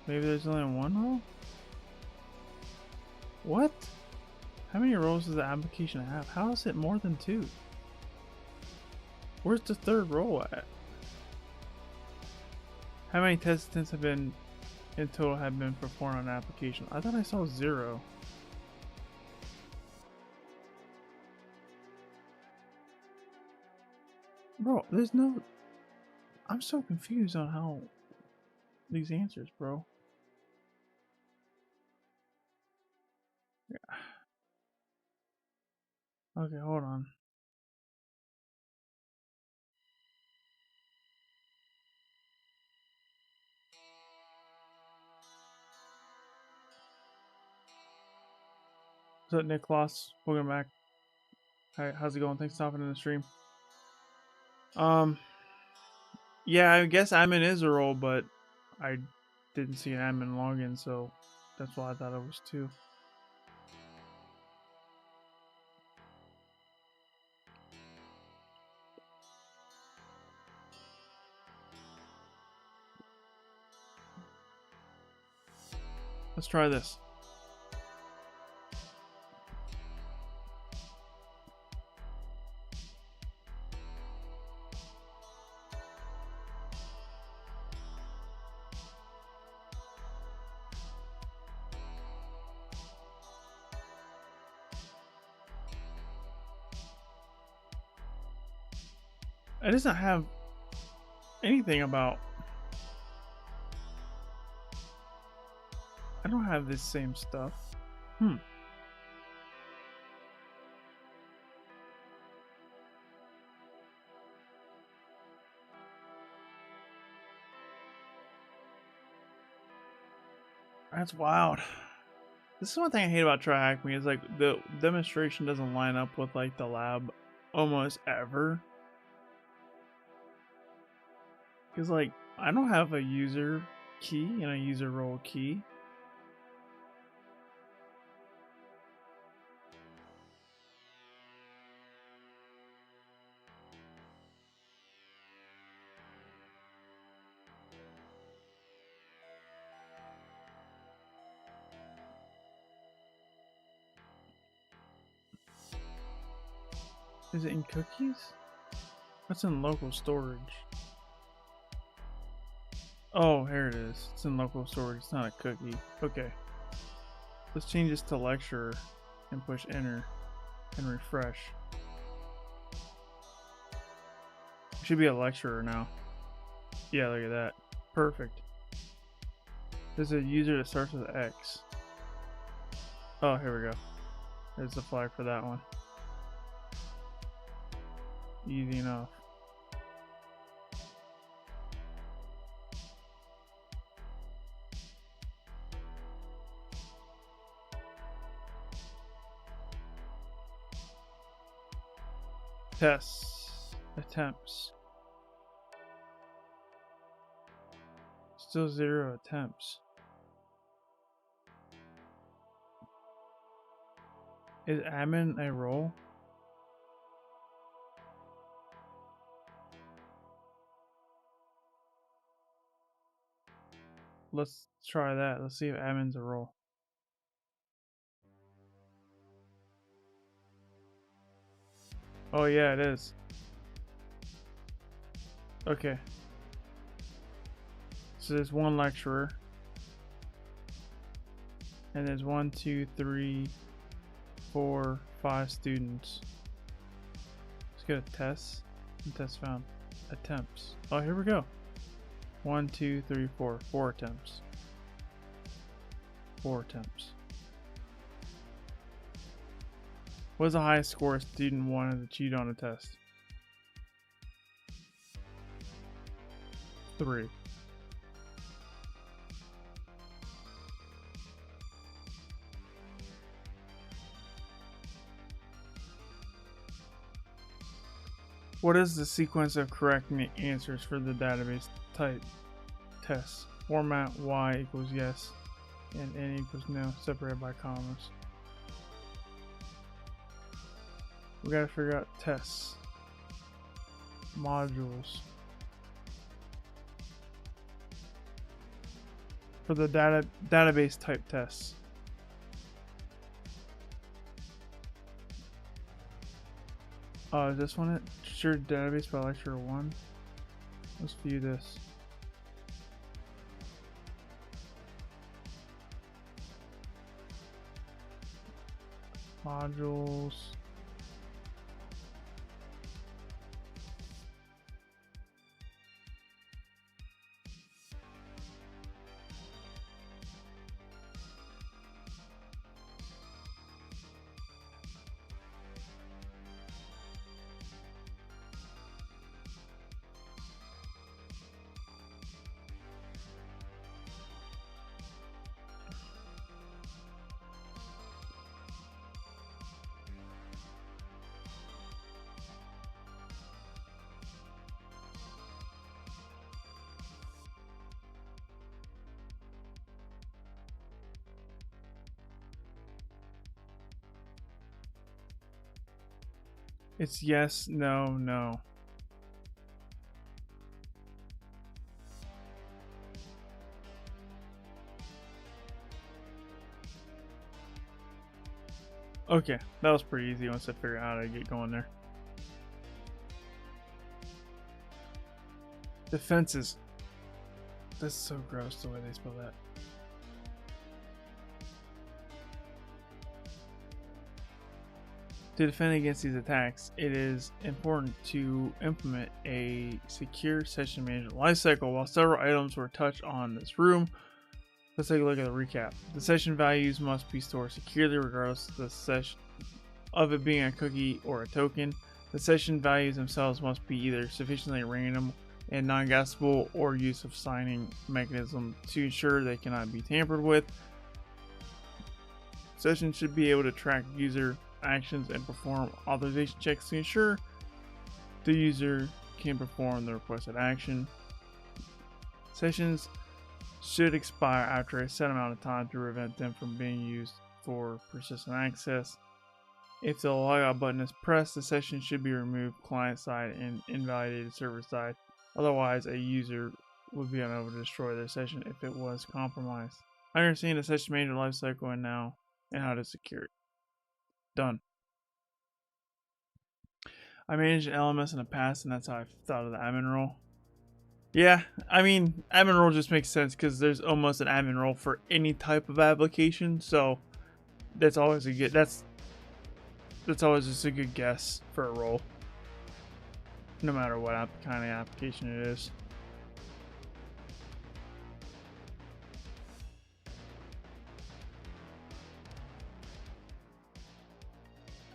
Maybe there's only one role? What? How many roles does the application have? How is it more than 2? Where's the 3rd role at? How many test attempts have been in total have been performed on an application? I thought I saw 0. Bro, there's no... I'm so confused on how these answers, bro. Yeah. Okay, hold on. What's up, Nicholas? Welcome back. Hi, how's it going? Thanks for stopping in the stream. Yeah, I guess admin is a role, but I didn't see an admin login, so that's why I thought it was 2. Let's try this. It doesn't have anything about... I don't have this same stuff. That's wild. This is one thing I hate about TryHackMe is like the demonstration doesn't line up with like the lab almost ever. Because like I don't have a user key and a user role key. Is it in cookies? That's in local storage. Oh, here it is. It's in local storage. It's not a cookie. Okay. Let's change this to lecturer and push enter and refresh. It should be a lecturer now. Yeah, look at that. Perfect. There's a user that starts with X. Oh, here we go. There's the flag for that one. Easy enough. Tests. Attempts. Still 0 attempts. Is admin a role? Let's try that. Let's see if admin's a role. Oh yeah, it is. Okay. So there's one lecturer. And there's 1, 2, 3, 4, 5 students. Let's go to tests. Test found. Attempts. Oh, here we go. 1, 2, 3, 4. 4 attempts. 4 attempts. What was the highest score a student wanted to cheat on a test? 3. What is the sequence of correct answers for the database type test? Format y equals yes and n equals no, separated by commas. We gotta figure out tests. Modules. For the database type tests. Is this one it? Sure, database by lecture 1. Let's view this. Modules. It's yes, no, no. Okay, that was pretty easy once I figured out how to get going there. Defenses. That's so gross the way they spell that. To defend against these attacks, it is important to implement a secure session management lifecycle. While several items were touched on in this room, let's take a look at the recap. The session values must be stored securely regardless of the session of it being a cookie or a token. The session values themselves must be either sufficiently random and non-guessable or use of signing mechanism to ensure they cannot be tampered with. Sessions should be able to track user actions and perform authorization checks to ensure the user can perform the requested action. Sessions should expire after a set amount of time to prevent them from being used for persistent access. If the logout button is pressed, the session should be removed client side and invalidated server side. Otherwise, a user would be unable to destroy their session if it was compromised. I understand the session management lifecycle and how to secure it. Done. I managed an LMS in the past, and that's how I thought of the admin role. Yeah, I mean, admin role just makes sense because there's almost an admin role for any type of application, so that's always a good. That's always just a good guess for a role, no matter what kind of application it is.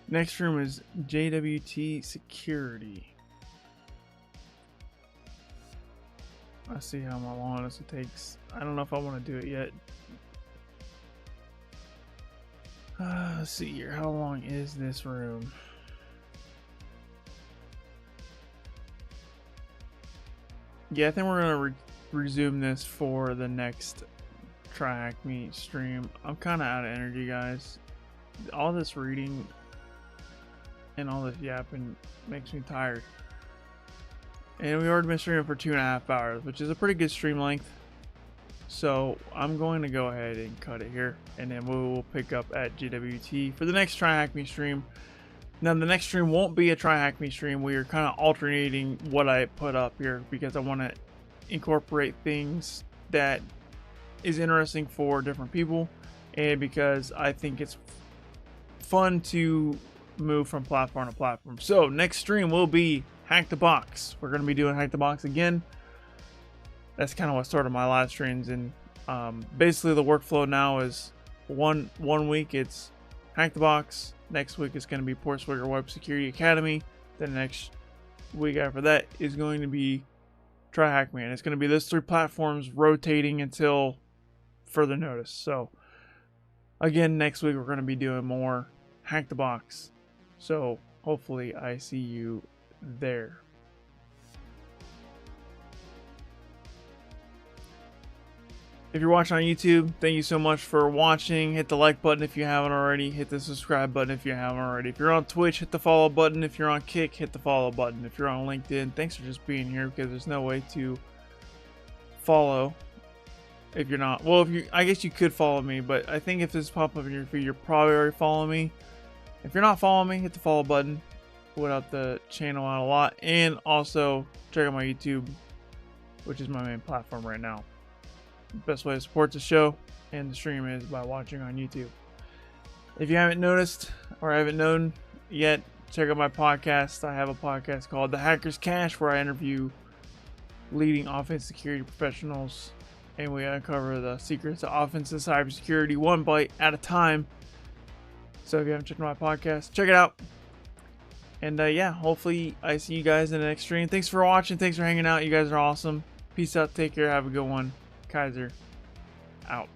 Next room is JWT Security. Let's see how long this takes. I don't know if I want to do it yet. Let's see here. How long is this room? Yeah, I think we're going to resume this for the next TryHackMe stream. I'm kind of out of energy, guys. All this reading and all this yapping makes me tired. And we already been streaming for 2.5 hours, which is a pretty good stream length. So I'm going to go ahead and cut it here, and then we will pick up at JWT for the next TryHackMe stream. Now the next stream won't be a TryHackMe stream. We are kind of alternating what I put up here because I want to incorporate things that is interesting for different people, and because I think it's fun to move from platform to platform. So next stream will be Hack the Box. We're going to be doing Hack the Box again. That's kind of what started my live streams, and basically the workflow now is one week it's Hack the Box, next week it's going to be Portswigger Web Security Academy, then the next week after that is going to be TryHackMe, and it's going to be those 3 platforms rotating until further notice. So again, next week we're going to be doing more Hack the Box, so hopefully I see you there. If you're watching on YouTube, thank you so much for watching. Hit the like button if you haven't already. Hit the subscribe button if you haven't already. If you're on Twitch, hit the follow button. If you're on Kick, hit the follow button. If you're on LinkedIn, thanks for just being here, because there's no way to follow if you're not. Well, I guess you could follow me, but I think if this pops up in your feed, you're probably already following me. If you're not following me, hit the follow button. Would help the channel out a lot. And also check out my YouTube, which is my main platform right now. Best way to support the show and the stream is by watching on YouTube. If you haven't noticed or haven't known yet, check out my podcast. I have a podcast called The Hacker's Cache, where I interview leading offensive security professionals, and we uncover the secrets of offensive cybersecurity one bite at a time. So if you haven't checked out my podcast, check it out. And yeah, hopefully I see you guys in the next stream. Thanks for watching. Thanks for hanging out. You guys are awesome. Peace out. Take care. Have a good one. Kyser out.